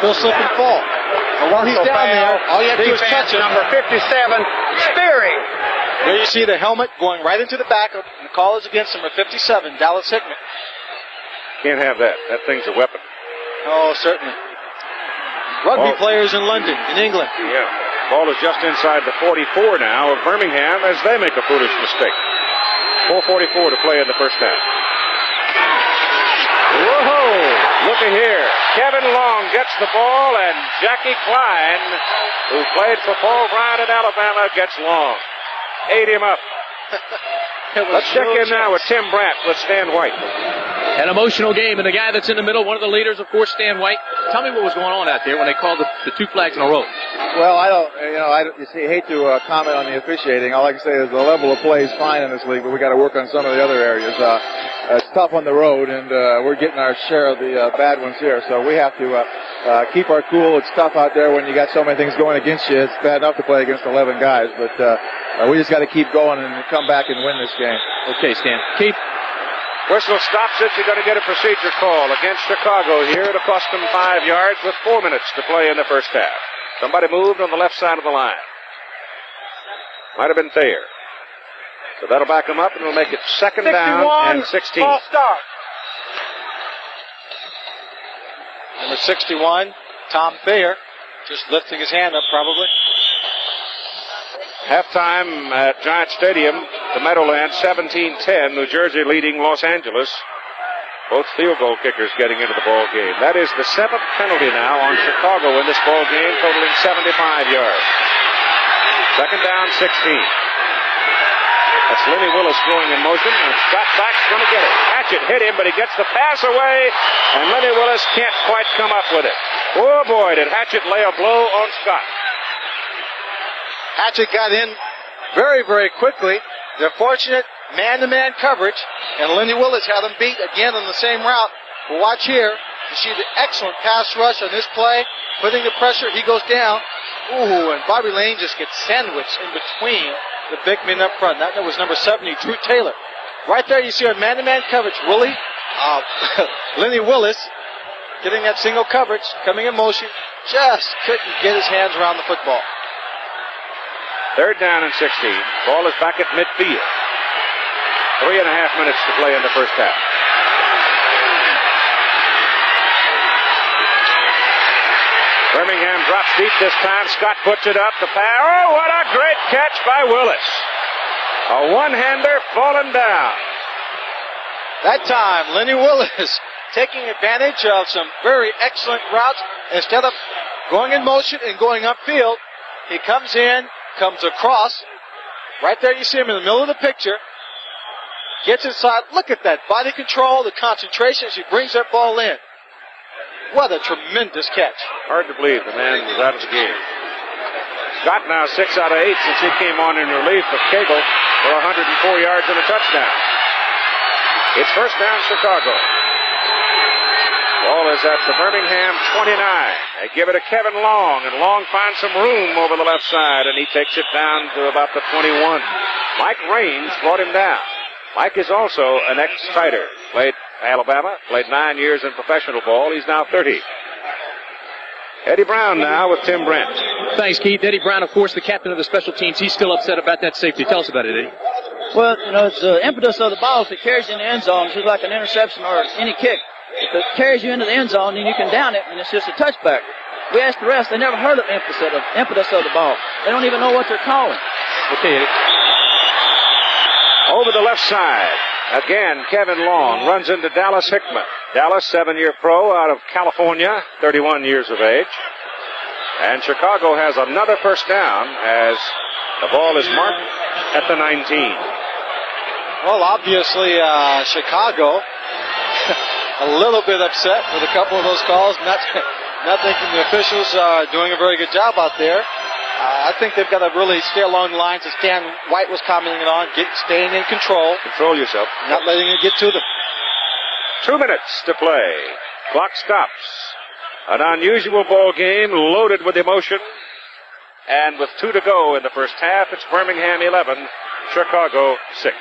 Speaker 2: he'll slip and fall. But while he's down there, all you have to do is touch him.
Speaker 6: Number 57, spearing.
Speaker 2: There you see the helmet going right into the back, and the call is against number 57, Dallas Hickman.
Speaker 1: Can't have that. That thing's a weapon.
Speaker 2: Oh, certainly. Rugby players in London, in England.
Speaker 1: Yeah. Ball is just inside the 44 now of Birmingham as they make a foolish mistake. 4:44 to play in the first half. Whoa! Look at here. Kevin Long gets the ball, and Jackie Klein, who played for Paul Bryant at Alabama, gets Long. Ate him up. Let's check in now with Tim Brandt with Stan White.
Speaker 3: An emotional game, and the guy that's in the middle, one of the leaders, of course, Stan White. Tell me what was going on out there when they called the 2 flags in a row.
Speaker 10: Well, I hate to comment on the officiating. All I can say is the level of play is fine in this league, but we got to work on some of the other areas. It's tough on the road, and we're getting our share of the bad ones here. So we have to keep our cool. It's tough out there when you got so many things going against you. It's bad enough to play against 11 guys, but we just got to keep going and come back and win this game.
Speaker 3: Okay, Stan. Keith.
Speaker 1: Whistle stops it. You're going to get a procedure call against Chicago here. It'll cost them 5 yards with 4 minutes to play in the first half. Somebody moved on the left side of the line. Might have been Thayer. So that'll back them up, and it'll make it second down and 16.
Speaker 6: False start.
Speaker 2: Number 61, Tom Thayer, just lifting his hand up probably.
Speaker 1: Halftime at Giant Stadium, the Meadowlands, 17-10. New Jersey leading Los Angeles. Both field goal kickers getting into the ball game. That is the 7th penalty now on Chicago in this ball game, totaling 75 yards. Second down, 16. That's Lenny Willis going in motion, and Scott Back's going to get it. Hatchett hit him, but he gets the pass away, and Lenny Willis can't quite come up with it. Oh boy, did Hatchett lay a blow on Scott.
Speaker 2: Hatchett got in very, very quickly. They're fortunate man-to-man coverage, and Lenny Willis had him beat again on the same route. But watch here. You see the excellent pass rush on this play, putting the pressure. He goes down. Ooh, and Bobby Lane just gets sandwiched in between the big men up front. That was number 70, Drew Taylor. Right there you see a man-to-man coverage. Lenny Willis getting that single coverage, coming in motion. Just couldn't get his hands around the football.
Speaker 1: 3rd down and 16. Ball is back at midfield. 3.5 minutes to play in the first half. Birmingham drops deep this time. Scott puts it up. The pass. Oh, what a great catch by Willis. A one-hander falling down.
Speaker 2: That time, Lenny Willis taking advantage of some very excellent routes. Instead of going in motion and going upfield, he comes in, comes across. Right there you see him in the middle of the picture. Gets inside. Look at that body control, the concentration as he brings that ball in. What a tremendous catch.
Speaker 1: Hard to believe the man was out of the game. Scott now 6 out of 8 since he came on in relief of Cagle for 104 yards and a touchdown. It's first down Chicago. Ball is at the Birmingham 29. They give it to Kevin Long, and Long finds some room over the left side, and he takes it down to about the 21. Mike Raines brought him down. Mike is also an ex-tighter. Played Alabama, played 9 years in professional ball. He's now 30. Eddie Brown now with Tim Brent.
Speaker 3: Thanks, Keith. Eddie Brown, of course, the captain of the special teams. He's still upset about that safety. Tell us about it, Eddie.
Speaker 11: Well, it's the impetus of the ball. If it carries you in the end zone, it's just like an interception or any kick. If it carries you into the end zone, then you can down it, and it's just a touchback. We asked the rest. They never heard of impetus of the ball. They don't even know what they're calling.
Speaker 3: Okay, Eddie.
Speaker 1: Over the left side. Again, Kevin Long runs into Dallas Hickman. Dallas, 7-year pro out of California, 31 years of age. And Chicago has another first down as the ball is marked at the 19.
Speaker 2: Well, obviously, Chicago a little bit upset with a couple of those calls. Not thinking the officials are doing a very good job out there. I think they've got to really stay along the lines that Stan White was commenting on, staying in control.
Speaker 1: Control yourself.
Speaker 2: Not letting it get to them.
Speaker 1: 2 minutes to play. Clock stops. An unusual ball game loaded with emotion. And with 2 to go in the first half, it's Birmingham 11, Chicago 6.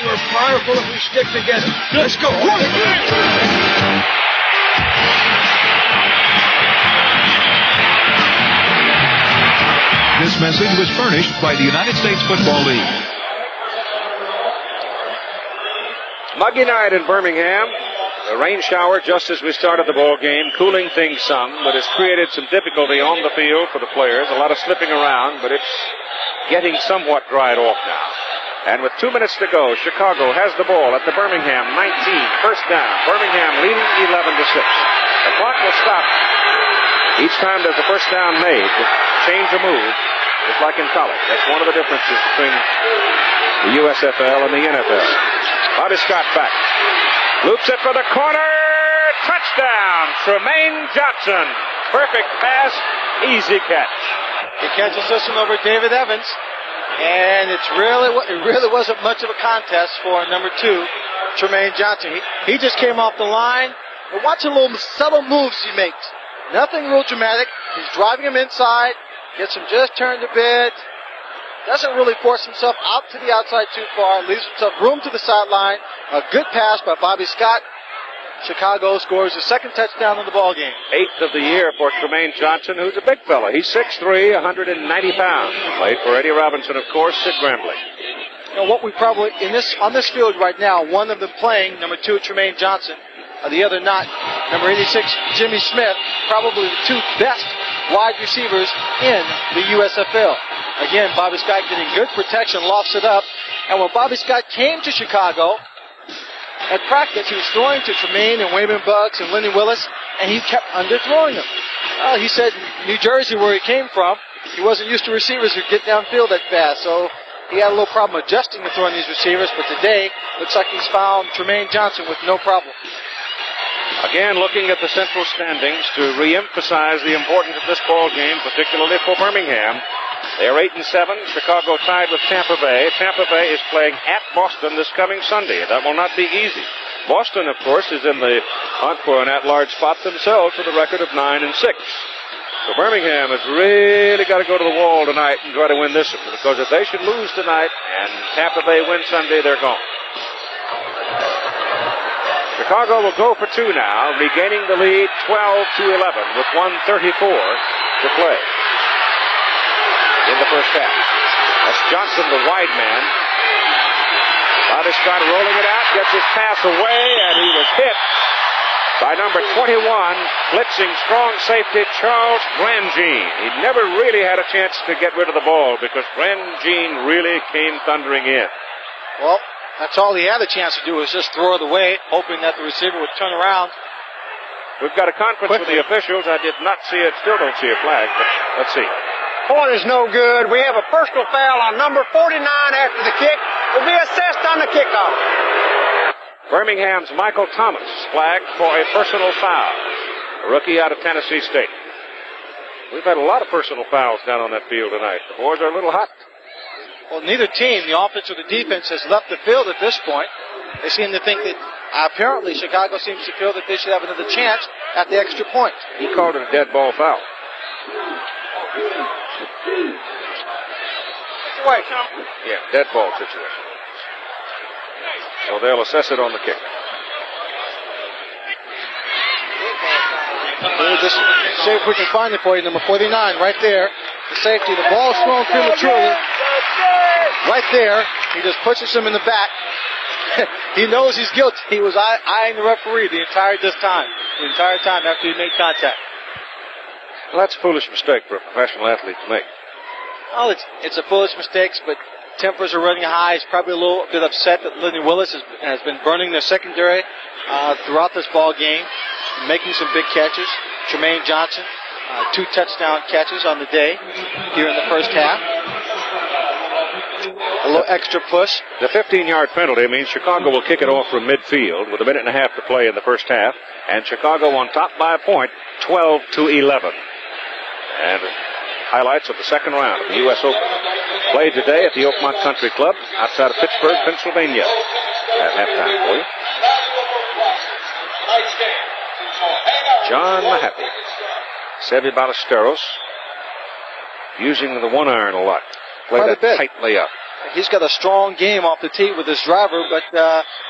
Speaker 12: We're powerful if we stick together. Let's go.
Speaker 13: This message was furnished by the United States Football League.
Speaker 1: Muggy night in Birmingham. A rain shower just as we started the ball game, cooling things some, but it's created some difficulty on the field for the players. A lot of slipping around, but it's getting somewhat dried off now. And with 2 minutes to go, Chicago has the ball at the Birmingham 19. First down. Birmingham leading 11-6. The clock will stop. Each time there's a first down made, change a move, just like in college. That's one of the differences between the USFL and the NFL. Bobby Scott back. Loops it for the corner. Touchdown. Tremaine Johnson. Perfect pass. Easy catch.
Speaker 2: He catches this one over David Evans. And it really wasn't much of a contest for number 2, Tremaine Johnson. He just came off the line. And watch the little subtle moves he makes. Nothing real dramatic. He's driving him inside. Gets him just turned a bit. Doesn't really force himself out to the outside too far. Leaves himself room to the sideline. A good pass by Bobby Scott. Chicago scores the second touchdown in the ball game.
Speaker 1: 8th of the year for Tremaine Johnson, who's a big fella. He's 6'3", 190 pounds. Played for Eddie Robinson, of course, at Grambling.
Speaker 2: You know what we probably on this field right now, one of them playing number 2, Tremaine Johnson, the other not. Number 86, Jimmy Smith, probably the 2 best wide receivers in the USFL. Again, Bobby Scott getting good protection, lofts it up. And when Bobby Scott came to Chicago, at practice, he was throwing to Tremaine and Wayman Bucks and Lenny Willis, and he kept underthrowing them. He said New Jersey, where he came from, he wasn't used to receivers who get downfield that fast. So he had a little problem adjusting to throwing these receivers, but today looks like he's found Tremaine Johnson with no problem.
Speaker 1: Again, looking at the central standings to re-emphasize the importance of this ball game, particularly for Birmingham. They're 8-7. Chicago tied with Tampa Bay. Tampa Bay is playing at Boston this coming Sunday. That will not be easy. Boston, of course, is in the hunt for an at-large spot themselves with a record of 9-6. So Birmingham has really got to go to the wall tonight and try to win this one, because if they should lose tonight and Tampa Bay win Sunday, they're gone. Chicago will go for two now, regaining the lead 12-11 with 1:34 to play in the first half. That's Johnson, the wide man. Bobby Scott rolling it out, gets his pass away, and he was hit by number 21, blitzing strong safety Charles Grandjean. He never really had a chance to get rid of the ball because Grandjean really came thundering in.
Speaker 2: Well, that's all he had a chance to do, was just throw it away, hoping that the receiver would turn around.
Speaker 1: We've got a conference with the officials. I did not see it, still don't see a flag, but let's see.
Speaker 6: Point is no good. We have a personal foul on number 49 after the kick. Will be assessed on the kickoff.
Speaker 1: Birmingham's Michael Thomas flagged for a personal foul. A rookie out of Tennessee State. We've had a lot of personal fouls down on that field tonight. The boys are a little hot.
Speaker 2: Well, neither team, the offense or the defense, has left the field at this point. They seem to think that apparently Chicago seems to feel that they should have another chance at the extra point.
Speaker 1: He called it a dead ball foul. Yeah, dead ball situation. So they'll assess it on the kick.
Speaker 2: We'll just see if we can find it for you. Number 49 right there. The safety. The ball is thrown prematurely. Right there. He just pushes him in the back. He knows he's guilty. He was eyeing the referee the entire time after he made contact.
Speaker 1: Well, that's a foolish mistake for a professional athlete to make.
Speaker 2: Oh, it's a foolish mistake, but tempers are running high. He's probably a little bit upset that Lenny Willis has been burning their secondary throughout this ball game, making some big catches. Tremaine Johnson, 2 touchdown catches on the day here in the first half. A little extra push.
Speaker 1: The 15-yard penalty means Chicago will kick it off from midfield with a minute and a half to play in the first half, and Chicago on top by a point, 12-11. And highlights of the second round of the U.S. Open. Played today at the Oakmont Country Club outside of Pittsburgh, Pennsylvania. At halftime for you. John Mahaffey. Seve Ballesteros using the one iron a lot. Play that tight layup.
Speaker 2: He's got a strong game off the tee with his driver, but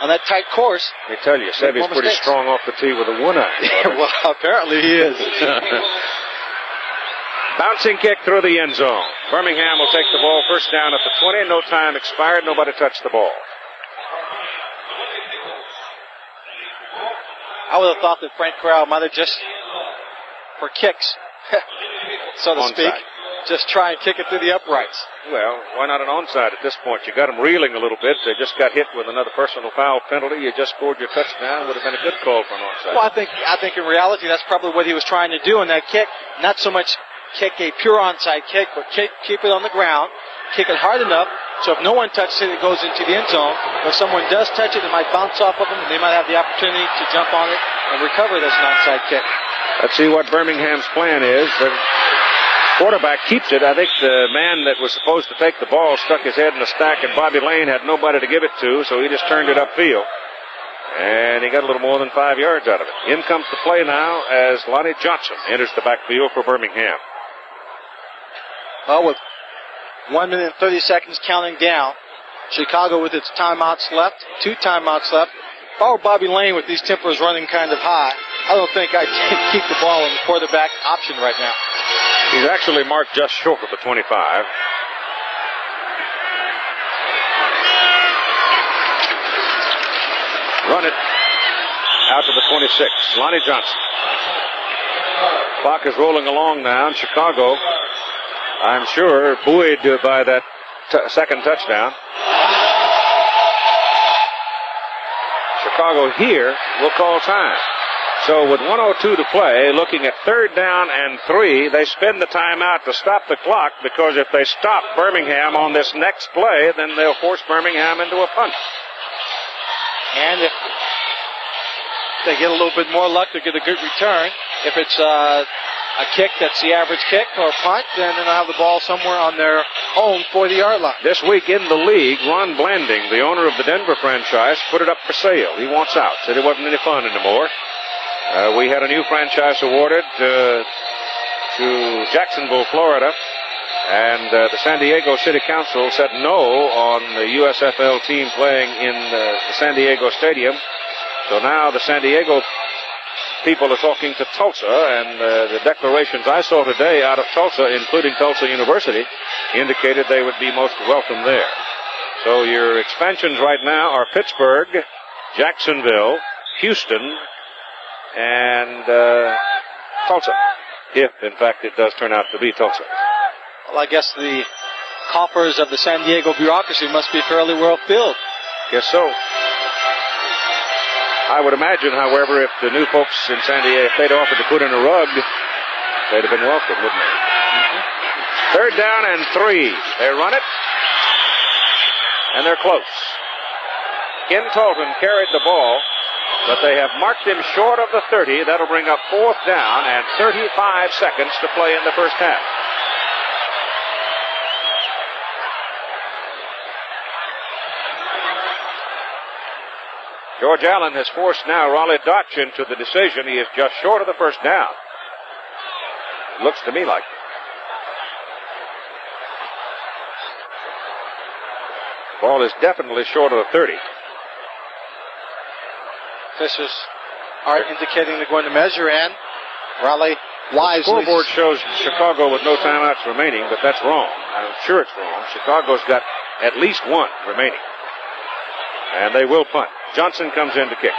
Speaker 2: on that tight course.
Speaker 1: They tell you, Seve's pretty strong off the tee with a one iron.
Speaker 2: Well, apparently he is.
Speaker 1: Bouncing kick through the end zone. Birmingham will take the ball first down at the 20. No time expired. Nobody touched the ball.
Speaker 2: I would have thought that Frank Corral might have just, for kicks, so to speak, just try and kick it through the uprights.
Speaker 1: Well, why not an onside at this point? You got them reeling a little bit. They just got hit with another personal foul penalty. You just scored your touchdown. Would have been a good call for an onside.
Speaker 2: Well, I think in reality that's probably what he was trying to do in that kick. Not so much kick a pure onside kick, but keep it on the ground, kick it hard enough so if no one touches it, it goes into the end zone. If someone does touch it, it might bounce off of them, and they might have the opportunity to jump on it and recover it as an onside kick.
Speaker 1: Let's see what Birmingham's plan is. The quarterback keeps it. I think the man that was supposed to take the ball stuck his head in the stack, and Bobby Lane had nobody to give it to, so he just turned it upfield. And he got a little more than 5 yards out of it. In comes the play now as Lonnie Johnson enters the backfield for Birmingham.
Speaker 2: Well, with 1 minute and 30 seconds counting down, Chicago with its timeouts left, 2 timeouts left. If I were Bobby Lane with these tempers running kind of high, I don't think I'd keep the ball in the quarterback option right now.
Speaker 1: He's actually marked just short of the 25. Run it out to the 26. Lonnie Johnson. Clock is rolling along now, and Chicago, I'm sure, buoyed by that second touchdown. Chicago here will call time. So with 1:02 to play, looking at 3rd down and 3, they spend the timeout to stop the clock, because if they stop Birmingham on this next play, then they'll force Birmingham into a punt.
Speaker 2: And if they get a little bit more luck, they'll get a good return. If it's a kick that's the average kick or punt, then they'll have the ball somewhere on their own 40-yard line.
Speaker 1: This week in the league, Ron Blanding, the owner of the Denver franchise, put it up for sale. He wants out. Said it wasn't any fun anymore. We had a new franchise awarded to Jacksonville, Florida, and the San Diego City Council said no on the USFL team playing in the San Diego Stadium. So now the San Diego people are talking to Tulsa, and the declarations I saw today out of Tulsa, including Tulsa University, indicated they would be most welcome there. So your expansions right now are Pittsburgh, Jacksonville, Houston, and Tulsa, if in fact it does turn out to be Tulsa.
Speaker 2: Well, I guess the coffers of the San Diego bureaucracy must be fairly well filled.
Speaker 1: Guess so. I would imagine, however, if the new folks in San Diego, if they'd offered to put in a rug, they'd have been welcome, wouldn't they? Mm-hmm. 3rd down and 3. They run it, and they're close. Ken Talton carried the ball, but they have marked him short of the 30. That'll bring up 4th down and 35 seconds to play in the first half. George Allen has forced now Rollie Dotsch into the decision. He is just short of the first down. It looks to me like it. Ball is definitely short of the 30.
Speaker 2: Officials are indicating they're going to measure, and Rollie wisely.
Speaker 1: The scoreboard shows Chicago with no timeouts remaining, but that's wrong. I'm sure it's wrong. Chicago's got at least 1 remaining. And they will punt. Johnson comes in to kick.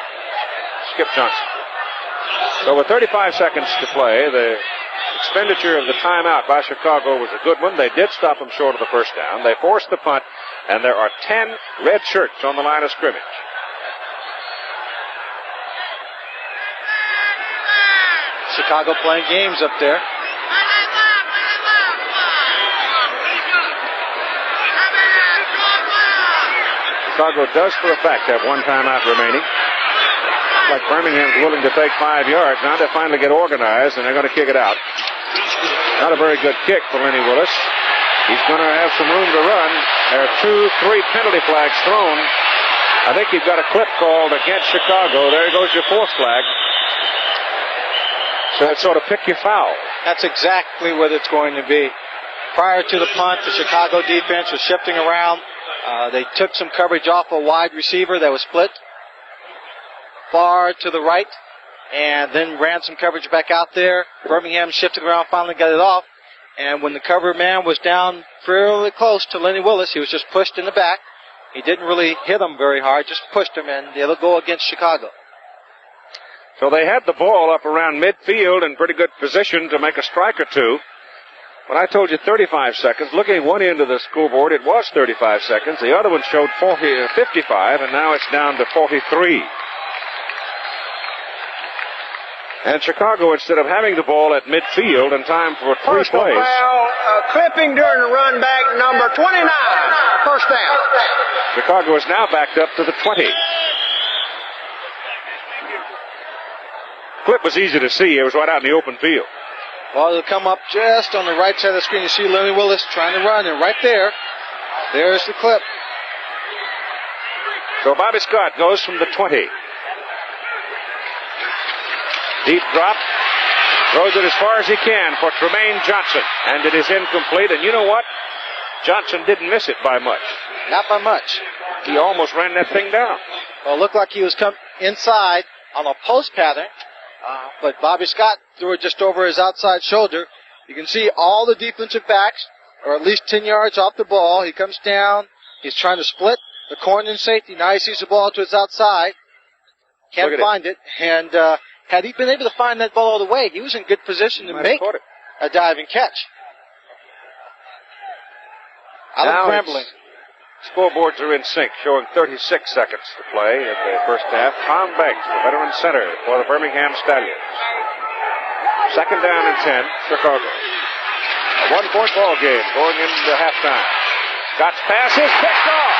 Speaker 1: Skip Johnson. So with 35 seconds to play, the expenditure of the timeout by Chicago was a good one. They did stop them short of the first down. They forced the punt, and there are 10 red shirts on the line of scrimmage.
Speaker 2: Chicago playing games up there.
Speaker 1: Chicago does for a fact have 1 timeout remaining. Like Birmingham's willing to take 5 yards. Now they finally get organized, and they're going to kick it out. Not a very good kick for Lenny Willis. He's going to have some room to run. There are 2-3 penalty flags thrown. I think you've got a clip called against Chicago. There goes your 4th flag. So it's sort of pick your foul.
Speaker 2: That's exactly what it's going to be. Prior to the punt, the Chicago defense was shifting around. They took some coverage off a wide receiver that was split far to the right, and then ran some coverage back out there. Birmingham shifted around, finally got it off, and when the cover man was down fairly close to Lenny Willis, he was just pushed in the back. He didn't really hit him very hard, just pushed him, and it'll go against Chicago.
Speaker 1: So they had the ball up around midfield in pretty good position to make a strike or two. When I told you 35 seconds, looking at one end of the scoreboard, it was 35 seconds. The other one showed 55, and now it's down to 43. And Chicago, instead of having the ball at midfield in time for 3
Speaker 6: Personal
Speaker 1: plays.
Speaker 6: foul, clipping during the run back, number 29. First down.
Speaker 1: Chicago is now backed up to the 20. Clip was easy to see. It was right out in the open field.
Speaker 2: Well, it'll come up just on the right side of the screen. You see Lenny Willis trying to run, and right there's the clip.
Speaker 1: So Bobby Scott goes from the 20. Deep drop. Throws it as far as he can for Tremaine Johnson. And it is incomplete. And you know what? Johnson didn't miss it by much.
Speaker 2: Not by much.
Speaker 1: He almost ran that thing down.
Speaker 2: Well, it looked like he was coming inside on a post pattern. But Bobby Scott threw it just over his outside shoulder. You can see all the defensive backs are at least 10 yards off the ball. He comes down. He's trying to split the corner and safety. Now he sees the ball to his outside. Can't find it. And had he been able to find that ball all the way, he was in good position to make a diving catch. Alan Grambling.
Speaker 1: Scoreboards are in sync, showing 36 seconds to play in the first half. Tom Banks, the veteran center for the Birmingham Stallions. Second down and 10, Chicago. A 1-point ball game going into halftime. Scott's pass is picked off.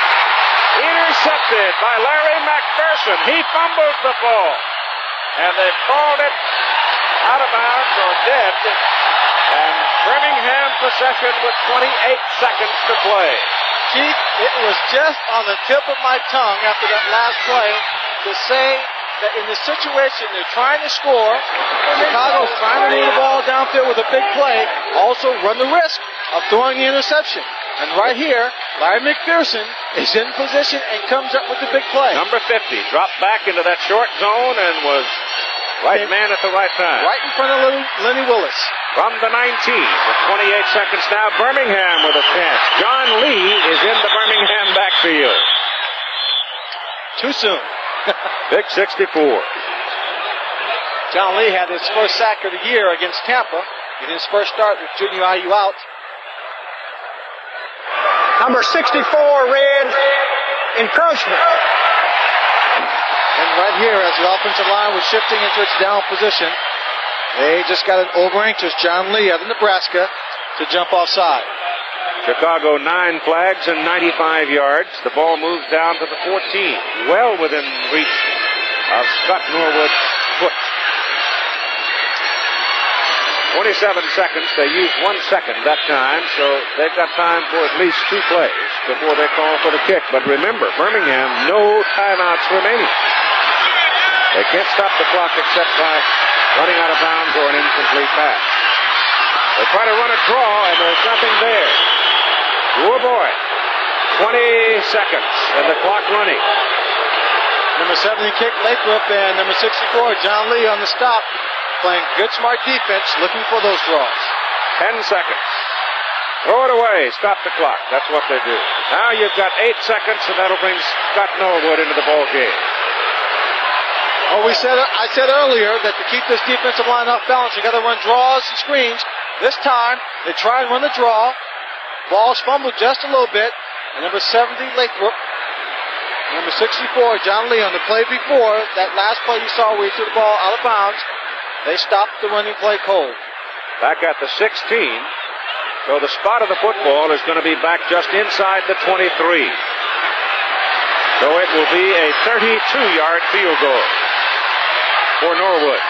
Speaker 1: Intercepted by Larry McPherson. He fumbles the ball. And they called it out of bounds or dead. And Birmingham possession with 28 seconds to play.
Speaker 2: Chief, it was just on the tip of my tongue after that last play to say that in the situation they're trying to score, Chicago's trying to move the ball downfield with a big play, also run the risk of throwing the interception. And right here, Larry McPherson is in position and comes up with the big play.
Speaker 1: Number 50 dropped back into that short zone and was right man at the right time.
Speaker 2: Right in front of Lenny Willis.
Speaker 1: From the 19, with 28 seconds now, Birmingham with a chance. John Lee is in the Birmingham backfield.
Speaker 2: Too soon.
Speaker 1: Big 64.
Speaker 2: John Lee had his first sack of the year against Tampa in his first start with Junior IU out.
Speaker 6: Number 64, Red, encroachment.
Speaker 2: And right here, as the offensive line was shifting into its down position, they just got an over-anxious John Lee out of Nebraska to jump offside.
Speaker 1: Chicago 9 flags and 95 yards. The ball moves down to the 14. Well within reach of Scott Norwood's foot. 27 seconds. They used 1 second that time, so they've got time for at least 2 plays before they call for the kick. But remember, Birmingham, no timeouts remaining. They can't stop the clock except by running out of bounds or an incomplete pass. They try to run a draw, and there's nothing there. Oh, boy. 20 seconds, and the clock running.
Speaker 2: Number 70 kick, Lathrop, and number 64, John Lee on the stop, playing good, smart defense, looking for those draws.
Speaker 1: 10 seconds. Throw it away. Stop the clock. That's what they do. Now you've got 8 seconds, and that'll bring Scott Norwood into the ball game.
Speaker 2: Oh, I said earlier that to keep this defensive line off balance, you got to run draws and screens. This time, they try and run the draw. Ball's fumbled just a little bit. And number 70, Lathrop. Number 64, John Lee, on the play before, that last play you saw where he threw the ball out of bounds, they stopped the running play cold.
Speaker 1: Back at the 16. So the spot of the football is going to be back just inside the 23. So it will be a 32-yard field goal for Norwood.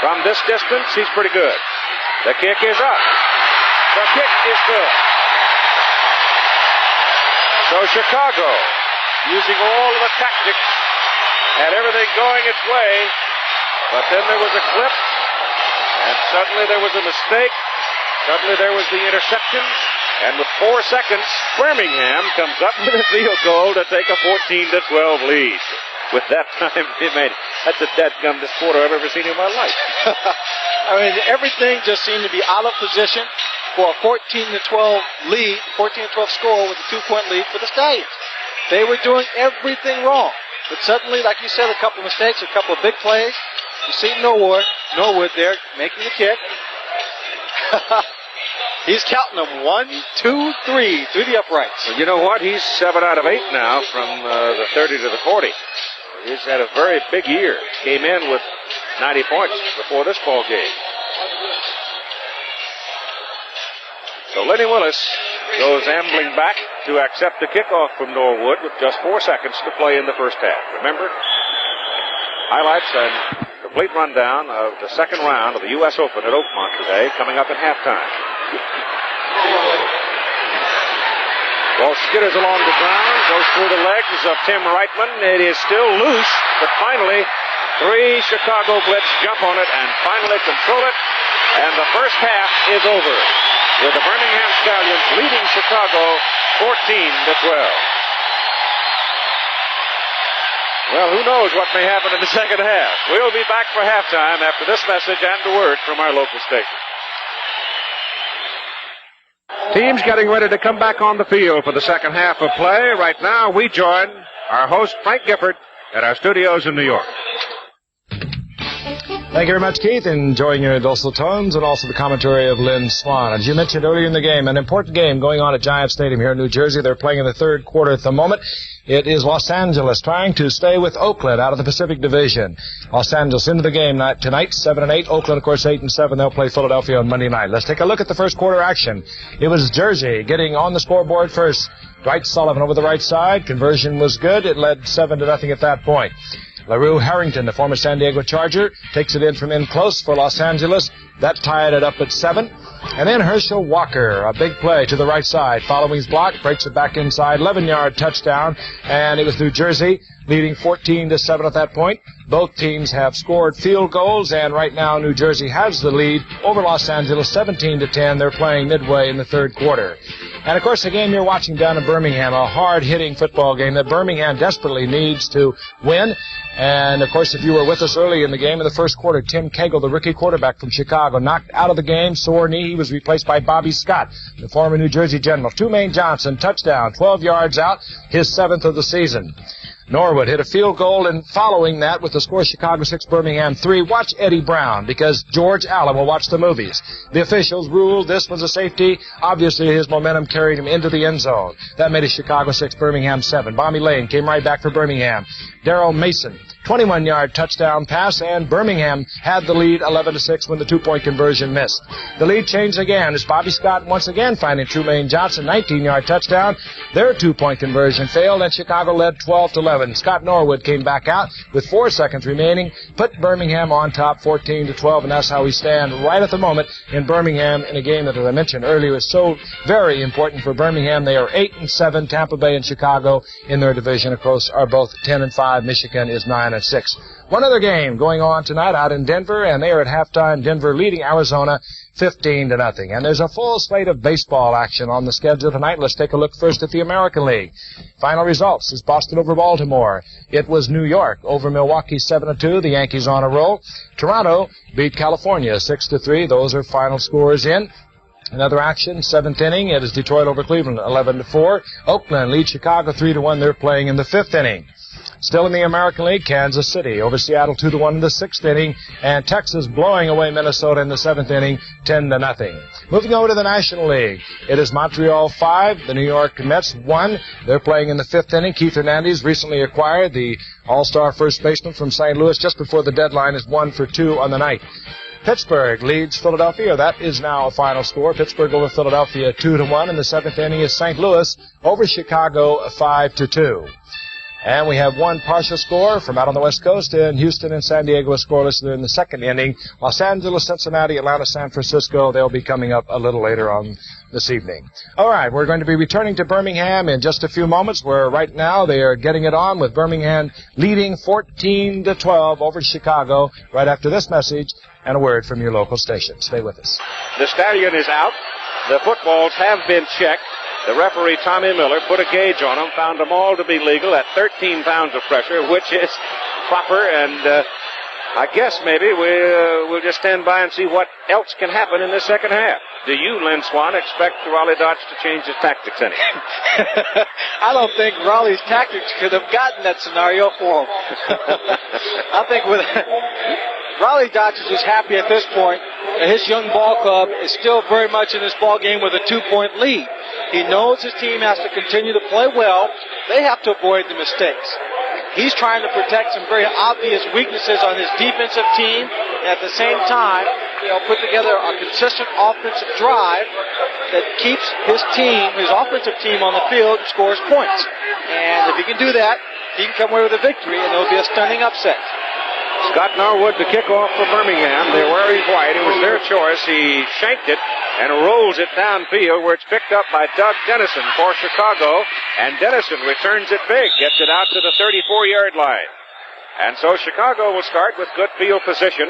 Speaker 1: From this distance, he's pretty good. The kick is up. The kick is good. So Chicago, using all of the tactics, had everything going its way, but then there was a clip, and suddenly there was a mistake. Suddenly there was the interception, and with 4 seconds, Birmingham comes up with a field goal to take a 14-12 lead. With that time remaining. That's the dadgumdest quarter I've ever seen in my life.
Speaker 2: I mean, everything just seemed to be out of position for a 14-12 lead, 14-12 score with a 2-point lead for the Stallions. They were doing everything wrong. But suddenly, like you said, a couple of mistakes, a couple of big plays. You see Norwood there making the kick. He's counting them 1, 2, 3 through the uprights.
Speaker 1: Well, you know what? He's 7 out of 8 now from the 30 to the 40. He's had a very big year. Came in with 90 points before this ball game. So Lenny Willis goes ambling back to accept the kickoff from Norwood with just 4 seconds to play in the first half. Remember, highlights and complete rundown of the second round of the U.S. Open at Oakmont today, coming up at halftime. Ball skitters along the ground, goes through the legs of Tim Reitman. It is still loose, but finally 3 Chicago Blitz jump on it and finally control it. And the first half is over, with the Birmingham Stallions leading Chicago 14-12. Well, who knows what may happen in the second half. We'll be back for halftime after this message and a word from our local station. Teams getting ready to come back on the field for the second half of play. Right now, we join our host, Frank Gifford, at our studios in New York.
Speaker 5: Thank you very much, Keith. Enjoying your docile tones and also the commentary of Lynn Swan. As you mentioned earlier in the game, an important game going on at Giant Stadium here in New Jersey. They're playing in the third quarter at the moment. It is Los Angeles trying to stay with Oakland out of the Pacific Division. Los Angeles into the game tonight, 7-8. Oakland, of course, 8-7. They'll play Philadelphia on Monday night. Let's take a look at the first quarter action. It was Jersey getting on the scoreboard first. Dwight Sullivan over the right side. Conversion was good. It led 7-0 at that point. LaRue Harrington, the former San Diego Charger, takes it in from in close for Los Angeles. That tied it up at 7. And then Herschel Walker, a big play to the right side. Following his block, breaks it back inside. 11-yard touchdown. And it was New Jersey leading 14-7 at that point. Both teams have scored field goals, and right now New Jersey has the lead over Los Angeles, 17-10. They're playing midway in the third quarter. And, of course, the game you're watching down in Birmingham, a hard-hitting football game that Birmingham desperately needs to win. And, of course, if you were with us early in the game in the first quarter, Tim Cagle, the rookie quarterback from Chicago, knocked out of the game, sore knee. He was replaced by Bobby Scott, the former New Jersey General. Trumaine Johnson, touchdown, 12 yards out, his 7th of the season. Norwood hit a field goal, and following that with the score Chicago 6, Birmingham 3, watch Eddie Brown, because George Allen will watch the movies. The officials ruled this was a safety. Obviously, his momentum carried him into the end zone. That made it Chicago 6, Birmingham 7. Bobby Lane came right back for Birmingham. Darrell Mason, 21-yard touchdown pass, and Birmingham had the lead 11-6 when the two-point conversion missed. The lead changed again as Bobby Scott once again finding Trumaine Johnson, 19-yard touchdown. Their two-point conversion failed, and Chicago led 12-11. Scott Norwood came back out with 4 seconds remaining, put Birmingham on top 14-12, and that's how we stand right at the moment in Birmingham in a game that, as I mentioned earlier, is so very important for Birmingham. They are 8-7. Tampa Bay and Chicago in their division, of course, are both 10-5. Michigan is 9-6. One other game going on tonight out in Denver, and they are at halftime. Denver leading Arizona 15-0. And there's a full slate of baseball action on the schedule tonight. Let's take a look first at the American League. Final results is Boston over Baltimore. It was New York over Milwaukee 7-2. The Yankees on a roll. Toronto beat California 6-3. Those are final scores in. Another action, 7th inning. It is Detroit over Cleveland 11-4. Oakland leads Chicago 3-1. They're playing in the 5th inning. Still in the American League, Kansas City over Seattle 2-1 in the 6th inning, and Texas blowing away Minnesota in the 7th inning 10-0. Moving over to the National League, it is Montreal 5, the New York Mets 1. They're playing in the 5th inning. Keith Hernandez recently acquired the All-Star first baseman from St. Louis just before the deadline, is 1 for 2 on the night. Pittsburgh leads Philadelphia. That is now a final score. Pittsburgh over Philadelphia 2-1. In the 7th inning is St. Louis over Chicago 5-2. And we have one partial score from out on the West Coast, and Houston and San Diego are scoreless. They're in the 2nd inning. Los Angeles, Cincinnati, Atlanta, San Francisco, they'll be coming up a little later on this evening. All right, we're going to be returning to Birmingham in just a few moments, where right now they are getting it on with Birmingham leading 14-12 over Chicago right after this message and a word from your local station. Stay with us.
Speaker 1: The Stallion is out. The footballs have been checked. The referee, Tommy Miller, put a gauge on them, found them all to be legal at 13 pounds of pressure, which is proper, and I guess maybe we'll just stand by and see what else can happen in the second half. Do you, Lynn Swan, expect Rollie Dotsch to change his tactics any?
Speaker 2: I don't think Rollie's tactics could have gotten that scenario for him. I think with Rollie Dotsch is just happy at this point that his young ball club is still very much in this ball game with a 2-point lead. He knows his team has to continue to play well. They have to avoid the mistakes. He's trying to protect some very obvious weaknesses on his defensive team, and at the same time, put together a consistent offensive drive that keeps his team, his offensive team, on the field and scores points. And if he can do that, he can come away with a victory, and there'll be a stunning upset.
Speaker 1: Scott Norwood, the kickoff for Birmingham. They're wearing white. It was their choice. He shanked it and rolls it downfield, where it's picked up by Doug Dennison for Chicago. And Dennison returns it big, gets it out to the 34-yard line. And so Chicago will start with good field position.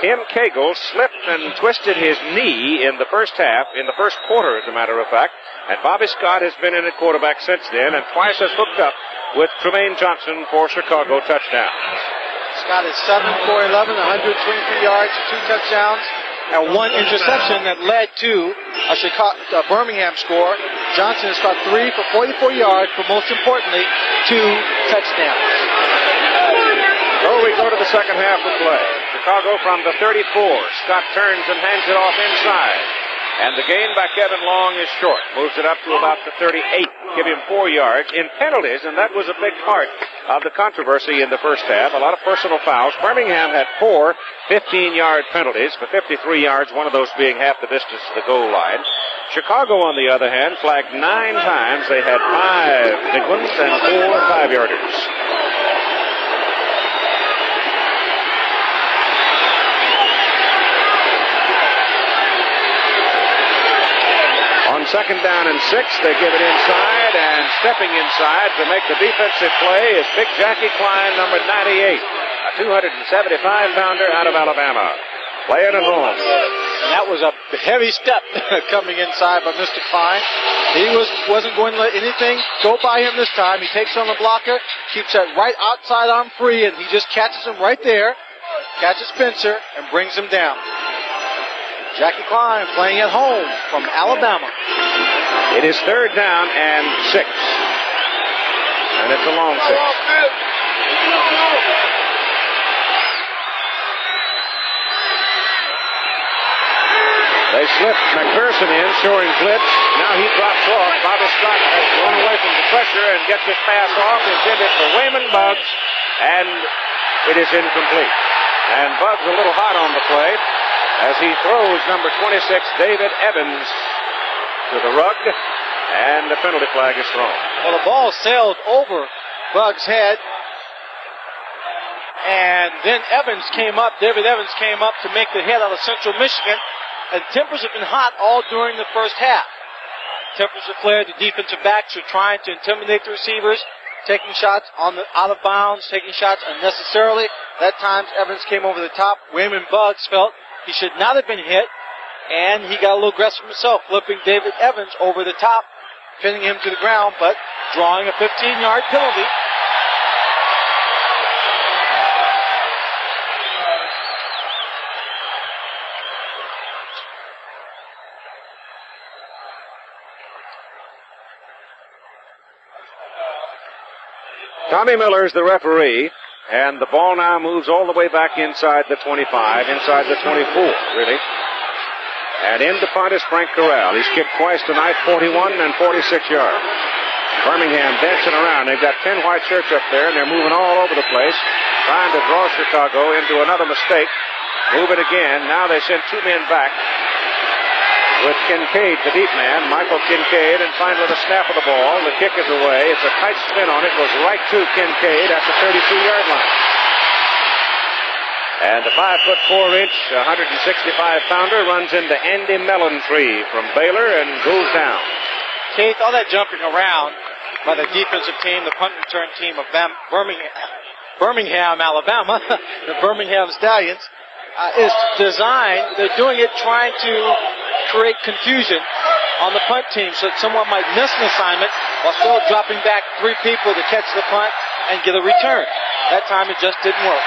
Speaker 1: Tim Cagle slipped and twisted his knee in the first half, in the first quarter, as a matter of fact. And Bobby Scott has been in at quarterback since then, and twice has hooked up with Trumaine Johnson for Chicago touchdown.
Speaker 2: Scott is 7 for 11, 123 yards, 2 touchdowns, and 1 interception that led to a Birmingham score. Johnson has caught 3 for 44 yards, but most importantly, 2 touchdowns.
Speaker 1: So we go to the second half of play. Chicago from the 34. Scott turns and hands it off inside. And the gain by Kevin Long is short. Moves it up to about the 38. Give him 4 yards in penalties, and that was a big part of the controversy in the first half. A lot of personal fouls. Birmingham had 4 15-yard penalties for 53 yards, one of those being half the distance to the goal line. Chicago, on the other hand, flagged 9 times. They had 5 big ones and 4 5-yarders. On second down and 6, they give it inside, and stepping inside to make the defensive play is Big Jackie Klein, number 98, a 275-pounder out of Alabama. Playing and rolling.
Speaker 2: And that was a heavy step coming inside by Mr. Klein. He wasn't going to let anything go by him this time. He takes on the blocker, keeps that right outside arm free, and he just catches him right there, catches Spencer, and brings him down. Jackie Klein playing at home from Alabama.
Speaker 1: It is third down and 6. And it's a long 6. They slip McPherson in, showing blitz. Now he drops off. Bobby Scott has run away from the pressure and gets his pass off. Intended for Wayman Buggs, and it is incomplete. And Buggs a little hot on the play as he throws number 26, David Evans, to the rug, and the penalty flag is thrown.
Speaker 2: Well, the ball sailed over Buggs' head, and then David Evans came up to make the hit out of Central Michigan, and tempers have been hot all during the first half. Tempers are flared. The defensive backs are trying to intimidate the receivers, taking shots out of bounds, taking shots unnecessarily. That time, Evans came over the top. Wayman Buggs felt he should not have been hit, and he got a little aggressive himself, flipping David Evans over the top, pinning him to the ground, but drawing a 15-yard penalty.
Speaker 1: Tommy Miller's the referee, and the ball now moves all the way back inside the 25, inside the 24, really. And in to punt is Frank Corral. He's kicked twice tonight, 41 and 46 yards. Birmingham dancing around. They've got 10 white shirts up there, and they're moving all over the place, trying to draw Chicago into another mistake. Move it again. Now they send 2 men back with Kincaid, the deep man, Michael Kincaid, and finally the snap of the ball. The kick is away. It's a tight spin on it. Goes right to Kincaid at the 32-yard line. And the 5'4" 165-pounder runs into Andy Mellentree from Baylor and goes down.
Speaker 2: Keith, all that jumping around by the defensive team, the punt return team of Birmingham, Alabama, the Birmingham Stallions, is designed. They're doing it trying to create confusion on the punt team so that someone might miss an assignment while still dropping back 3 people to catch the punt and get a return. That time it just didn't work.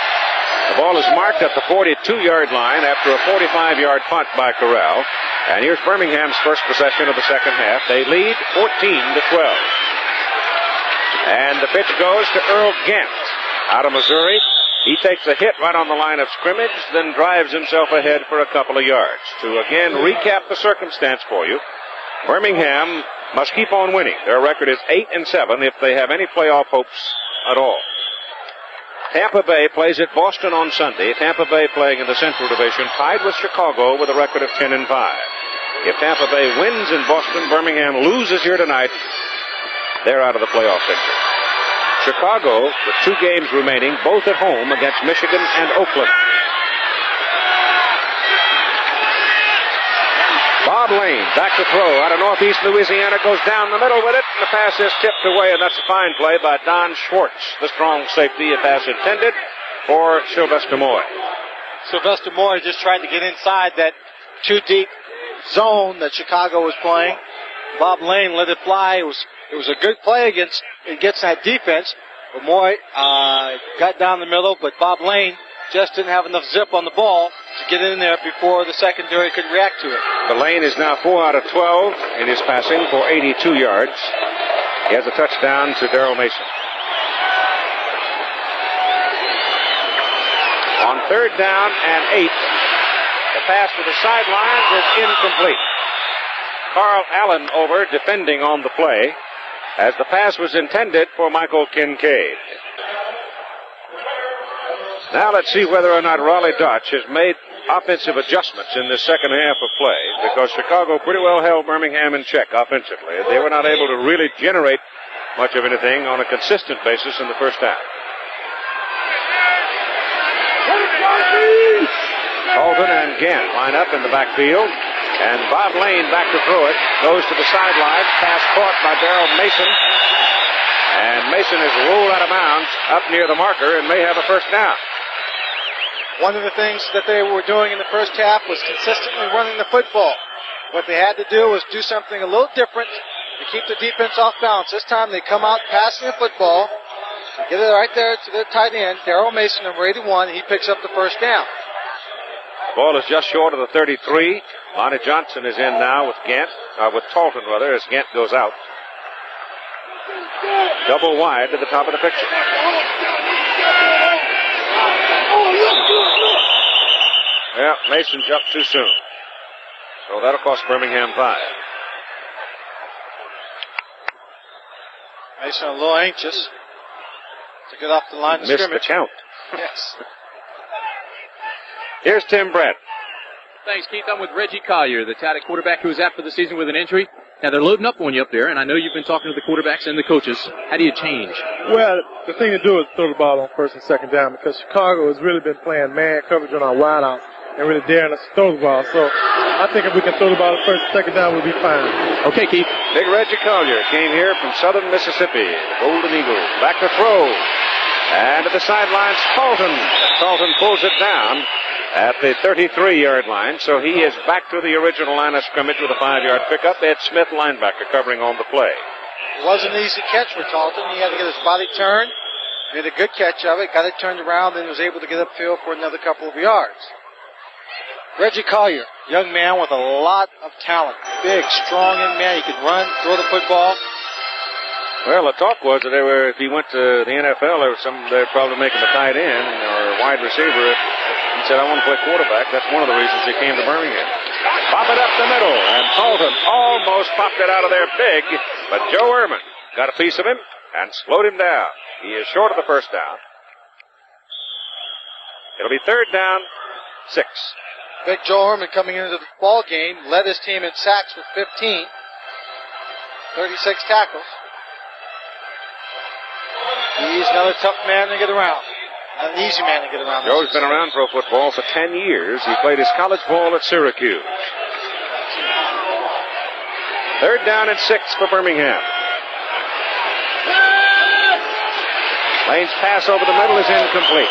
Speaker 1: The ball is marked at the 42-yard line after a 45-yard punt by Corral. And here's Birmingham's first possession of the second half. They lead 14-12. And the pitch goes to Earl Gant out of Missouri. He takes a hit right on the line of scrimmage, then drives himself ahead for a couple of yards. To again recap the circumstance for you, Birmingham must keep on winning. Their record is 8-7 if they have any playoff hopes at all. Tampa Bay plays at Boston on Sunday. Tampa Bay playing in the Central Division, tied with Chicago with a record of 10-5. If Tampa Bay wins in Boston, Birmingham loses here tonight, they're out of the playoff picture. Chicago, with 2 games remaining, both at home against Michigan and Oakland. Bob Lane, back to throw out of Northeast Louisiana, goes down the middle with it, and the pass is tipped away, and that's a fine play by Don Schwartz, the strong safety, a pass intended for Sylvester Moy.
Speaker 2: Sylvester Moy just tried to get inside that 2-deep zone that Chicago was playing. Bob Lane let it fly. It was a good play against that defense. But Moy got down the middle, but Bob Lane just didn't have enough zip on the ball to get in there before the secondary could react to it.
Speaker 1: The Lane is now 4 out of 12 in his passing for 82 yards. He has a touchdown to Darrell Mason. On 3rd down and 8. The pass to the sidelines is incomplete. Carl Allen over defending on the play as the pass was intended for Michael Kincaid. Now let's see whether or not Rollie Dotsch has made offensive adjustments in this second half of play, because Chicago pretty well held Birmingham in check offensively. They were not able to really generate much of anything on a consistent basis in the first half. Alton and Gant line up in the backfield, and Bob Lane back to throw it, goes to the sideline, pass caught by Darrell Mason, and Mason is rolled out of bounds up near the marker and may have a first down.
Speaker 2: One of the things that they were doing in the first half was consistently running the football. What they had to do was do something a little different to keep the defense off balance. This time they come out passing the football, get it right there to the tight end, Darrell Mason, number 81, and he picks up the first down.
Speaker 1: Ball is just short of the 33. Lonnie Johnson is in now with Talton rather, as Gant goes out. Double wide to the top of the picture. Yeah, Mason jumped too soon. So that'll cost Birmingham 5.
Speaker 2: Mason a little anxious to get off the line of scrimmage.
Speaker 1: Missed the count.
Speaker 2: Yes.
Speaker 1: Here's Tim Brett.
Speaker 3: Thanks, Keith. I'm with Reggie Collier, the Taddock quarterback who was out for the season with an injury. Now, they're loading up on you up there, and I know you've been talking to the quarterbacks and the coaches. How do you change?
Speaker 14: Well, the thing to do is throw the ball on 1st and 2nd down, because Chicago has really been playing man coverage on our wideouts and really daring us to throw the ball. So I think if we can throw the ball on 1st and 2nd down, we'll be fine.
Speaker 3: Okay, Keith.
Speaker 1: Big Reggie Collier came here from southern Mississippi. Golden Eagle back to throw. And at the sidelines, Talton. Talton pulls it down at the 33-yard line, so he is back to the original line of scrimmage with a 5-yard pickup. Ed Smith, linebacker, covering on the play.
Speaker 2: It wasn't an easy catch for Talton. He had to get his body turned, made a good catch of it, got it turned around, then was able to get upfield for another couple of yards. Reggie Collier, young man with a lot of talent. Big, strong young man. He could run, throw the football.
Speaker 1: Well, the talk was that if he went to the NFL, they'd probably make him a tight end or a wide receiver. He said, I want to play quarterback. That's one of the reasons he came to Birmingham. Pop it up the middle, and Talton almost popped it out of there big, but Joe Ehrman got a piece of him and slowed him down. He is short of the first down. It'll be 3rd down, 6.
Speaker 2: Big Joe Ehrman coming into the ball game, led his team in sacks with 15, 36 tackles. He's another tough man to get around. Not an easy man to get around.
Speaker 1: Joe's been around pro football for 10 years. He played his college ball at Syracuse. 3rd down and 6 for Birmingham. Lane's pass over the middle is incomplete.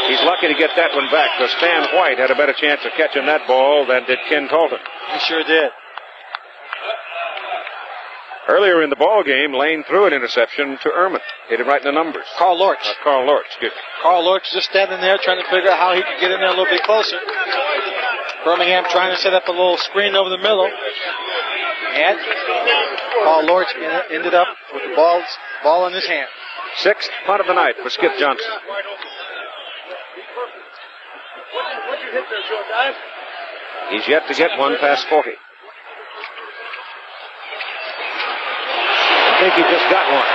Speaker 1: He's lucky to get that one back, because Stan White had a better chance of catching that ball than did Ken Talton.
Speaker 2: He sure did.
Speaker 1: Earlier in the ball game, Lane threw an interception to Ehrman. Hit him right in the numbers.
Speaker 2: Carl Lorch.
Speaker 1: Carl Lorch, excuse me.
Speaker 2: Carl Lorch just standing there trying to figure out how he could get in there a little bit closer. Birmingham trying to set up a little screen over the middle. And Carl Lorch ended up with the ball in his hand.
Speaker 1: 6th punt of the night for Skip Johnson. He's yet to get one past 40. I think he just got one.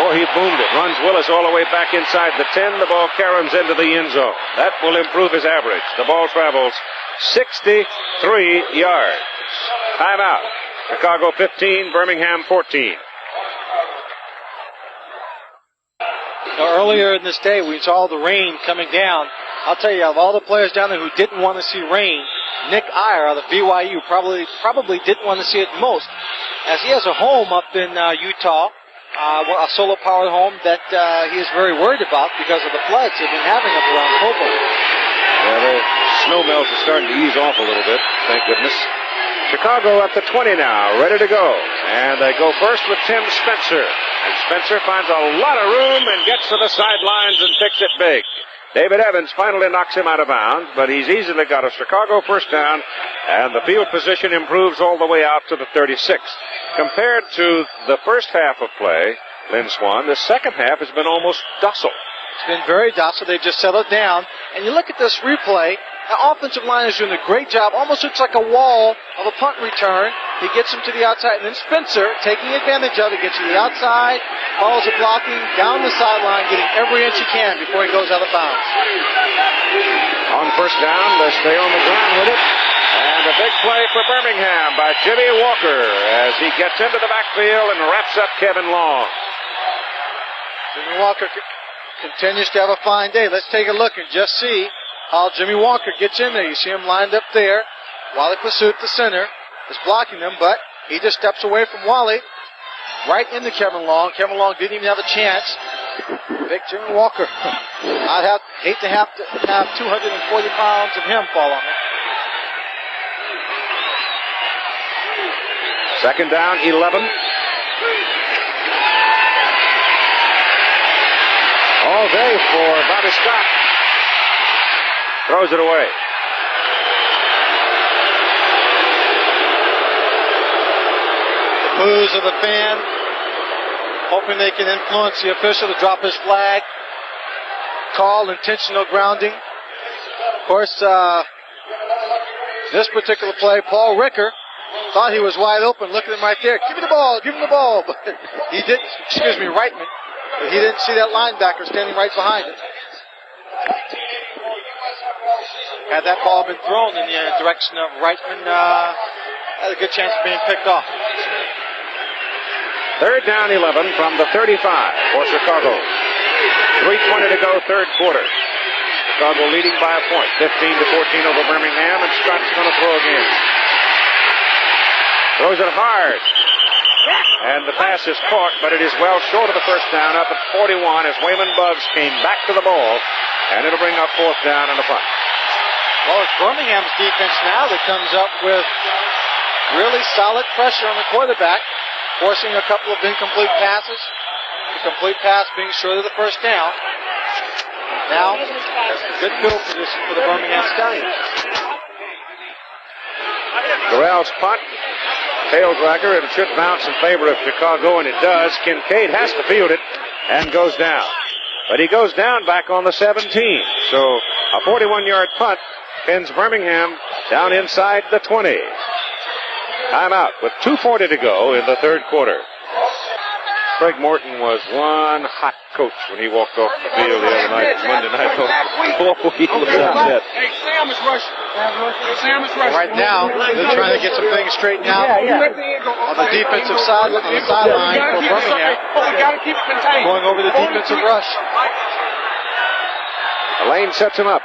Speaker 1: Or he boomed it. Runs Willis all the way back inside the 10. The ball caroms into the end zone. That will improve his average. The ball travels 63 yards. Timeout. Chicago 15, Birmingham 14.
Speaker 2: Now, earlier in this day, we saw the rain coming down. I'll tell you, of all the players down there who didn't want to see rain, Nick Iyer out of BYU probably didn't want to see it most, as he has a home up in Utah, a solar-powered home that he is very worried about because of the floods they've been having up around Popo.
Speaker 1: Yeah, the snow melts are starting to ease off a little bit, thank goodness. Chicago at the 20 now, ready to go. And they go first with Tim Spencer. And Spencer finds a lot of room and gets to the sidelines and picks it big. David Evans finally knocks him out of bounds, but he's easily got a Chicago first down, and the field position improves all the way out to the 36. Compared to the first half of play, Lynn Swan, the second half has been almost docile.
Speaker 2: It's been very docile. They've just settled down. And you look at this replay, the offensive line is doing a great job. Almost looks like a wall of a punt return. He gets him to the outside, and then Spencer, taking advantage of it, gets to the outside, follows the blocking, down the sideline, getting every inch he can before he goes out of bounds.
Speaker 1: On first down, they stay on the ground with it. And a big play for Birmingham by Jimmy Walker as he gets into the backfield and wraps up Kevin Long.
Speaker 2: Jimmy Walker continues to have a fine day. Let's take a look and just see how Jimmy Walker gets in there. You see him lined up there. Wally Pursuit, the center, is blocking him, but he just steps away from Wally right into Kevin Long. Kevin Long didn't even have a chance. Big Jimmy Walker. I'd hate to have 240 pounds of him fall on him.
Speaker 1: Second down, 11. All day for Bobby Scott. Throws it away.
Speaker 2: The boos of the fan, hoping they can influence the official to drop his flag. Call intentional grounding. Of course, this particular play, Paul Ricker thought he was wide open. Look at him right there. Give him the ball. Give him the ball. But he didn't. Reitman. But he didn't see that linebacker standing right behind him. Had that ball been thrown in the direction of Reitman, had a good chance of being picked off.
Speaker 1: Third down, 11 from the 35 for Chicago. 3:20 to go, third quarter. Chicago leading by a point, 15-14 over Birmingham, and Scott's going to throw again. Throws it hard. And the pass is caught, but it is well short of the first down, up at 41 as Wayman Buggs came back to the ball, and it'll bring up fourth down and a punt.
Speaker 2: Well, it's Birmingham's defense now that comes up with really solid pressure on the quarterback, forcing a couple of incomplete passes. The complete pass being short of the first down. Now, good field position for the Birmingham Stallions.
Speaker 1: Corral's punt, tail dragger, and should bounce in favor of Chicago, and it does. Kincaid has to field it and goes down. But he goes down back on the 17. So a 41-yard punt pins Birmingham down inside the 20. Timeout with 2:40 to go in the third quarter. Craig Morton was one hot coach when he walked off the field the other night, Monday night. He was upset.
Speaker 12: Hey, Sam is rushing. Sam is rushing.
Speaker 2: Right now, they're trying to get some things straightened out on the defensive side, on the sideline for Birmingham. Going over the defensive rush.
Speaker 1: Lane sets him up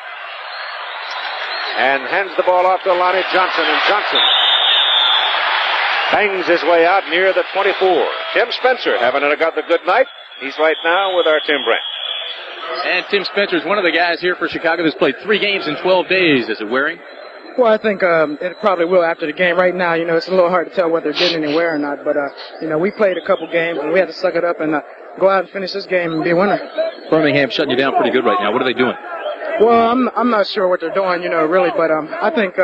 Speaker 1: and hands the ball off to Lonnie Johnson, and Johnson bangs his way out near the 24. Tim Spencer having a good night. He's right now with our Tim Brent.
Speaker 3: And Tim Spencer is one of the guys here for Chicago that's played 3 games in 12 days. Is it wearing?
Speaker 15: Well, I think it probably will after the game. Right now, it's a little hard to tell whether it did any wear or not. But, we played a couple games, and we had to suck it up and go out and finish this game and be a winner.
Speaker 3: Birmingham shutting you down pretty good right now. What are they doing?
Speaker 15: Well, I'm not sure what they're doing, really, but I think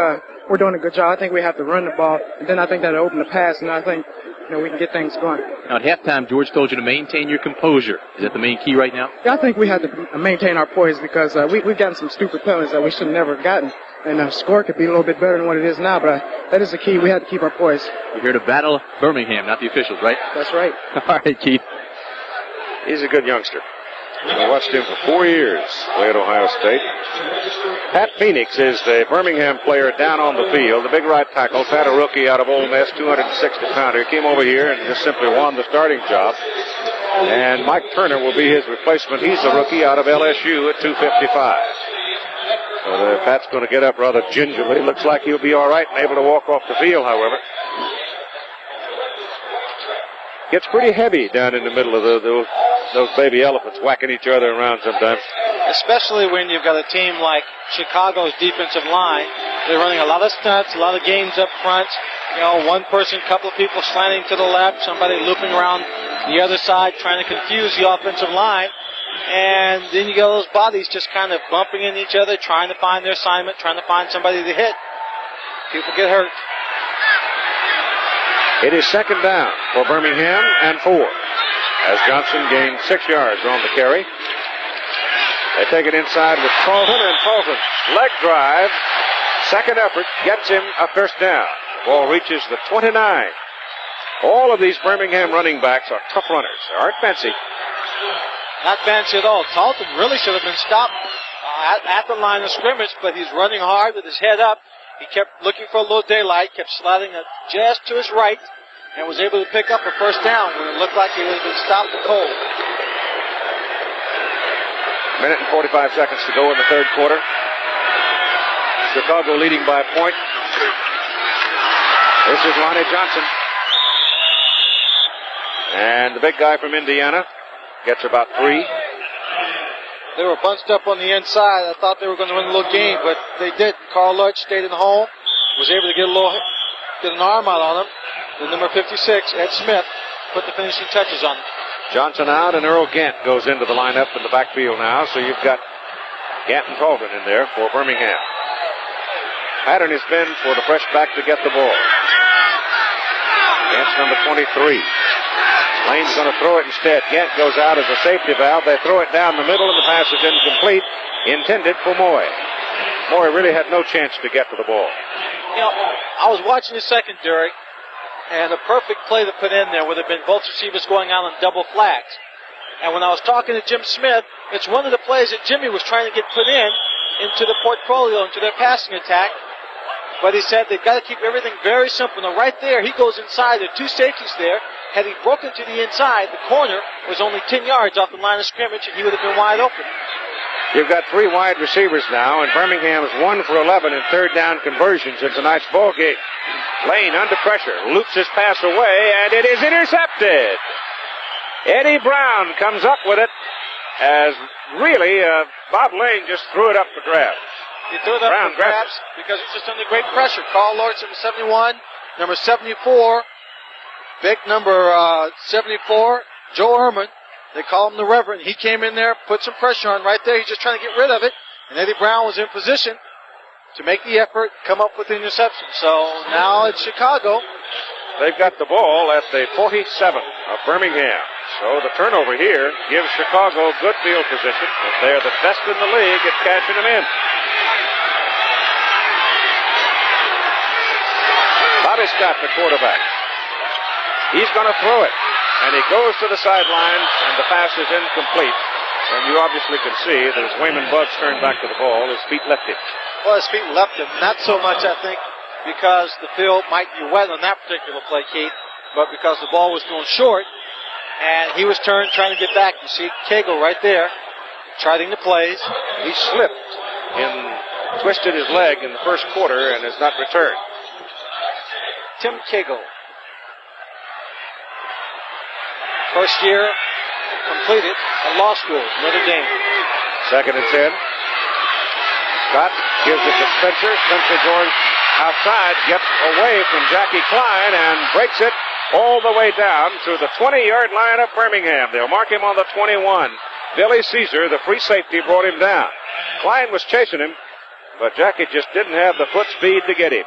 Speaker 15: we're doing a good job. I think we have to run the ball, and then I think that'll open the pass, and I think we can get things going.
Speaker 3: Now, at halftime, George told you to maintain your composure. Is that the main key right now?
Speaker 15: Yeah, I think we have to maintain our poise because we've gotten some stupid penalties that we should have never gotten, and the score could be a little bit better than what it is now, but that is the key. We have to keep our poise.
Speaker 3: You're here to battle Birmingham, not the officials, right?
Speaker 15: That's right.
Speaker 3: All right, Keith.
Speaker 1: He's a good youngster. I watched him for 4 years play at Ohio State. Pat Phoenix is the Birmingham player down on the field, the big right tackle. Pat, a rookie out of Ole Miss, 260-pounder. He came over here and just simply won the starting job. And Mike Turner will be his replacement. He's a rookie out of LSU at 255. So Pat's going to get up rather gingerly. Looks like he'll be all right and able to walk off the field, however. Gets pretty heavy down in the middle of those baby elephants, whacking each other around sometimes.
Speaker 2: Especially when you've got a team like Chicago's defensive line. They're running a lot of stunts, a lot of games up front. One person, couple of people slanting to the left, somebody looping around the other side, trying to confuse the offensive line. And then you get those bodies just kind of bumping into each other, trying to find their assignment, trying to find somebody to hit. People get hurt.
Speaker 1: It is second down for Birmingham and 4. As Johnson gained 6 yards on the carry. They take it inside with Carlton, and Carlton's leg drive, second effort, gets him a first down. Ball reaches the 29. All of these Birmingham running backs are tough runners. They aren't fancy.
Speaker 16: Not fancy at all. Carlton really should have been stopped at the line of scrimmage, but he's running hard with his head up. He kept looking for a little daylight, kept sliding it just to his right, and was able to pick up a first down when it looked like he would have been stopped cold.
Speaker 1: Minute and 45 seconds to go in the third quarter. Chicago leading by a point. This is Lonnie Johnson. And the big guy from Indiana gets about 3.
Speaker 16: They were bunched up on the inside. I thought they were going to win a little game, but they didn't. Carl Lutz stayed in home, was able to get an arm out on him. The number 56, Ed Smith, put the finishing touches on him.
Speaker 1: Johnson out, and Earl Gant goes into the lineup in the backfield now, so you've got Gant and Carlton in there for Birmingham. Pattern has been for the fresh back to get the ball. Gant's number 23. Lane's going to throw it instead. Gant goes out as a safety valve. They throw it down the middle, and the pass is incomplete. Intended for Moy. Moy really had no chance to get to the ball.
Speaker 16: You know, I was watching the secondary, and a perfect play to put in there would have been both receivers going out on double flags. And when I was talking to Jim Smith, it's one of the plays that Jimmy was trying to get put into the portfolio, into their passing attack. But he said they've got to keep everything very simple. Now, right there, he goes inside. There are 2 safeties there. Had he broken to the inside, the corner was only 10 yards off the line of scrimmage, and he would have been wide open.
Speaker 1: You've got 3 wide receivers now, and Birmingham's 1 for 11 in third down conversions in tonight's ball game. Lane under pressure, loops his pass away, and it is intercepted. Eddie Brown comes up with it, as really Bob Lane just threw it up for grabs.
Speaker 16: He threw it up for grabs because he's just under great pressure. Carl Lawrence, number 71, number 74, big number 74, Joe Ehrman. They call him the Reverend. He came in there, put some pressure on right there. He's just trying to get rid of it. And Eddie Brown was in position to make the effort, come up with the interception. So now it's Chicago.
Speaker 1: They've got the ball at the 47 of Birmingham. So the turnover here gives Chicago good field position. And they're the best in the league at catching them in. Bobby Scott, the quarterback. He's going to throw it. And he goes to the sidelines, and the pass is incomplete. And you obviously can see that as Wayman Buggs turned back to the ball, his feet left him.
Speaker 16: Well, his feet left him. Not so much, I think, because the field might be wet on that particular play, Keith, but because the ball was going short, and he was turned trying to get back. You see Cagle right there, charting the plays.
Speaker 1: He slipped and twisted his leg in the first quarter and has not returned.
Speaker 16: Tim Cagle. First year completed at law school, Notre Dame.
Speaker 1: Second and 10. Scott gives it to Spencer. Spencer goes outside, gets away from Jackie Klein and breaks it all the way down to the 20-yard line of Birmingham. They'll mark him on the 21. Billy Caesar, the free safety, brought him down. Klein was chasing him, but Jackie just didn't have the foot speed to get him.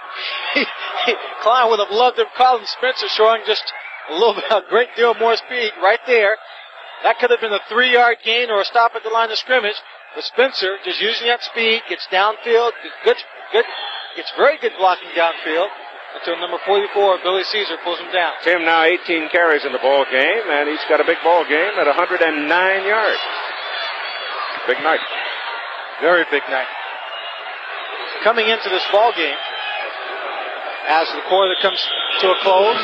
Speaker 16: Klein would have loved to have called him Spencer, showing just a great deal more speed right there. That could have been a 3-yard gain or a stop at the line of scrimmage. But Spencer, just using that speed, gets downfield, gets very good blocking downfield until number 44, Billy Caesar, pulls him down.
Speaker 1: Tim now 18 carries in the ball game, and he's got a big ball game at 109 yards. Big night.
Speaker 16: Very big night. Coming into this ball game, as the quarter comes to a close,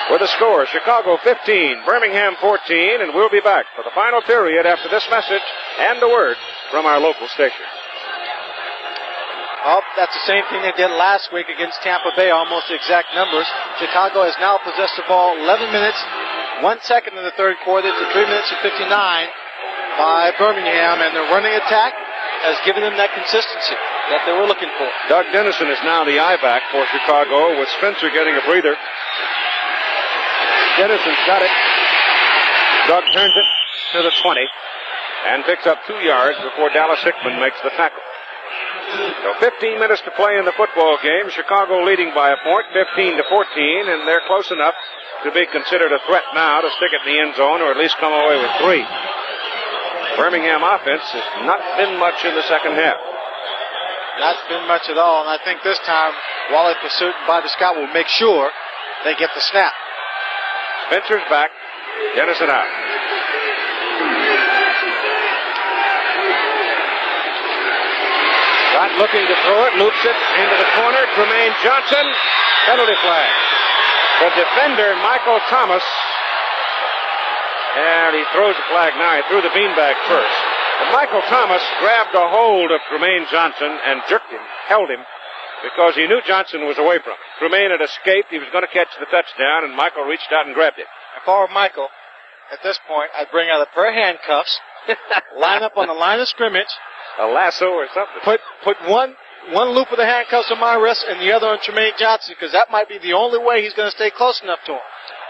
Speaker 1: with a score, Chicago 15, Birmingham 14, and we'll be back for the final period after this message and a word from our local station.
Speaker 16: Oh, that's the same thing they did last week against Tampa Bay, almost the exact numbers. Chicago has now possessed the ball 11 minutes, 1 second in the third quarter to 3 minutes and 59 by Birmingham, and the running attack has given them that consistency that they were looking for.
Speaker 1: Doug Dennison is now the I-back for Chicago, with Spencer getting a breather. Dennison's got it. Doug turns it to the 20 and picks up 2 yards before Dallas Hickman makes the tackle. So 15 minutes to play in the football game. Chicago leading by a point, 15-14, and they're close enough to be considered a threat now to stick it in the end zone or at least come away with 3. Birmingham offense has not been much in the second half.
Speaker 16: Not been much at all, and I think this time Wally Pursuit and Bobby Scott will make sure they get the snap.
Speaker 1: Spencer's back. Dennison out. Scott looking to throw it, loops it into the corner. Tremaine Johnson, penalty flag. The defender, Michael Thomas, and he throws the flag now. He threw the beanbag first. But Michael Thomas grabbed a hold of Tremaine Johnson and jerked him, held him, because he knew Johnson was away from him. Tremaine had escaped. He was going to catch the touchdown, and Michael reached out and grabbed it.
Speaker 16: If I were Michael, at this point, I'd bring out a pair of handcuffs, line up on the line of scrimmage.
Speaker 1: A lasso or something.
Speaker 16: Put one loop of the handcuffs on my wrist and the other on Tremaine Johnson, because that might be the only way he's going to stay close enough to him.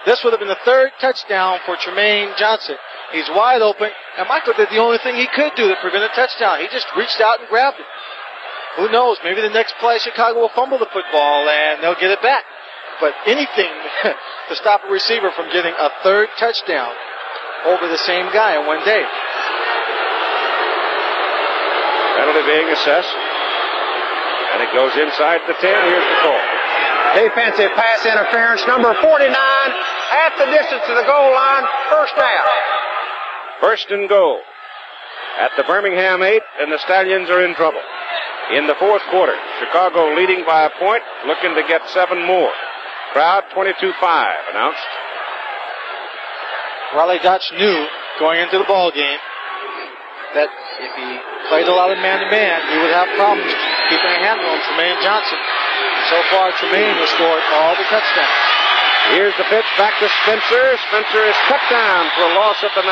Speaker 16: This would have been the third touchdown for Tremaine Johnson. He's wide open, and Michael did the only thing he could do to prevent a touchdown. He just reached out and grabbed it. Who knows? Maybe the next play Chicago will fumble the football and they'll get it back. But anything to stop a receiver from getting a third touchdown over the same guy in one day.
Speaker 1: Penalty being assessed. And it goes inside the 10. Here's the call.
Speaker 6: Defensive pass interference, number 49, half the distance to the goal line, first down.
Speaker 1: First and goal at the Birmingham 8, and the Stallions are in trouble. In the fourth quarter, Chicago leading by a point, looking to get 7 more. Crowd 22-5 announced.
Speaker 16: Rollie Dotsch knew going into the ball game that if he played a lot of man-to-man, he would have problems keeping a handle on Tremaine Johnson. So far, Tremaine has scored all the touchdowns.
Speaker 1: Here's the pitch back to Spencer. Spencer is cut down for a loss at the 9.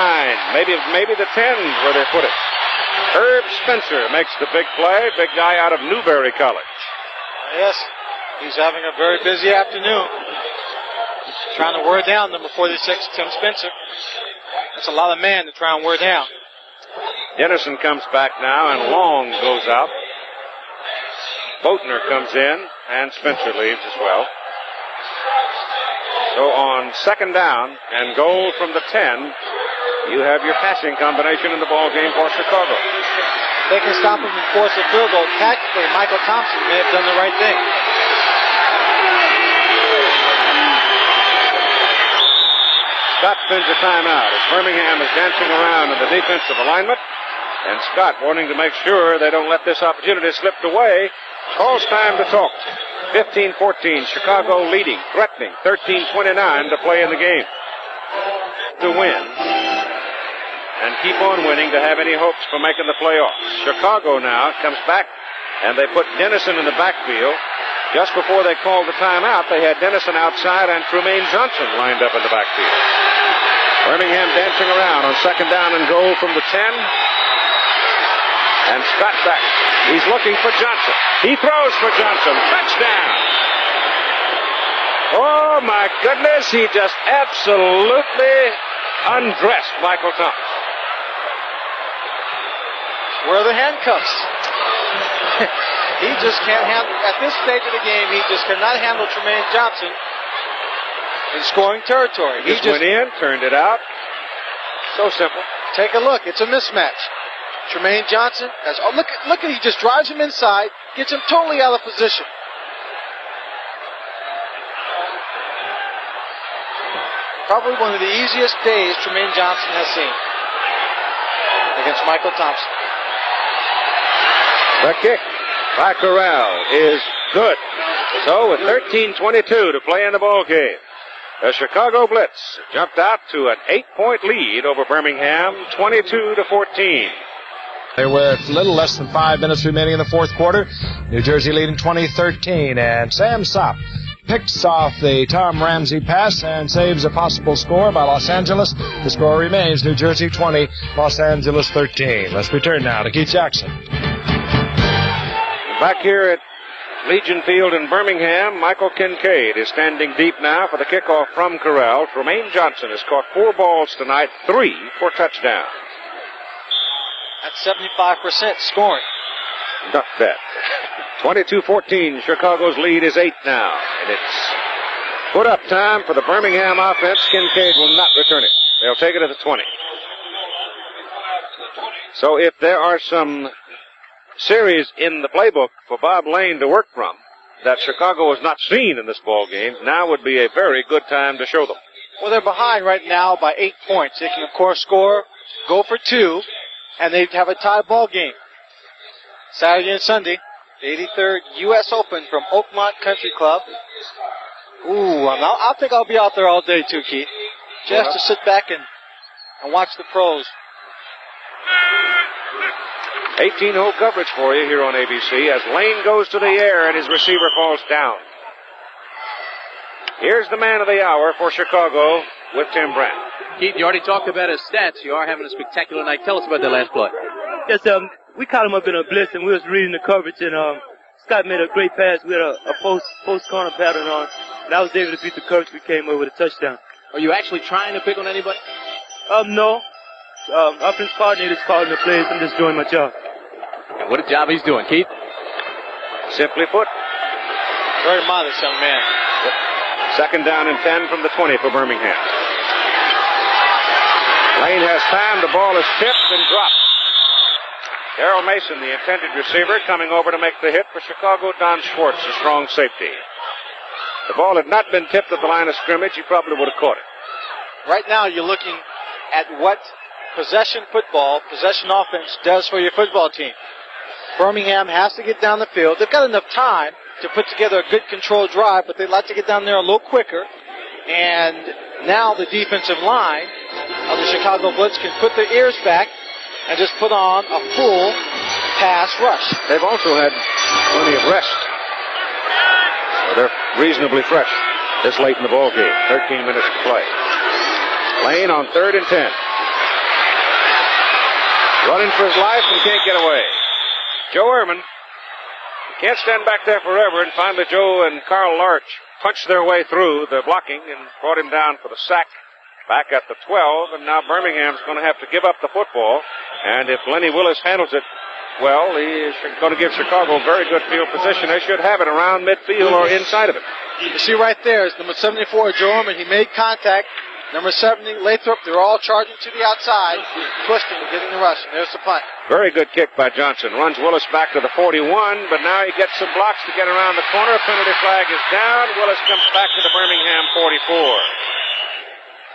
Speaker 1: Maybe the 10 where they put it. Herb Spencer makes the big play. Big guy out of Newberry College.
Speaker 16: Yes, he's having a very busy afternoon. Trying to wear down number 46, Tim Spencer. That's a lot of man to try and wear down.
Speaker 1: Dennison comes back now, and Long goes out. Boatner comes in, and Spencer leaves as well. So on second down and goal from the 10, you have your passing combination in the ball game for Chicago.
Speaker 16: If they can stop him and force a field goal, tactically, Michael Thompson may have done the right thing.
Speaker 1: Scott spins a timeout as Birmingham is dancing around in the defensive alignment. And Scott, wanting to make sure they don't let this opportunity slip away, calls time to talk. 15-14, Chicago leading, threatening, 13-29 to play in the game. To win and keep on winning to have any hopes for making the playoffs. Chicago now comes back, and they put Dennison in the backfield. Just before they called the timeout, they had Dennison outside and Tremaine Johnson lined up in the backfield. Birmingham dancing around on second down and goal from the 10. And Scott back. He's looking for Johnson. He throws for Johnson. Touchdown. Oh, my goodness. He just absolutely undressed Michael Thomas.
Speaker 16: Where are the handcuffs? He just can't handle, at this stage of the game, he just cannot handle Tremaine Johnson in scoring territory.
Speaker 1: He just went in, turned it out. So simple.
Speaker 16: Take a look. It's a mismatch. Tremaine Johnson has, look at, he just drives him inside, gets him totally out of position. Probably one of the easiest days Tremaine Johnson has seen against Michael Thompson.
Speaker 1: The kick by Corral is good. So with 13:22 to play in the ball game, the Chicago Blitz jumped out to an 8-point lead over Birmingham, 22-14.
Speaker 5: There were a little less than 5 minutes remaining in the fourth quarter. New Jersey leading 20-13, and Sam Sopp picks off the Tom Ramsey pass and saves a possible score by Los Angeles. The score remains New Jersey 20, Los Angeles 13. Let's return now to Keith Jackson.
Speaker 1: Back here at Legion Field in Birmingham, Michael Kincaid is standing deep now for the kickoff from Corral. Tremaine Johnson has caught 4 balls tonight, 3 for touchdowns.
Speaker 16: That's 75% scoring.
Speaker 1: Not bad. 22-14, Chicago's lead is 8 now. And it's put up time for the Birmingham offense. Kincaid will not return it. They'll take it at the 20. So if there are some series in the playbook for Bob Lane to work from that Chicago has not seen in this ball game, now would be a very good time to show them.
Speaker 16: Well, they're behind right now by 8 points. They can, of course, score, go for 2, and they have a tie ball game. Saturday and Sunday, the 83rd U.S. Open from Oakmont Country Club. Ooh, I think I'll be out there all day too, Keith. Just to sit back and watch the pros.
Speaker 1: 18-hole coverage for you here on ABC as Lane goes to the air and his receiver falls down. Here's the man of the hour for Chicago with Tim Brandt.
Speaker 3: Keith, you already talked about his stats. You are having a spectacular night. Tell us about that last play.
Speaker 17: Yes, we caught him up in a blitz, and we was reading the coverage, and Scott made a great pass. We had a post corner pattern on, and I was able to beat the coverage. We came over with a touchdown.
Speaker 3: Are you actually trying to pick on anybody?
Speaker 17: No. Offense coordinator's calling the plays. I'm just doing my job.
Speaker 3: And what a job he's doing, Keith.
Speaker 1: Simply put.
Speaker 16: Very modest young man.
Speaker 1: Second down and 10 from the 20 for Birmingham. Lane has time. The ball is tipped and dropped. Darrell Mason, the intended receiver, coming over to make the hit for Chicago. Don Schwartz, a strong safety. The ball had not been tipped at the line of scrimmage. He probably would have caught it.
Speaker 16: Right now you're looking at what possession football, possession offense does for your football team. Birmingham has to get down the field. They've got enough time to put together a good controlled drive, but they'd like to get down there a little quicker. And now the defensive line of the Chicago Blitz can put their ears back and just put on a full pass rush.
Speaker 1: They've also had plenty of rest. So they're reasonably fresh this late in the ball game. 13 minutes to play. Lane on 3rd and 10. Running for his life and can't get away. Joe Ehrman can't stand back there forever, and finally Joe and Carl Larch punched their way through the blocking and brought him down for the sack back at the 12, and now Birmingham's going to have to give up the football, and if Lenny Willis handles it well, he is going to give Chicago very good field position. They should have it around midfield or inside of it.
Speaker 16: You see right there is number 74, Joe Ehrman. He made contact. Number 70, Lathrop, they're all charging to the outside, twisting, getting the rush, and there's the punt.
Speaker 1: Very good kick by Johnson. Runs Willis back to the 41, but now he gets some blocks to get around the corner. Penalty flag is down. Willis comes back to the Birmingham 44.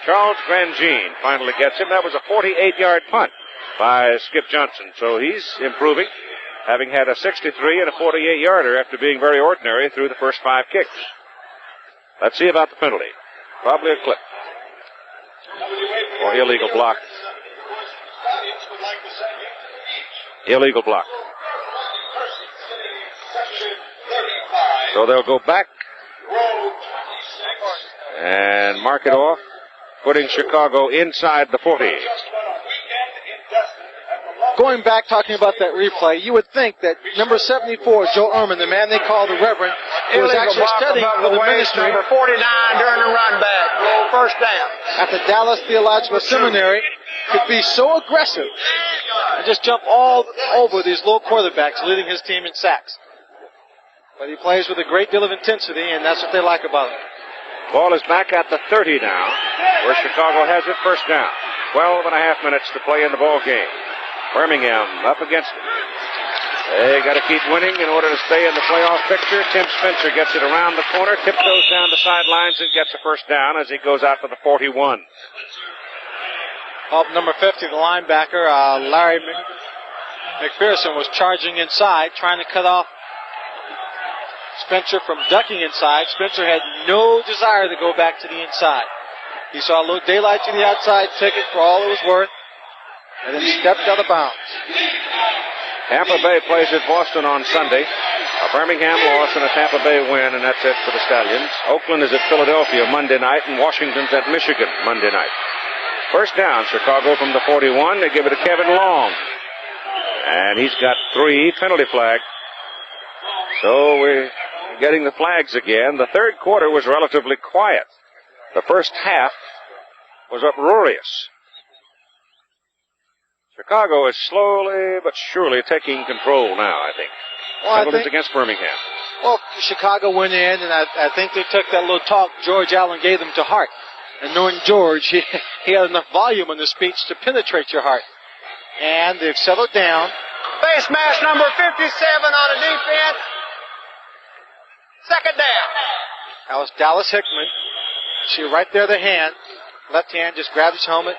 Speaker 1: Charles Grandjean finally gets him. That was a 48-yard punt by Skip Johnson. So he's improving, having had a 63 and a 48-yarder after being very ordinary through the first 5 kicks. Let's see about the penalty. Probably a clip. Or illegal block. Illegal block. So they'll go back and mark it off, putting Chicago inside the 40.
Speaker 16: Going back, talking about that replay, you would think that number 74, Joe Ehrman, the man they call the Reverend, who was actually studying for the ministry.
Speaker 6: Number 49 during the run back. First down.
Speaker 16: At the Dallas Theological Seminary, could be so aggressive and just jump all over these low quarterbacks, leading his team in sacks. But he plays with a great deal of intensity, and that's what they like about him.
Speaker 1: Ball is back at the 30 now, where Chicago has it. First down. 12 and a half minutes to play in the ball game. Birmingham up against it. They got to keep winning in order to stay in the playoff picture. Tim Spencer gets it around the corner, tiptoes down the sidelines, and gets a first down as he goes out to the 41.
Speaker 16: Up number 50, the linebacker, Larry McPherson, was charging inside, trying to cut off Spencer from ducking inside. Spencer had no desire to go back to the inside. He saw a little daylight to the outside, took it for all it was worth, and then stepped out of bounds.
Speaker 1: Tampa Bay plays at Boston on Sunday. A Birmingham loss and a Tampa Bay win, and that's it for the Stallions. Oakland is at Philadelphia Monday night, and Washington's at Michigan Monday night. First down, Chicago from the 41. They give it to Kevin Long. And he's got 3, penalty flag. So we're getting the flags again. The third quarter was relatively quiet. The first half was uproarious. Chicago is slowly but surely taking control now, I think. Penalties against Birmingham.
Speaker 16: Well, Chicago went in, and I think they took that little talk George Allen gave them to heart. And knowing George, he had enough volume in the speech to penetrate your heart. And they've settled down.
Speaker 6: Face mask number 57 on the defense. Second down.
Speaker 16: That was Dallas Hickman. See right there, the hand. Left hand just grabs his helmet.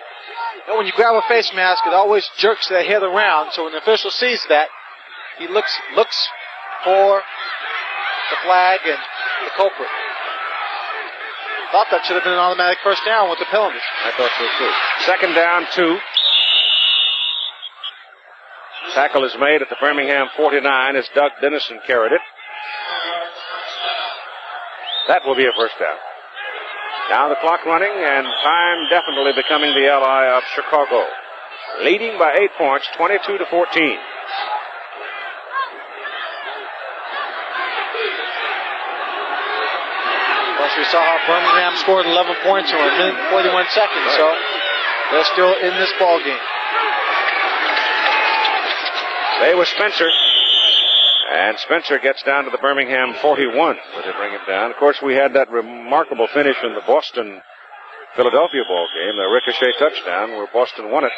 Speaker 16: And when you grab a face mask, it always jerks the head around. So when the official sees that, he looks for the flag and the culprit. Thought that should have been an automatic first down with the penalty.
Speaker 1: I thought so too. Second down, 2. Tackle is made at the Birmingham 49 as Doug Dennison carried it. That will be a first down. Now the clock running and time definitely becoming the ally of Chicago. Leading by 8 points, 22-14.
Speaker 16: We saw how Birmingham scored 11 points in 1 minute and 41 seconds, so they're still in this ball game.
Speaker 1: They with Spencer, and Spencer gets down to the Birmingham 41 where they bring him down. Of course, we had that remarkable finish in the Boston-Philadelphia ball game, the ricochet touchdown where Boston won it.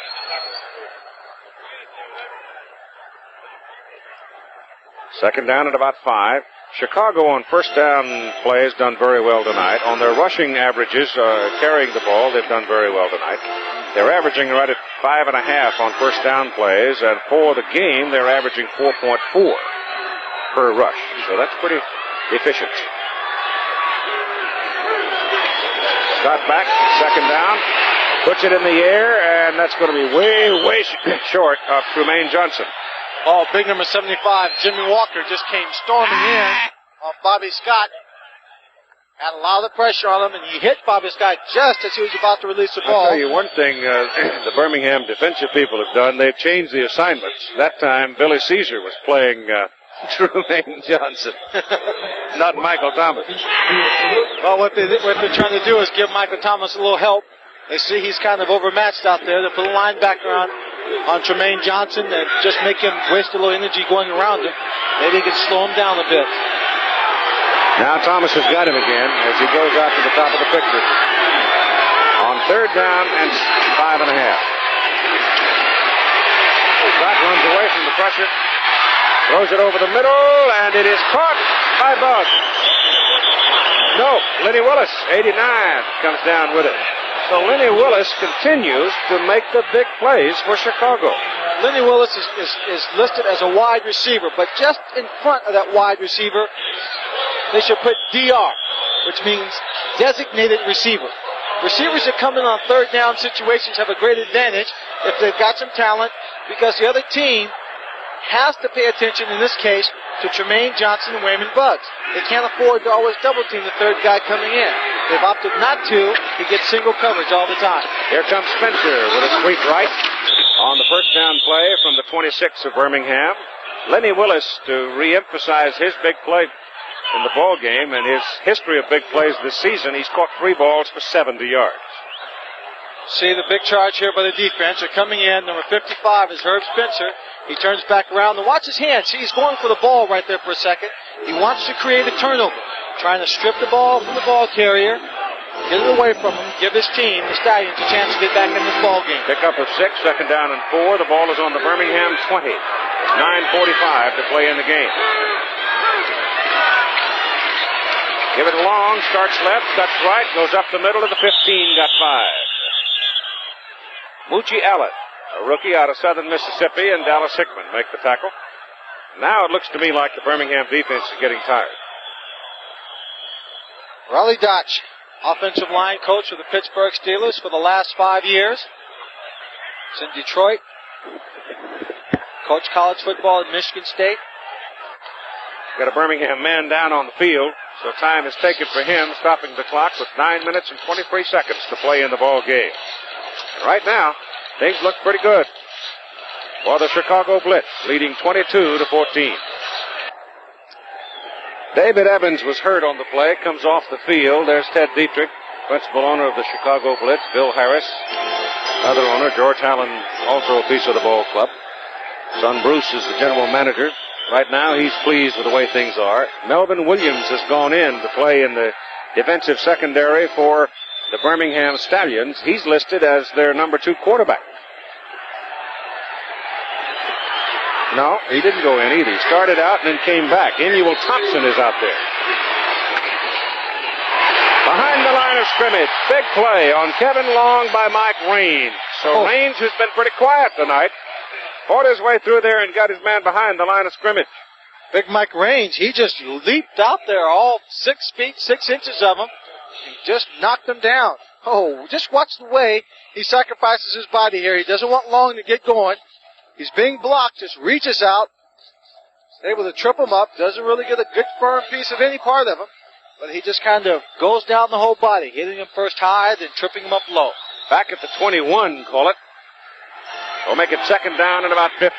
Speaker 1: Second down at about 5. Chicago on first down plays done very well tonight. On their rushing averages, carrying the ball, they've done very well tonight. They're averaging right at 5.5 on first down plays, and for the game, they're averaging 4.4 per rush. So that's pretty efficient. Scott back, second down, puts it in the air, and that's going to be way short of Trumaine Johnson.
Speaker 16: Oh, big number 75, Jimmy Walker, just came storming in on Bobby Scott. Had a lot of the pressure on him, and he hit Bobby Scott just as he was about to release the ball.
Speaker 1: I'll tell you one thing the Birmingham defensive people have done. They've changed the assignments. That time, Billy Caesar was playing Trumaine Johnson, not Michael Thomas.
Speaker 16: Well, what they're trying to do is give Michael Thomas a little help. They see he's kind of overmatched out there. They put a linebacker on Trumaine Johnson and just make him waste a little energy going around him. Maybe he can slow him down a bit.
Speaker 1: Now Thomas has got him again as he goes out to the top of the picture. On third down and 5.5. Scott runs away from the pressure. Throws it over the middle, and it is caught by Bug. No, Lenny Willis, 89, comes down with it. So Lenny Willis continues to make the big plays for Chicago.
Speaker 16: Lenny Willis is listed as a wide receiver, but just in front of that wide receiver, they should put DR, which means designated receiver. Receivers that come in on third down situations have a great advantage if they've got some talent, because the other team has to pay attention, in this case, to Trumaine Johnson and Wayman Buggs. They can't afford to always double team the third guy coming in. They've opted not to. He gets single coverage all the time.
Speaker 1: Here comes Spencer with a sweep right on the first down play from the 26 of Birmingham. Lenny Willis to re-emphasize his big play in the ball game and his history of big plays this season. He's caught 3 balls for 70 yards.
Speaker 16: See the big charge here by the defense. They're coming in. Number 55 is Herb Spencer. He turns back around and watch his hands. See, he's going for the ball right there for a second. He wants to create a turnover, trying to strip the ball from the ball carrier, get it away from him, give his team, the Stallions, a chance to get back in this ball game.
Speaker 1: Pick up of 6, second down and 4. The ball is on the Birmingham 20. 9:45 to play in the game. Give it long, starts left, cuts right, goes up the middle of the 15, got 5. Moochie Allen, a rookie out of southern Mississippi, and Dallas Hickman make the tackle. Now it looks to me like the Birmingham defense is getting tired.
Speaker 16: Rollie Dotsch, offensive line coach of the Pittsburgh Steelers for the last 5 years. He's in Detroit. Coached college football at Michigan State.
Speaker 1: Got a Birmingham man down on the field, so time is taken for him, stopping the clock with 9 minutes and 23 seconds to play in the ball game. And right now, things look pretty good for the Chicago Blitz, leading 22-14. David Evans was hurt on the play, comes off the field. There's Ted Dietrich, principal owner of the Chicago Blitz. Bill Harris, other owner. George Allen, also a piece of the ball club. Son Bruce is the general manager. Right now, he's pleased with the way things are. Melvin Williams has gone in to play in the defensive secondary for the Birmingham Stallions. He's listed as their number 2 quarterback. No, he didn't go in either. He started out and then came back. Emanuel Thompson is out there. Behind the line of scrimmage, big play on Kevin Long by Mike Raines. So Raines, who's been pretty quiet tonight, fought his way through there and got his man behind the line of scrimmage.
Speaker 16: Big Mike Raines, he just leaped out there, all 6 feet, 6 inches of him, and just knocked him down. Oh, just watch the way he sacrifices his body here. He doesn't want Long to get going. He's being blocked, just reaches out, able to trip him up, doesn't really get a good firm piece of any part of him, but he just kind of goes down the whole body, hitting him first high, then tripping him up low.
Speaker 1: Back at the 21, call it. We'll make it second down and about 15.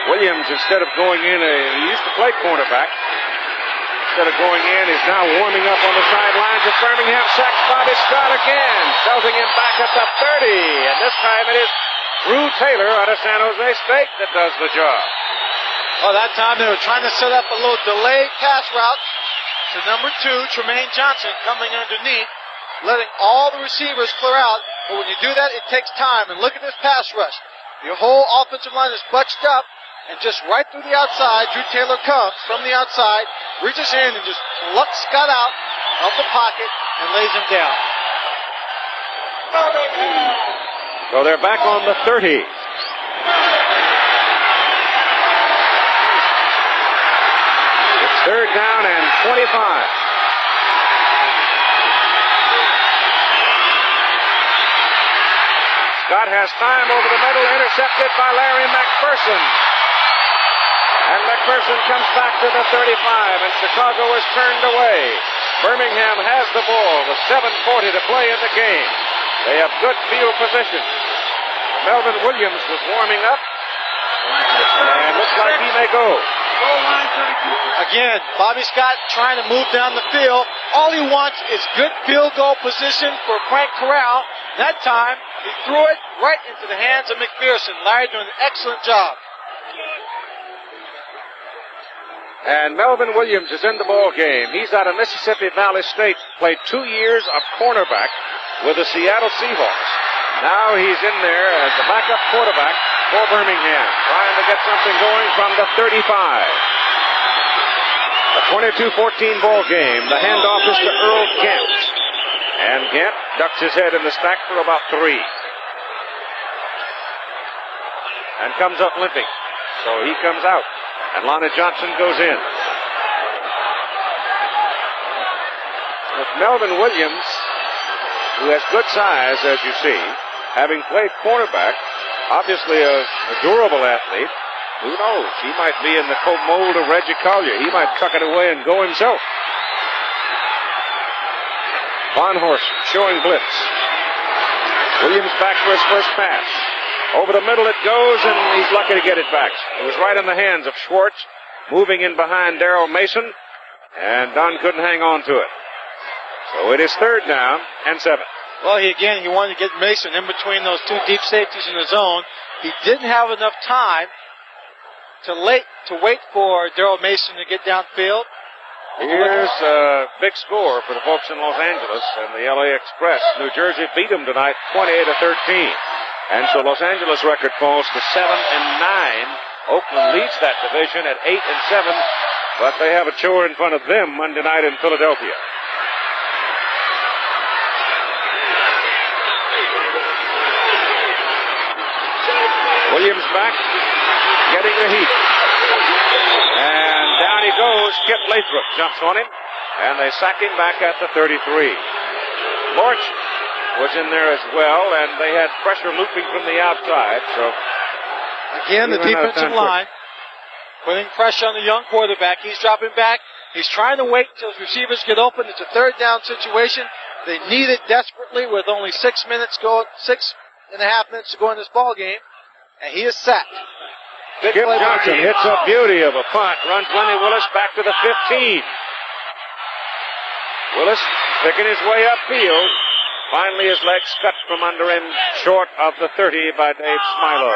Speaker 1: Williams, instead of going in, he used to play cornerback. Instead of going in, is now warming up on the sidelines of Birmingham. Sacks Bobby Scott again, shoving him back at the 30. And this time it is Drew Taylor out of San Jose State that does the job.
Speaker 16: Well, that time they were trying to set up a little delayed pass route to number 2, Tremaine Johnson, coming underneath, letting all the receivers clear out. But when you do that, it takes time. And look at this pass rush. Your whole offensive line is bunched up, and just right through the outside, Drew Taylor comes from the outside, reaches in and just plucks Scott out of the pocket and lays him down.
Speaker 1: So they're back on the 30. It's third down and 25. Scott has time over the middle, intercepted by Larry McPherson. And McPherson comes back to the 35, and Chicago is turned away. Birmingham has the ball with 7:40 to play in the game. They have good field position. Melvin Williams was warming up, and looks like he may go.
Speaker 16: Again, Bobby Scott trying to move down the field. All he wants is good field goal position for Frank Corral. That time, he threw it right into the hands of McPherson. Larry doing an excellent job.
Speaker 1: And Melvin Williams is in the ball game. He's out of Mississippi Valley State, played 2 years of cornerback with the Seattle Seahawks. Now he's in there as the backup quarterback for Birmingham, trying to get something going from the 35. A 22-14 ball game. The handoff is to Earl Gant. And Gant ducks his head in the stack for about 3. And comes up limping. So he comes out. And Lonnie Johnson goes in. With Melvin Williams, who has good size, as you see, having played cornerback, obviously a durable athlete, who knows? He might be in the mold of Reggie Collier. He might tuck it away and go himself. Bonhorst showing blitz. Williams back for his first pass. Over the middle it goes, and he's lucky to get it back. It was right in the hands of Schwartz, moving in behind Darrell Mason, and Don couldn't hang on to it. So it is third down and 7.
Speaker 16: Well, he wanted to get Mason in between those 2 deep safeties in the zone. He didn't have enough time to wait for Darrell Mason to get downfield.
Speaker 1: Here's a big score for the folks in Los Angeles and the LA Express. New Jersey beat them tonight 20-13. And so Los Angeles record falls to 7-9. Oakland leads that division at 8-7, but they have a chore in front of them Monday night in Philadelphia. Williams back, getting the heat. And down he goes. Kip Lathrop jumps on him, and they sack him back at the 33. Lorch was in there as well, and they had pressure looping from the outside. So
Speaker 16: again, the defensive line putting pressure on the young quarterback. He's dropping back. He's trying to wait until his receivers get open. It's a third down situation. They need it desperately with only 6.5 minutes to go in this ball game, and he is sacked.
Speaker 1: Kip Johnson hits a beauty of a punt, runs Lenny Willis back to the 15. Willis picking his way upfield. Finally, his legs cut from under him, short of the 30 by Dave Smilo.